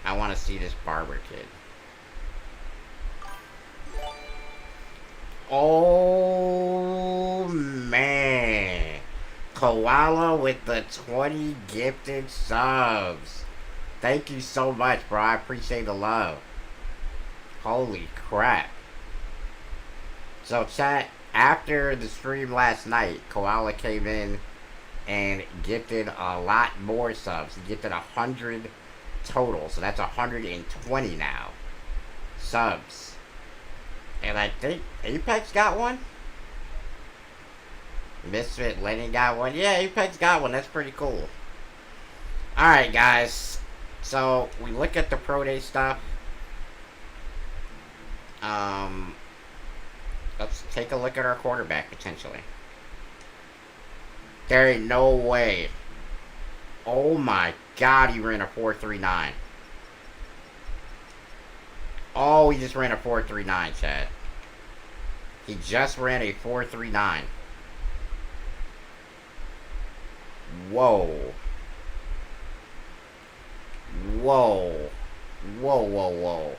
I want to see this Barber kid. Oh, man. Koala with the 20 gifted subs. Thank you so much, bro. I appreciate the love. Holy crap. So, chat, after the stream last night, Koala came in and gifted a lot more subs. He gifted 100 total. So, that's 120 now. Subs. And I think Apex got one? Misfit Lenny got one. Yeah, Apex got one. That's pretty cool. Alright, guys. So, we look at the Pro Day stuff. Let's take a look at our quarterback, potentially. There ain't no way. Oh my god, he ran a 4.39. Oh, he just ran a 4.39, chat. He just ran a 4.39. Whoa. Whoa. Whoa, whoa, whoa.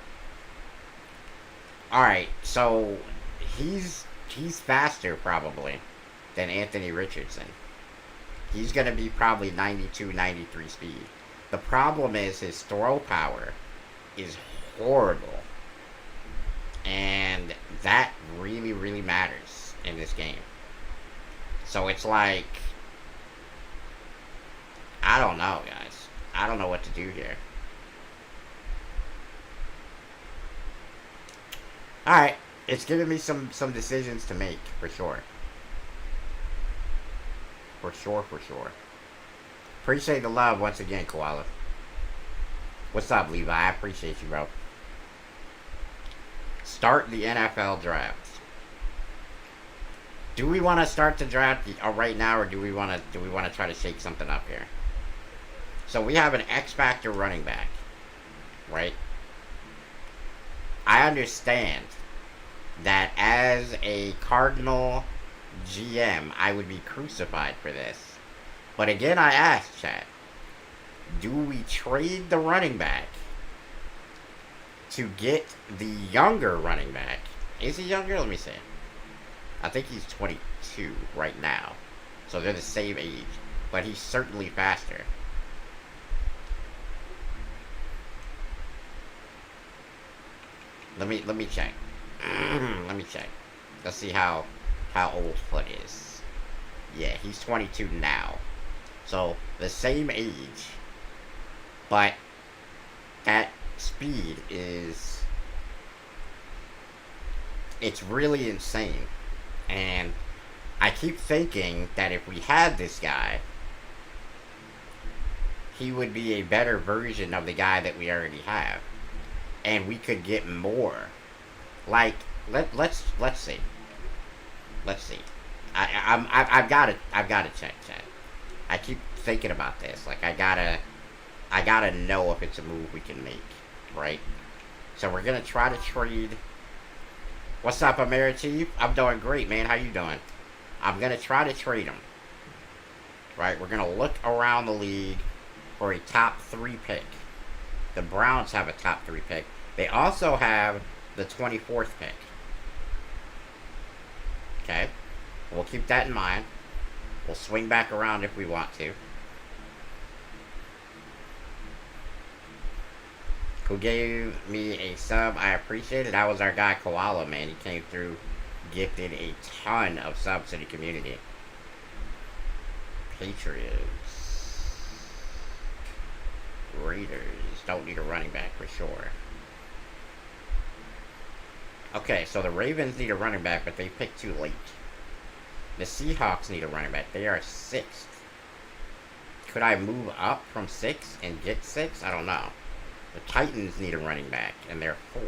Alright, so he's faster probably than Anthony Richardson. He's going to be probably 92, 93 speed. The problem is his throw power is horrible. And that really, really matters. it's like, I don't know, guys. I don't know what to do here. Alright, it's giving me some decisions to make, for sure. For sure. Appreciate the love once again, Koala. What's up, Levi? I appreciate you, bro. Start the NFL draft. Do we want to start the draft right now, or do we want to try to shake something up here? So we have an X Factor running back, right? I understand that as a Cardinal GM, I would be crucified for this. But again, I ask, chat, do we trade the running back to get the younger running back? Is he younger? Let me see. I think he's 22 right now. So they're the same age. But he's certainly faster. Let me check. Let me check. Let's see how old Foot is. Yeah, he's 22 now. So the same age. But that speed is, it's really insane. And I keep thinking that if we had this guy, he would be a better version of the guy that we already have. And we could get more. Like, let's see. Let's see. I've got to check. I keep thinking about this. Like, I gotta know if it's a move we can make, right? So we're gonna try to trade. What's up, Americhief? I'm doing great, man. How you doing? I'm gonna try to trade him. Right? We're gonna look around the league for a top 3 pick. The Browns have a top 3 pick. They also have the 24th pick. Okay? We'll keep that in mind. We'll swing back around if we want to. Who gave me a sub? I appreciate it. That was our guy Koala, man. He came through, gifted a ton of subs to the community. Patriots. Raiders. Don't need a running back for sure. Okay, so the Ravens need a running back, but they picked too late. The Seahawks need a running back. They are 6th. Could I move up from 6 and get 6? I don't know. The Titans need a running back, and they're 4.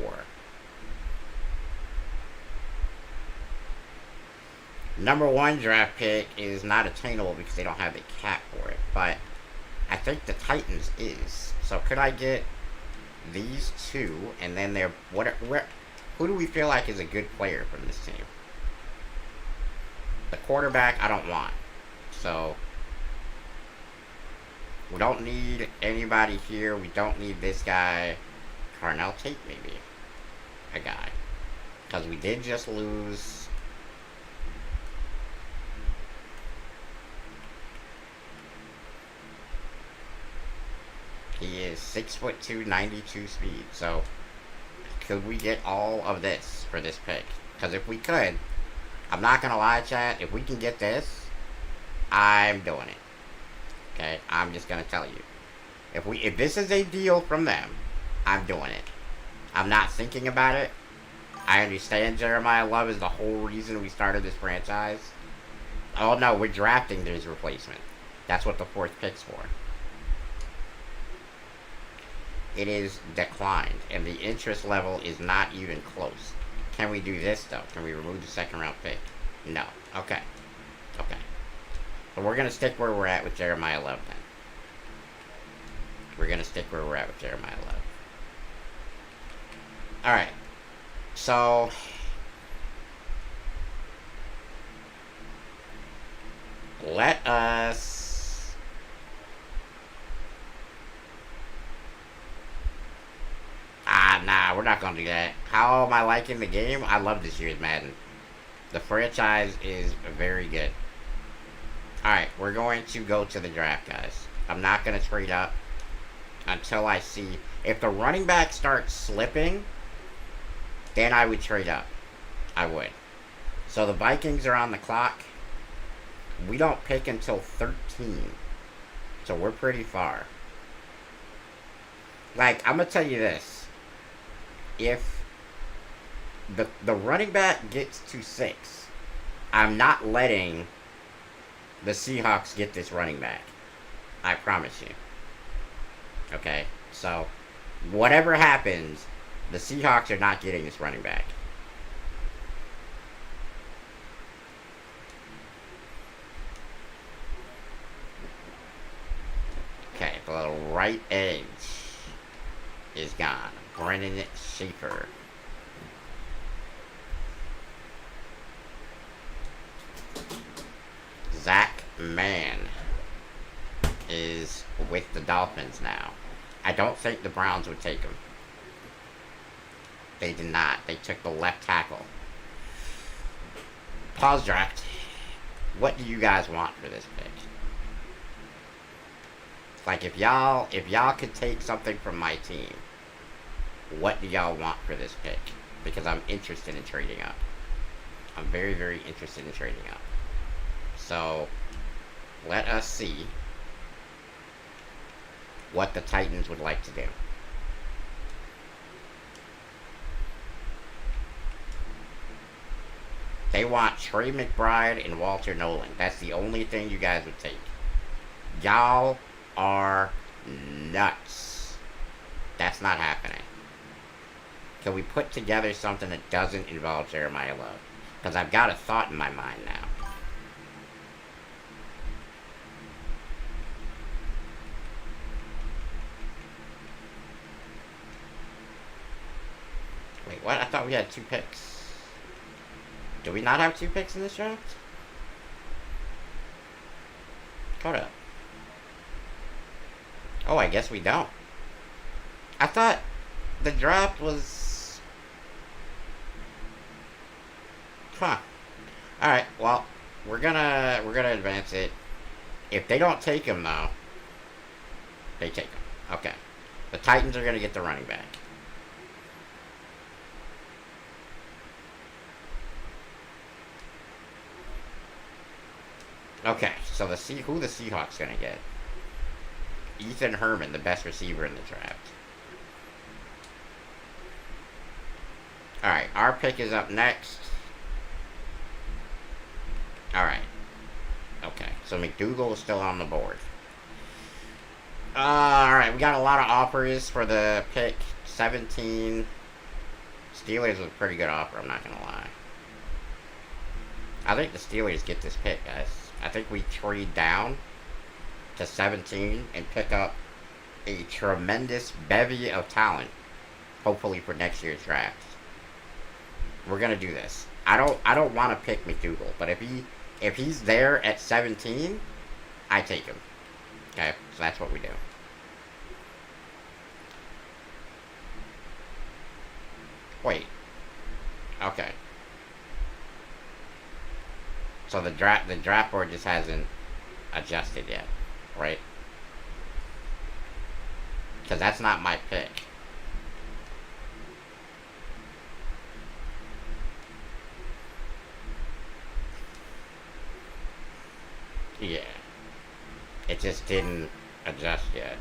Number 1 draft pick is not attainable because they don't have the cap for it, but I think the Titans is. So could I get these 2, and then they're who do we feel like is a good player from this team? The quarterback I don't want. So we don't need anybody here. We don't need this guy. Carnell Tate, maybe. A guy. Because we did just lose. He is 6'2", 92 speed. So could we get all of this for this pick? Because if we could, I'm not going to lie, chat. If we can get this, I'm doing it. Okay, I'm just gonna tell you, if this is a deal from them, I'm doing it. I'm not thinking about it. I understand Jeremiah Love is the whole reason we started this franchise. Oh no, we're drafting his replacement. That's what the 4th pick's for. It is declined, and the interest level is not even close. Can we do this though? Can we remove the 2nd round pick? No. Okay. Okay. So we're going to stick where we're at with Jeremiah Love then. We're going to stick where we're at with Jeremiah Love. Alright. So let us nah, we're not going to do that. How am I liking the game? I love this year's Madden. The franchise is very good. Alright, we're going to go to the draft, guys. I'm not going to trade up until I see. If the running back starts slipping, then I would trade up. I would. So the Vikings are on the clock. we don't pick until 13. So we're pretty far. Like, I'm going to tell you this. If the running back gets to 6, I'm not letting the Seahawks get this running back. I promise you. Okay? So, whatever happens, the Seahawks are not getting this running back. Okay, the little right edge is gone. Brennan Schaefer. Zach Mann is with the Dolphins now. I don't think the Browns would take him. They did not. They took the left tackle. Pause draft. What do you guys want for this pick? Like, if y'all could take something from my team, what do y'all want for this pick? Because I'm interested in trading up. I'm very, very interested in trading up. So, let us see what the Titans would like to do. They want Trey McBride and Walter Nolan. That's the only thing you guys would take. Y'all are nuts. That's not happening. Can we put together something that doesn't involve Jeremiah Love? Because I've got a thought in my mind now. Wait, what? I thought we had 2 picks. Do we not have 2 picks in this draft? Hold up. Oh, I guess we don't. I thought the draft was... Huh. Alright, well, we're gonna advance it. If they don't take him, though, they take him. Okay. The Titans are gonna get the running back. Okay, so who the Seahawks gonna get? Ethan Herman, the best receiver in the draft. Alright, our pick is up next. Alright. Okay, so McDougal is still on the board. Alright, we got a lot of offers for the pick. 17. Steelers was a pretty good offer, I'm not gonna lie. I think the Steelers get this pick, guys. I think we trade down to 17 and pick up a tremendous bevy of talent, hopefully for next year's draft. We're gonna do this. I don't want to pick McDougal, but if he's there at 17, I take him. Okay, so that's what we do. Wait. Okay. So the draft board just hasn't adjusted yet, right? Because that's not my pick. Yeah. It just didn't adjust yet.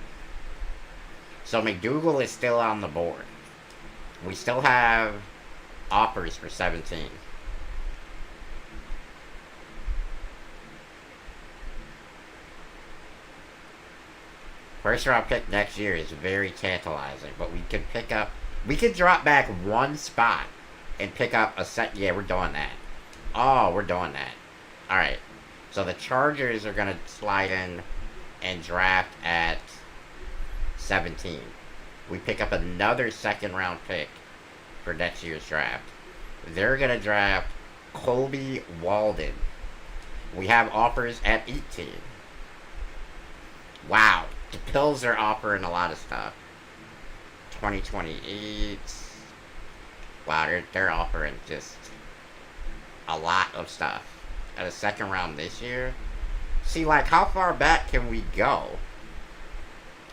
So McDougal is still on the board. We still have offers for 17. First round pick next year is very tantalizing, but we could drop back 1 spot and pick up a set. Yeah, we're doing that. Oh, we're doing that. Alright. So the Chargers are going to slide in and draft at 17. We pick up another second round pick for next year's draft. They're going to draft Colby Walden. We have offers at 18. Wow. The Pills are offering a lot of stuff. 2028. Wow, they're offering just a lot of stuff. At a second round this year. See, like, how far back can we go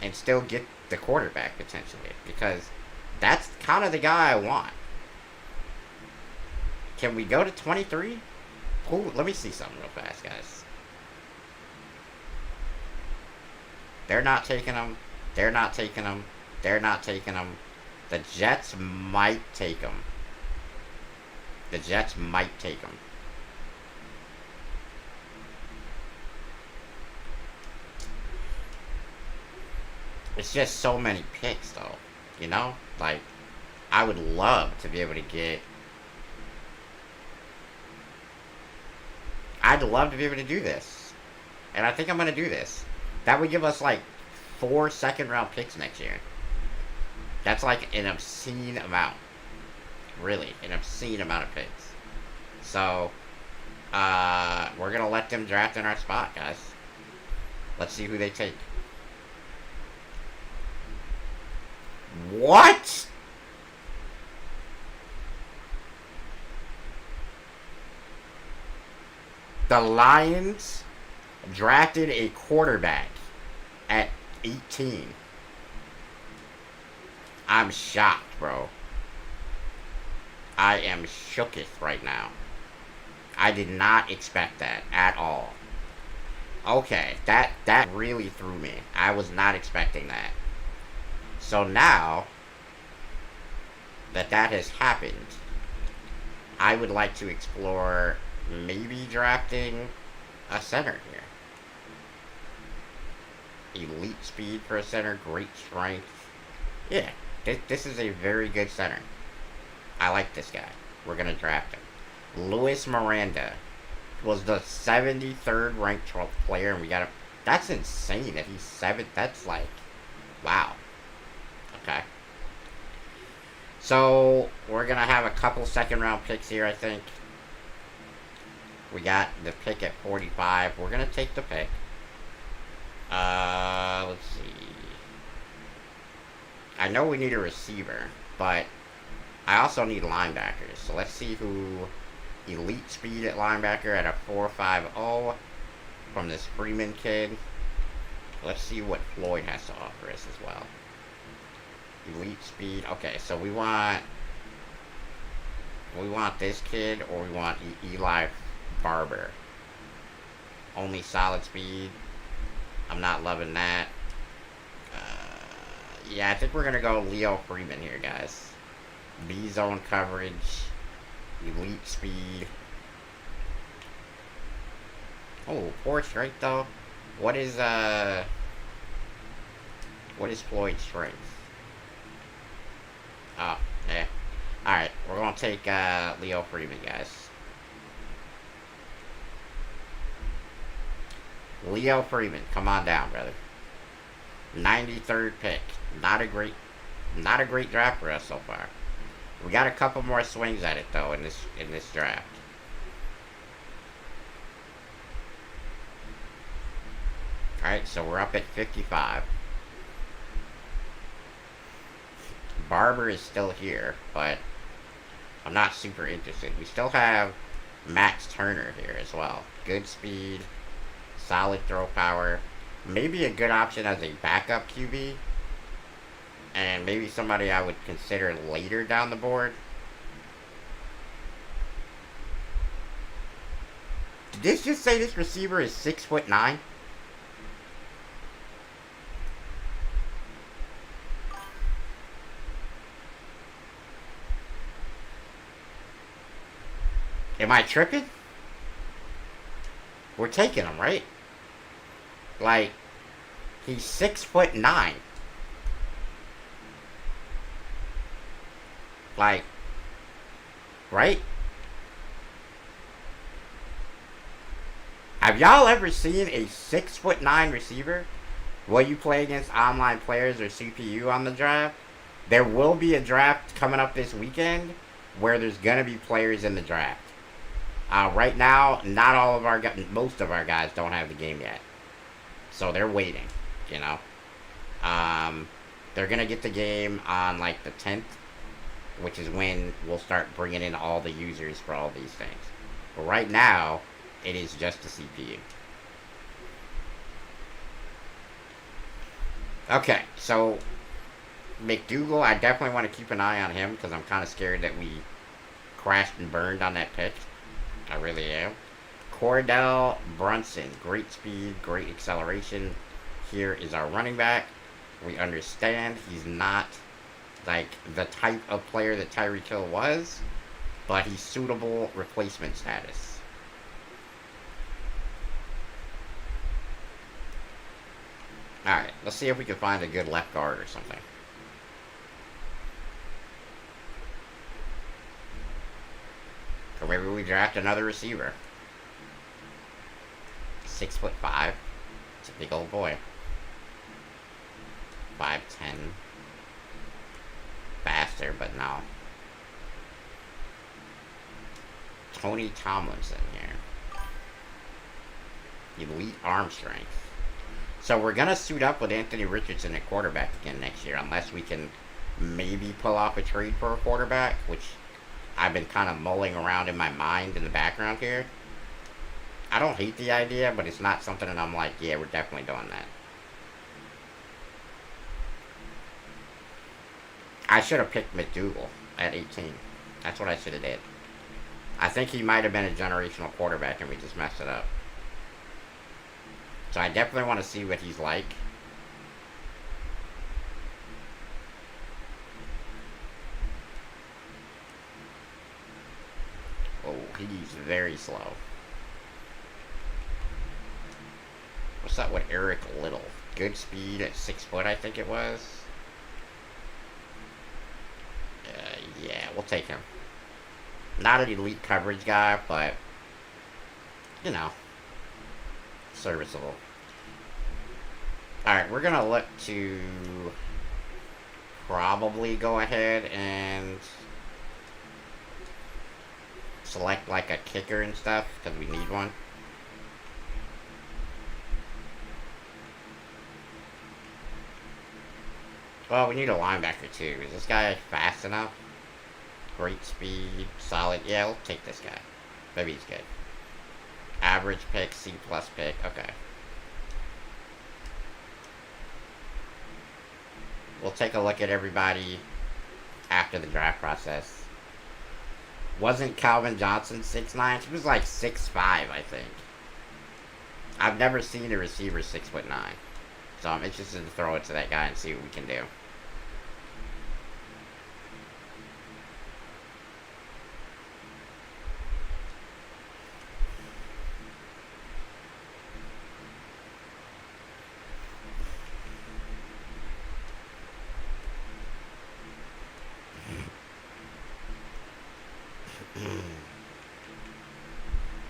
and still get the quarterback, potentially? Because that's kind of the guy I want. Can we go to 23? Ooh, let me see something real fast, guys. They're not taking him. They're not taking him. They're not taking him. The Jets might take him. The Jets might take him. It's just so many picks, though. You know? Like, I would love to be able to get... I'd love to be able to do this. And I think I'm going to do this. That would give us, like, 4 second-round picks next year. That's, like, an obscene amount. Really, an obscene amount of picks. So, we're going to let them draft in our spot, guys. Let's see who they take. What? The Lions drafted a quarterback at 18. I'm shocked, bro. I am shooketh right now. I did not expect that at all. Okay, that really threw me. I was not expecting that. So now that has happened, I would like to explore maybe drafting a center here. Elite speed for a center, great strength. Yeah, this is a very good center. I like this guy. We're going to draft him. Luis Miranda was the 73rd ranked 12th player, and we got him. That's insane that he's 7th. That's like, wow. Okay. So, we're going to have a couple second-round picks here, I think. We got the pick at 45. We're going to take the pick. Let's see. I know we need a receiver, but I also need linebackers. So, let's see who... Elite speed at linebacker at a 4.50 from this Freeman kid. Let's see what Floyd has to offer us as well. Elite speed. Okay, so we want this kid, or we want Eli Barber. Only solid speed. I'm not loving that. Yeah, I think we're gonna go Leo Freeman here, guys. B zone coverage. Elite speed. Oh, poor strength though. What is Floyd's strength? Oh, yeah. Alright, we're gonna take Leo Freeman, guys. Leo Freeman, come on down, brother. 93rd pick. Not a great draft for us so far. We got a couple more swings at it though in this draft. Alright, so we're up at 55. Barber is still here, but I'm not super interested. We still have Max Turner here as well. Good speed, solid throw power. Maybe a good option as a backup QB. And maybe somebody I would consider later down the board. Did this just say this receiver is 6'9"? Am I tripping? We're taking him, right? Like, he's 6'9". Like, right? Have y'all ever seen a 6'9" receiver? Will you play against online players or CPU on the draft? There will be a draft coming up this weekend where there's gonna be players in the draft. Right now, most of our guys don't have the game yet, so they're waiting. You know, they're gonna get the game on like the 10th. Which is when we'll start bringing in all the users for all these things. But right now, it is just the CPU. Okay, so McDougal, I definitely want to keep an eye on him because I'm kind of scared that we crashed and burned on that pitch. I really am. Cordell Brunson, great speed, great acceleration, Here is our running back. We understand he's not like the type of player that Tyreek Hill was, but he's suitable replacement status. Alright, let's see if we can find a good left guard or something. Or maybe we draft another receiver. 6'5". It's a big old boy. 5'10". Faster, but no. Tony Tomlinson here. Elite arm strength. So we're going to suit up with Anthony Richardson at quarterback again next year, unless we can maybe pull off a trade for a quarterback, which I've been kind of mulling around in my mind in the background here. I don't hate the idea, but it's not something that I'm like, yeah, we're definitely doing that. I should have picked McDougal at 18. That's what I should have did. I think he might have been a generational quarterback and we just messed it up. So I definitely want to see what he's like. Oh, he's very slow. What's up with Eric Little? Good speed at 6 foot, I think it was. Yeah, we'll take him. Not an elite coverage guy, but, you know, serviceable. Alright, we're going to look to probably go ahead and select like a kicker and stuff, because we need one. Well, we need a linebacker too. Is this guy fast enough? Great speed, solid. Yeah, we'll take this guy. Maybe he's good. Average pick, C+ pick. Okay. We'll take a look at everybody after the draft process. Wasn't Calvin Johnson 6'9"? He was like 6'5", I think. I've never seen a receiver 6'9". So I'm interested to throw it to that guy and see what we can do.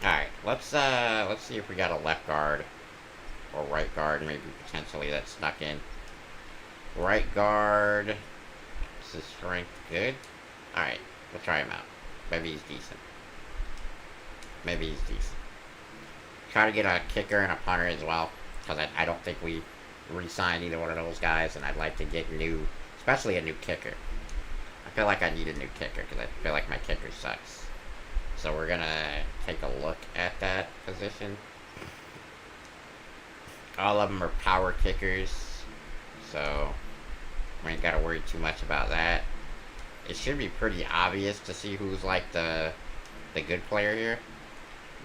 Alright, let's see if we got a left guard or right guard, maybe potentially that snuck in. Right guard. Is his strength good? Alright, we'll try him out. Maybe he's decent. Maybe he's decent. Try to get a kicker and a punter as well, because I don't think we re-signed either one of those guys, and I'd like to get new, especially a new kicker. I feel like I need a new kicker, because I feel like my kicker sucks. So we're gonna take a look at that position. All of them are power kickers, so we ain't gotta worry too much about that. It should be pretty obvious to see who's like the good player here.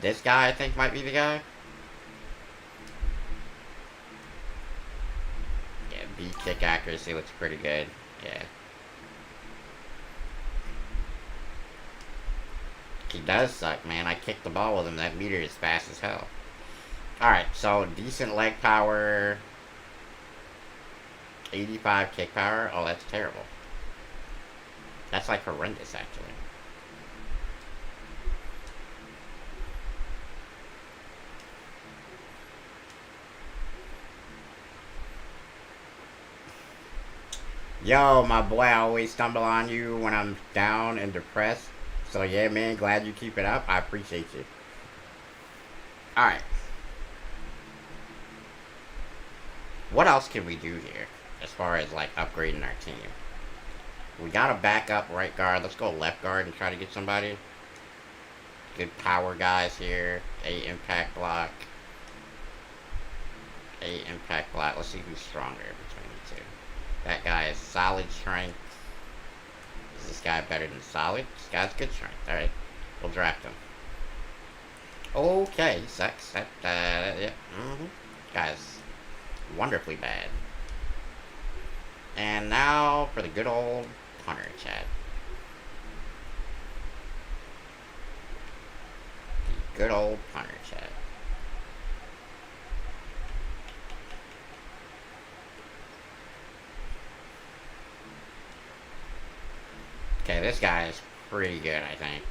This guy, I think, might be the guy. Yeah, B kick accuracy looks pretty good. Yeah. He does suck, man. I kicked the ball with him. That meter is fast as hell. Alright, so decent leg power. 85 kick power. Oh, that's terrible. That's like horrendous, actually. Yo, my boy, I always stumble on you when I'm down and depressed. So yeah, man, glad you keep it up. I appreciate you. Alright. What else can we do here as far as like upgrading our team? We got a backup right guard. Let's go left guard and try to get somebody. Good power guys here. A impact block. A impact block. Let's see who's stronger between the two. That guy is solid strength. Is this guy better than solid? This guy's good strength. Alright. We'll draft him. Okay, sucks. That, yeah. Guys, wonderfully bad. And now for the good old punter, chat. The good old punter, chat. Okay, this guy is pretty good, I think.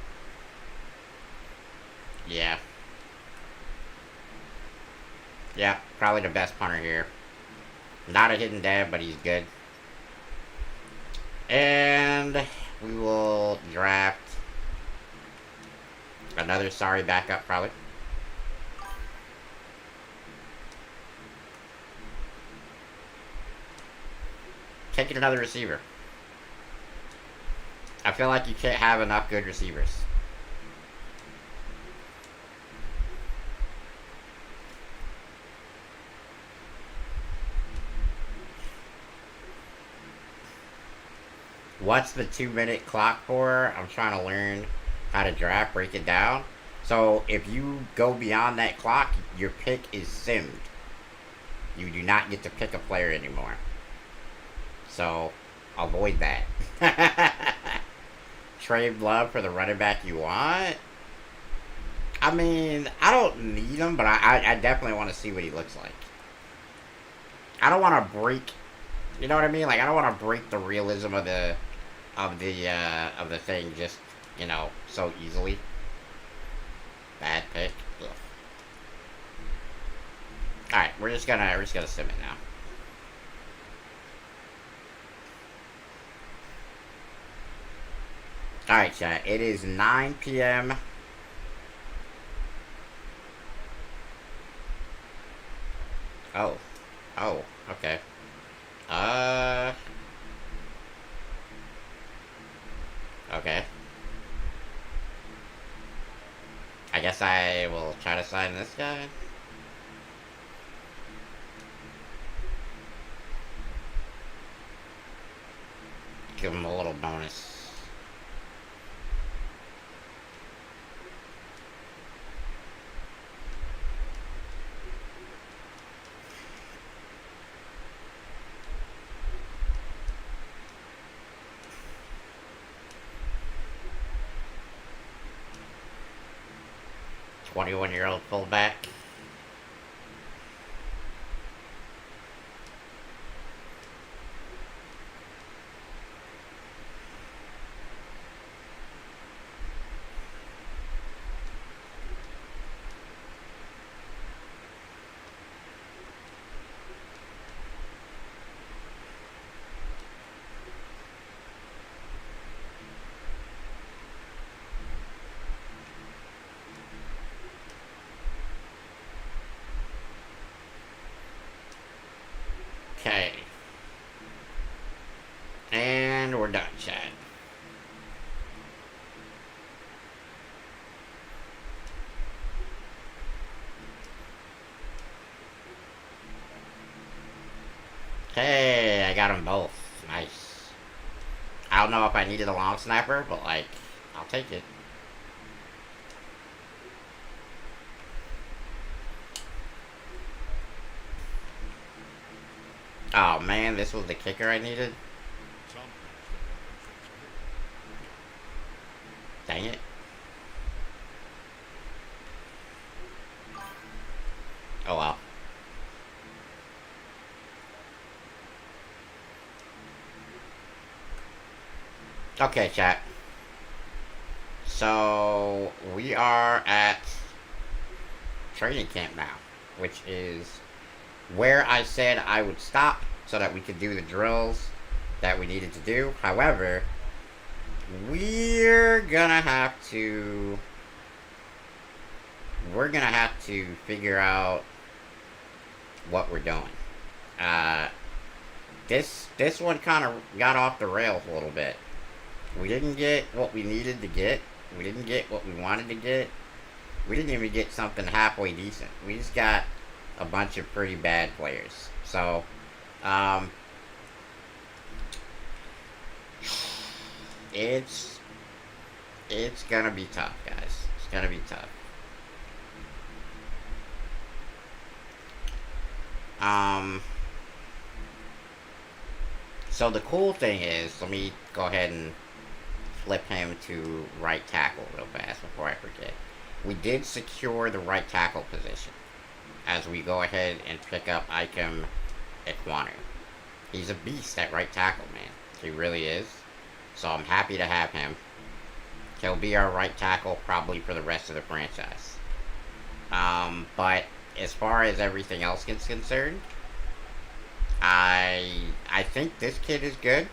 Yeah. Yeah, probably the best punter here. Not a hidden dev, but he's good. And we will draft another sorry backup, probably. Taking another receiver. I feel like you can't have enough good receivers. What's the 2-minute clock for? I'm trying to learn how to draft, break it down. So if you go beyond that clock, your pick is simmed. You do not get to pick a player anymore. So avoid that. Trade Love for the running back you want? I mean, I don't need him, but I definitely want to see what he looks like. I don't want to break, you know what I mean? Like, I don't want to break the realism of the thing just, you know, so easily. Bad pick. Ugh. All right, we're just gonna sim it now. All right, chat. It is 9 p.m. Oh. Oh, okay. Okay. I guess I will try to sign this guy. Give him a little bonus. "21-year-old fullback." Okay. And we're done, chat. Hey, I got them both. Nice. I don't know if I needed a long snapper, but, like, I'll take it. Oh, man, this was the kicker I needed? Dang it. Oh, well. Okay, chat. So, we are at training camp now, which is where I said I would stop so that we could do the drills that we needed to do. However, we're gonna have to figure out what we're doing. This one kind of got off the rails a little bit. We didn't get what we needed to get. We didn't get what we wanted to get. We didn't even get something halfway decent. We just got a bunch of pretty bad players. So, it's gonna be tough, guys. It's gonna be tough. Um, so the cool thing is, let me go ahead and flip him to right tackle real fast before I forget. We did secure the right tackle position as we go ahead and pick up Ikem Ekwanu. He's a beast at right tackle, man. He really is. So I'm happy to have him. He'll be our right tackle probably for the rest of the franchise. But as far as everything else is concerned, I think this kid is good.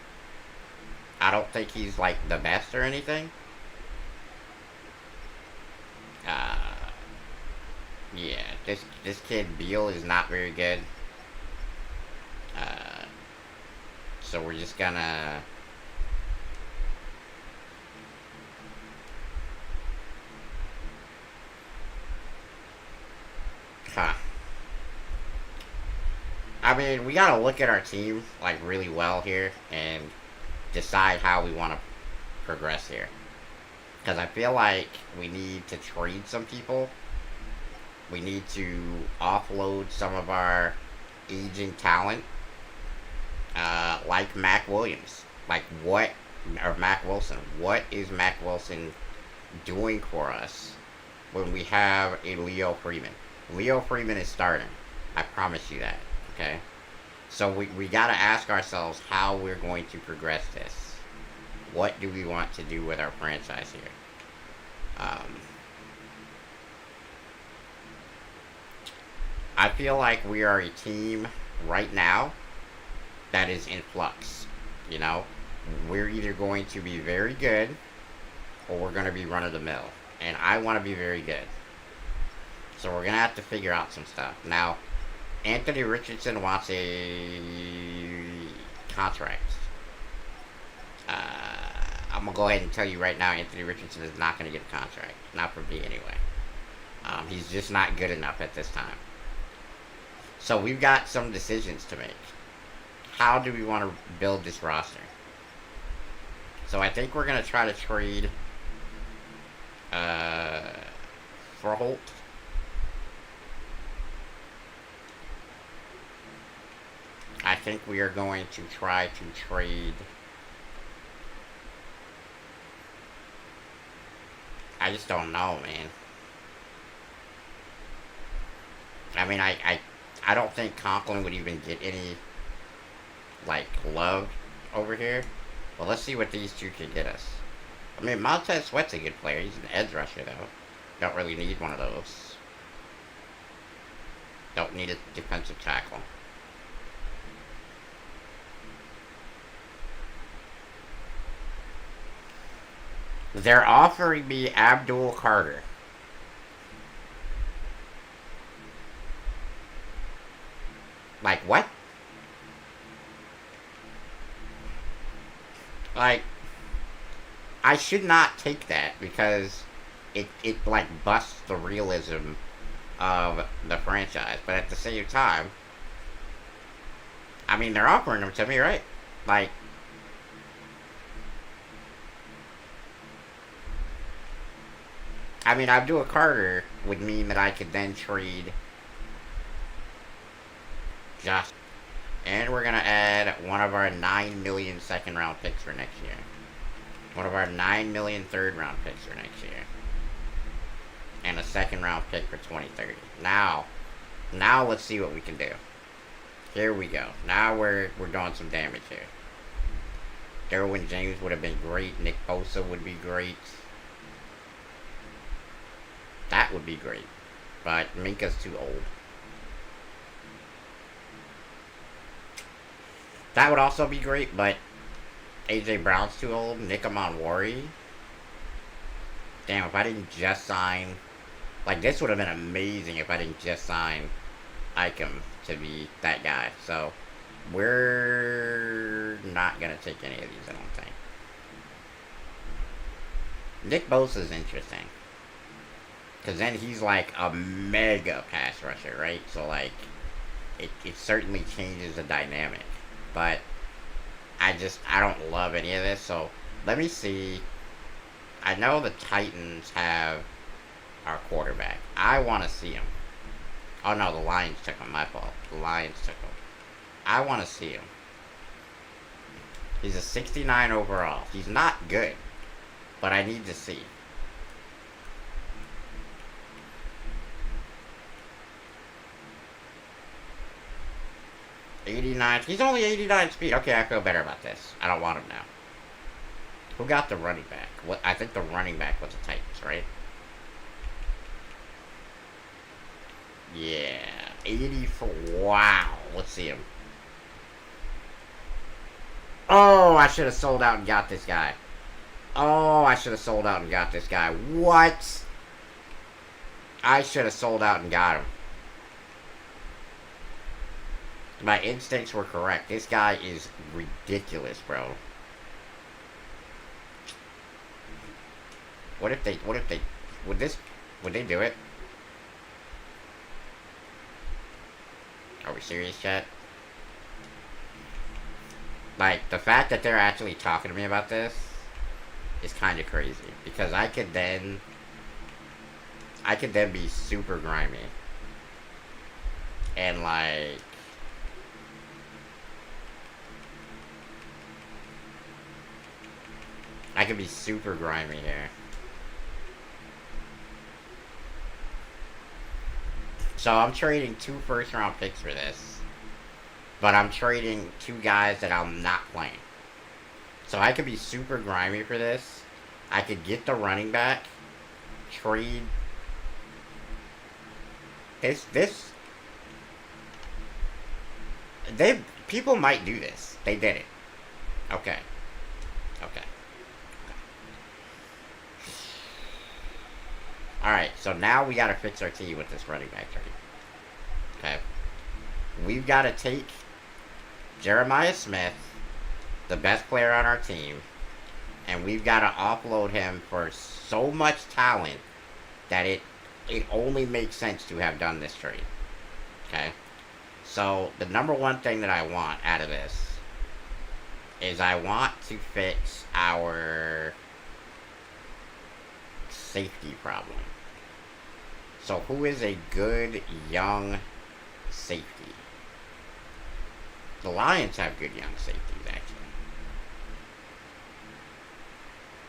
I don't think he's like the best or anything. Yeah, this kid Beal is not very good. So we're just gonna. Huh. I mean, we gotta look at our team like really well here and decide how we want to progress here. Because I feel like we need to trade some people. We need to offload some of our aging talent, like Mac Williams. Like what, or Mac Wilson. What is Mac Wilson doing for us when we have a Leo Freeman? Leo Freeman is starting. I promise you that. Okay? So we gotta ask ourselves how we're going to progress this. What do we want to do with our franchise here? I feel like we are a team right now that is in flux. You know? We're either going to be very good or we're going to be run of the mill. And I want to be very good. So we're going to have to figure out some stuff. Now, Anthony Richardson wants a contract. I'm going to go ahead and tell you right now, Anthony Richardson is not going to get a contract. Not for me, anyway. He's just not good enough at this time. So we've got some decisions to make. How do we want to build this roster? So I think we're going to try to trade for Holt. I think we are going to try to trade. I just don't know, man. I mean, I don't think Conklin would even get any, like, love over here. Well, let's see what these two can get us. I mean, Montez Sweat's a good player. He's an edge rusher, though. Don't really need one of those. Don't need a defensive tackle. They're offering me Abdul Carter. Like, what? Like, I should not take that because it like busts the realism of the franchise. But at the same time, I mean, they're offering them to me, right? Like, I mean, Abdul Carter would mean that I could then trade Josh. And we're going to add one of our 9 million second round picks for next year. One of our 9 million third round picks for next year. And a second round pick for 2030. Now let's see what we can do. Here we go. Now we're doing some damage here. Derwin James would have been great. Nick Bosa would be great. That would be great. But Minka's too old. That would also be great, but AJ Brown's too old. Nick Amonwari. Damn, if I didn't just sign... Like, this would have been amazing if I didn't just sign Ikem to be that guy. So, we're not going to take any of these, I don't think. Nick Bosa's interesting. Because then he's like a mega pass rusher, right? So, like, it certainly changes the dynamic. But I don't love any of this. So, let me see. I know the Titans have our quarterback. I want to see him. Oh no, the Lions took him. My fault. The Lions took him. I want to see him. He's a 69 overall. He's not good, but I need to see. '89. He's only 89 speed. Okay, I feel better about this. I don't want him now. Who got the running back? What? I think the running back was the Titans, right? Yeah, 84. Wow. Let's see him. Oh, I should have sold out and got this guy. Oh, I should have sold out and got this guy. What? I should have sold out and got him. My instincts were correct. This guy is ridiculous, bro. Would they do it? Are we serious, chat? Like, the fact that they're actually talking to me about this is kind of crazy. Because I could then be super grimy. And, like, I could be super grimy here. So I'm trading 2 first-round picks for this. But I'm trading 2 guys that I'm not playing. So I could be super grimy for this. I could get the running back. Trade. People might do this. They did it. Okay. Alright, so now we gotta fix our team with this running back trade. Okay. We've gotta take Jeremiah Smith, the best player on our team, and we've gotta offload him for so much talent that it only makes sense to have done this trade. Okay? So, the number one thing that I want out of this is I want to fix our safety problem. So who is a good young safety? The Lions have good young safeties, actually.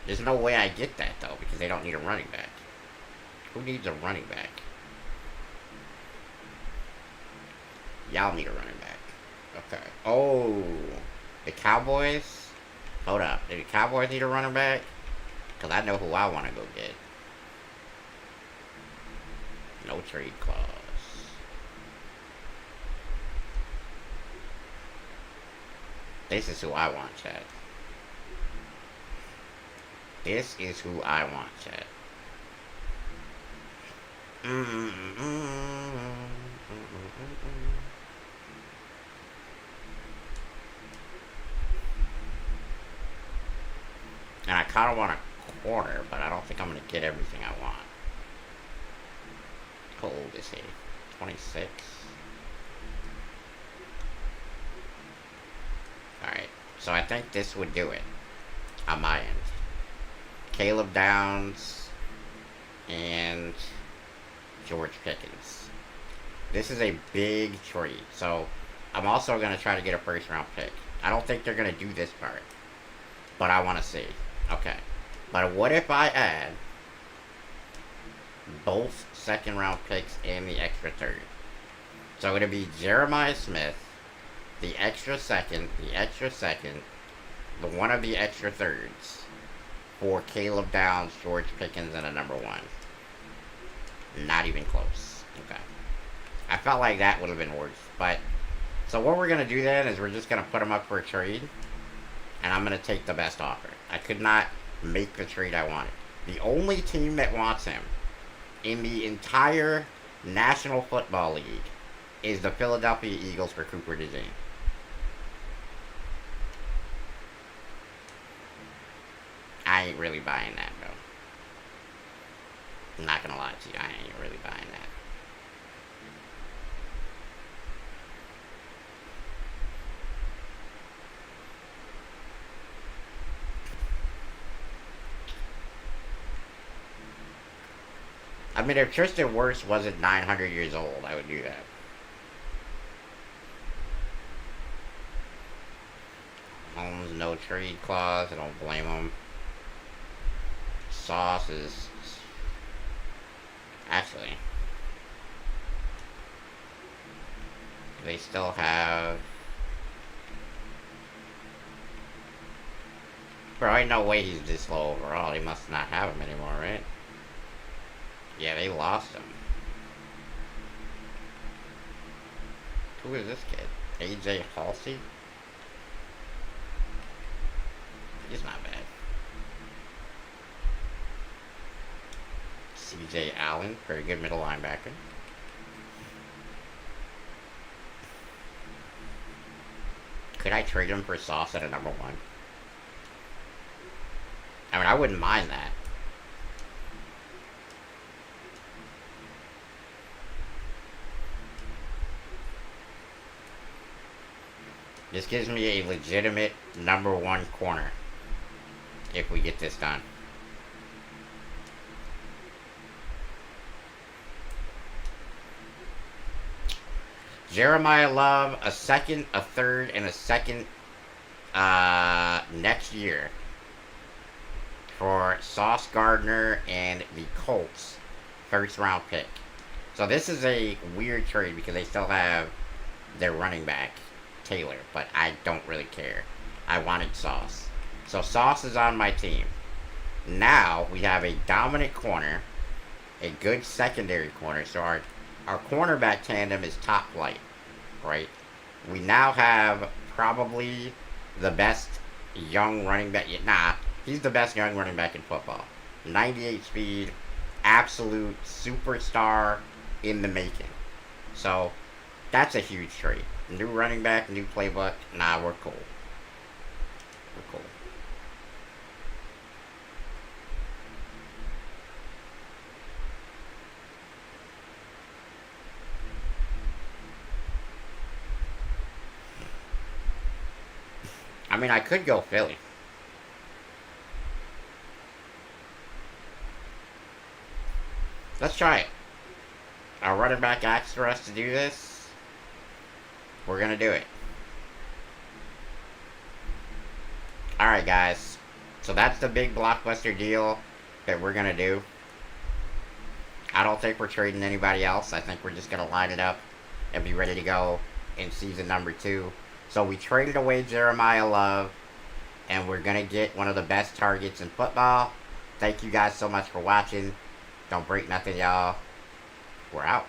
There's no way I get that, though, because they don't need a running back. Who needs a running back? Y'all need a running back. Okay. Oh, the Cowboys? Hold up. Do the Cowboys need a running back? Because I know who I want to go get. No trade clause. This is who I want, chat. This is who I want, chat. And I kind of want a corner, but I don't think I'm going to get everything I want. How old is he? 26? Alright, so I think this would do it on my end. Caleb Downs and George Pickens. This is a big trade, so I'm also going to try to get a first round pick. I don't think they're going to do this part, but I want to see. Okay, but what if I add both second round picks and the extra third? So it'll be Jeremiah Smith, the extra second, the one of the extra thirds for Caleb Downs, George Pickens, and a number 1. Not even close. Okay. I felt like that would have been worse. But, so what we're going to do then is we're just going to put them up for a trade. And I'm going to take the best offer. I could not make the trade I wanted. The only team that wants him in the entire National Football League is the Philadelphia Eagles for Cooper DeJean. I ain't really buying that, bro. I'm not gonna lie to you, I ain't really buying that. I mean, if Tristan Wirfs wasn't 900 years old, I would do that. Holmes, no trade clause. I don't blame him. Sauce is... Actually... They still have... Bro, ain't no way he's this low overall. He must not have him anymore, right? Yeah, they lost him. Who is this kid? AJ Halsey? He's not bad. CJ Allen, very good middle linebacker. Could I trade him for Sauce at a number 1? I mean, I wouldn't mind that. This gives me a legitimate number 1 corner if we get this done. Jeremiah Love, a second, a third, and a second next year for Sauce Gardner and the Colts first round pick. So this is a weird trade because they still have their running back, Taylor, but I don't really care. I wanted Sauce. So Sauce is on my team. Now we have a dominant corner, a good secondary corner. So our cornerback tandem is top flight, right? We now have probably the best young running back. Nah, he's the best young running back in football. 98 speed, absolute superstar in the making. So that's a huge trade. New running back, new playbook. Nah, we're cool. We're cool. I mean, I could go Philly. Let's try it. Our running back asked for us to do this. We're going to do it. Alright, guys. So that's the big blockbuster deal that we're going to do. I don't think we're trading anybody else. I think we're just going to line it up and be ready to go in season number 2. So we traded away Jeremiah Love, and we're going to get one of the best targets in football. Thank you guys so much for watching. Don't break nothing, y'all. We're out.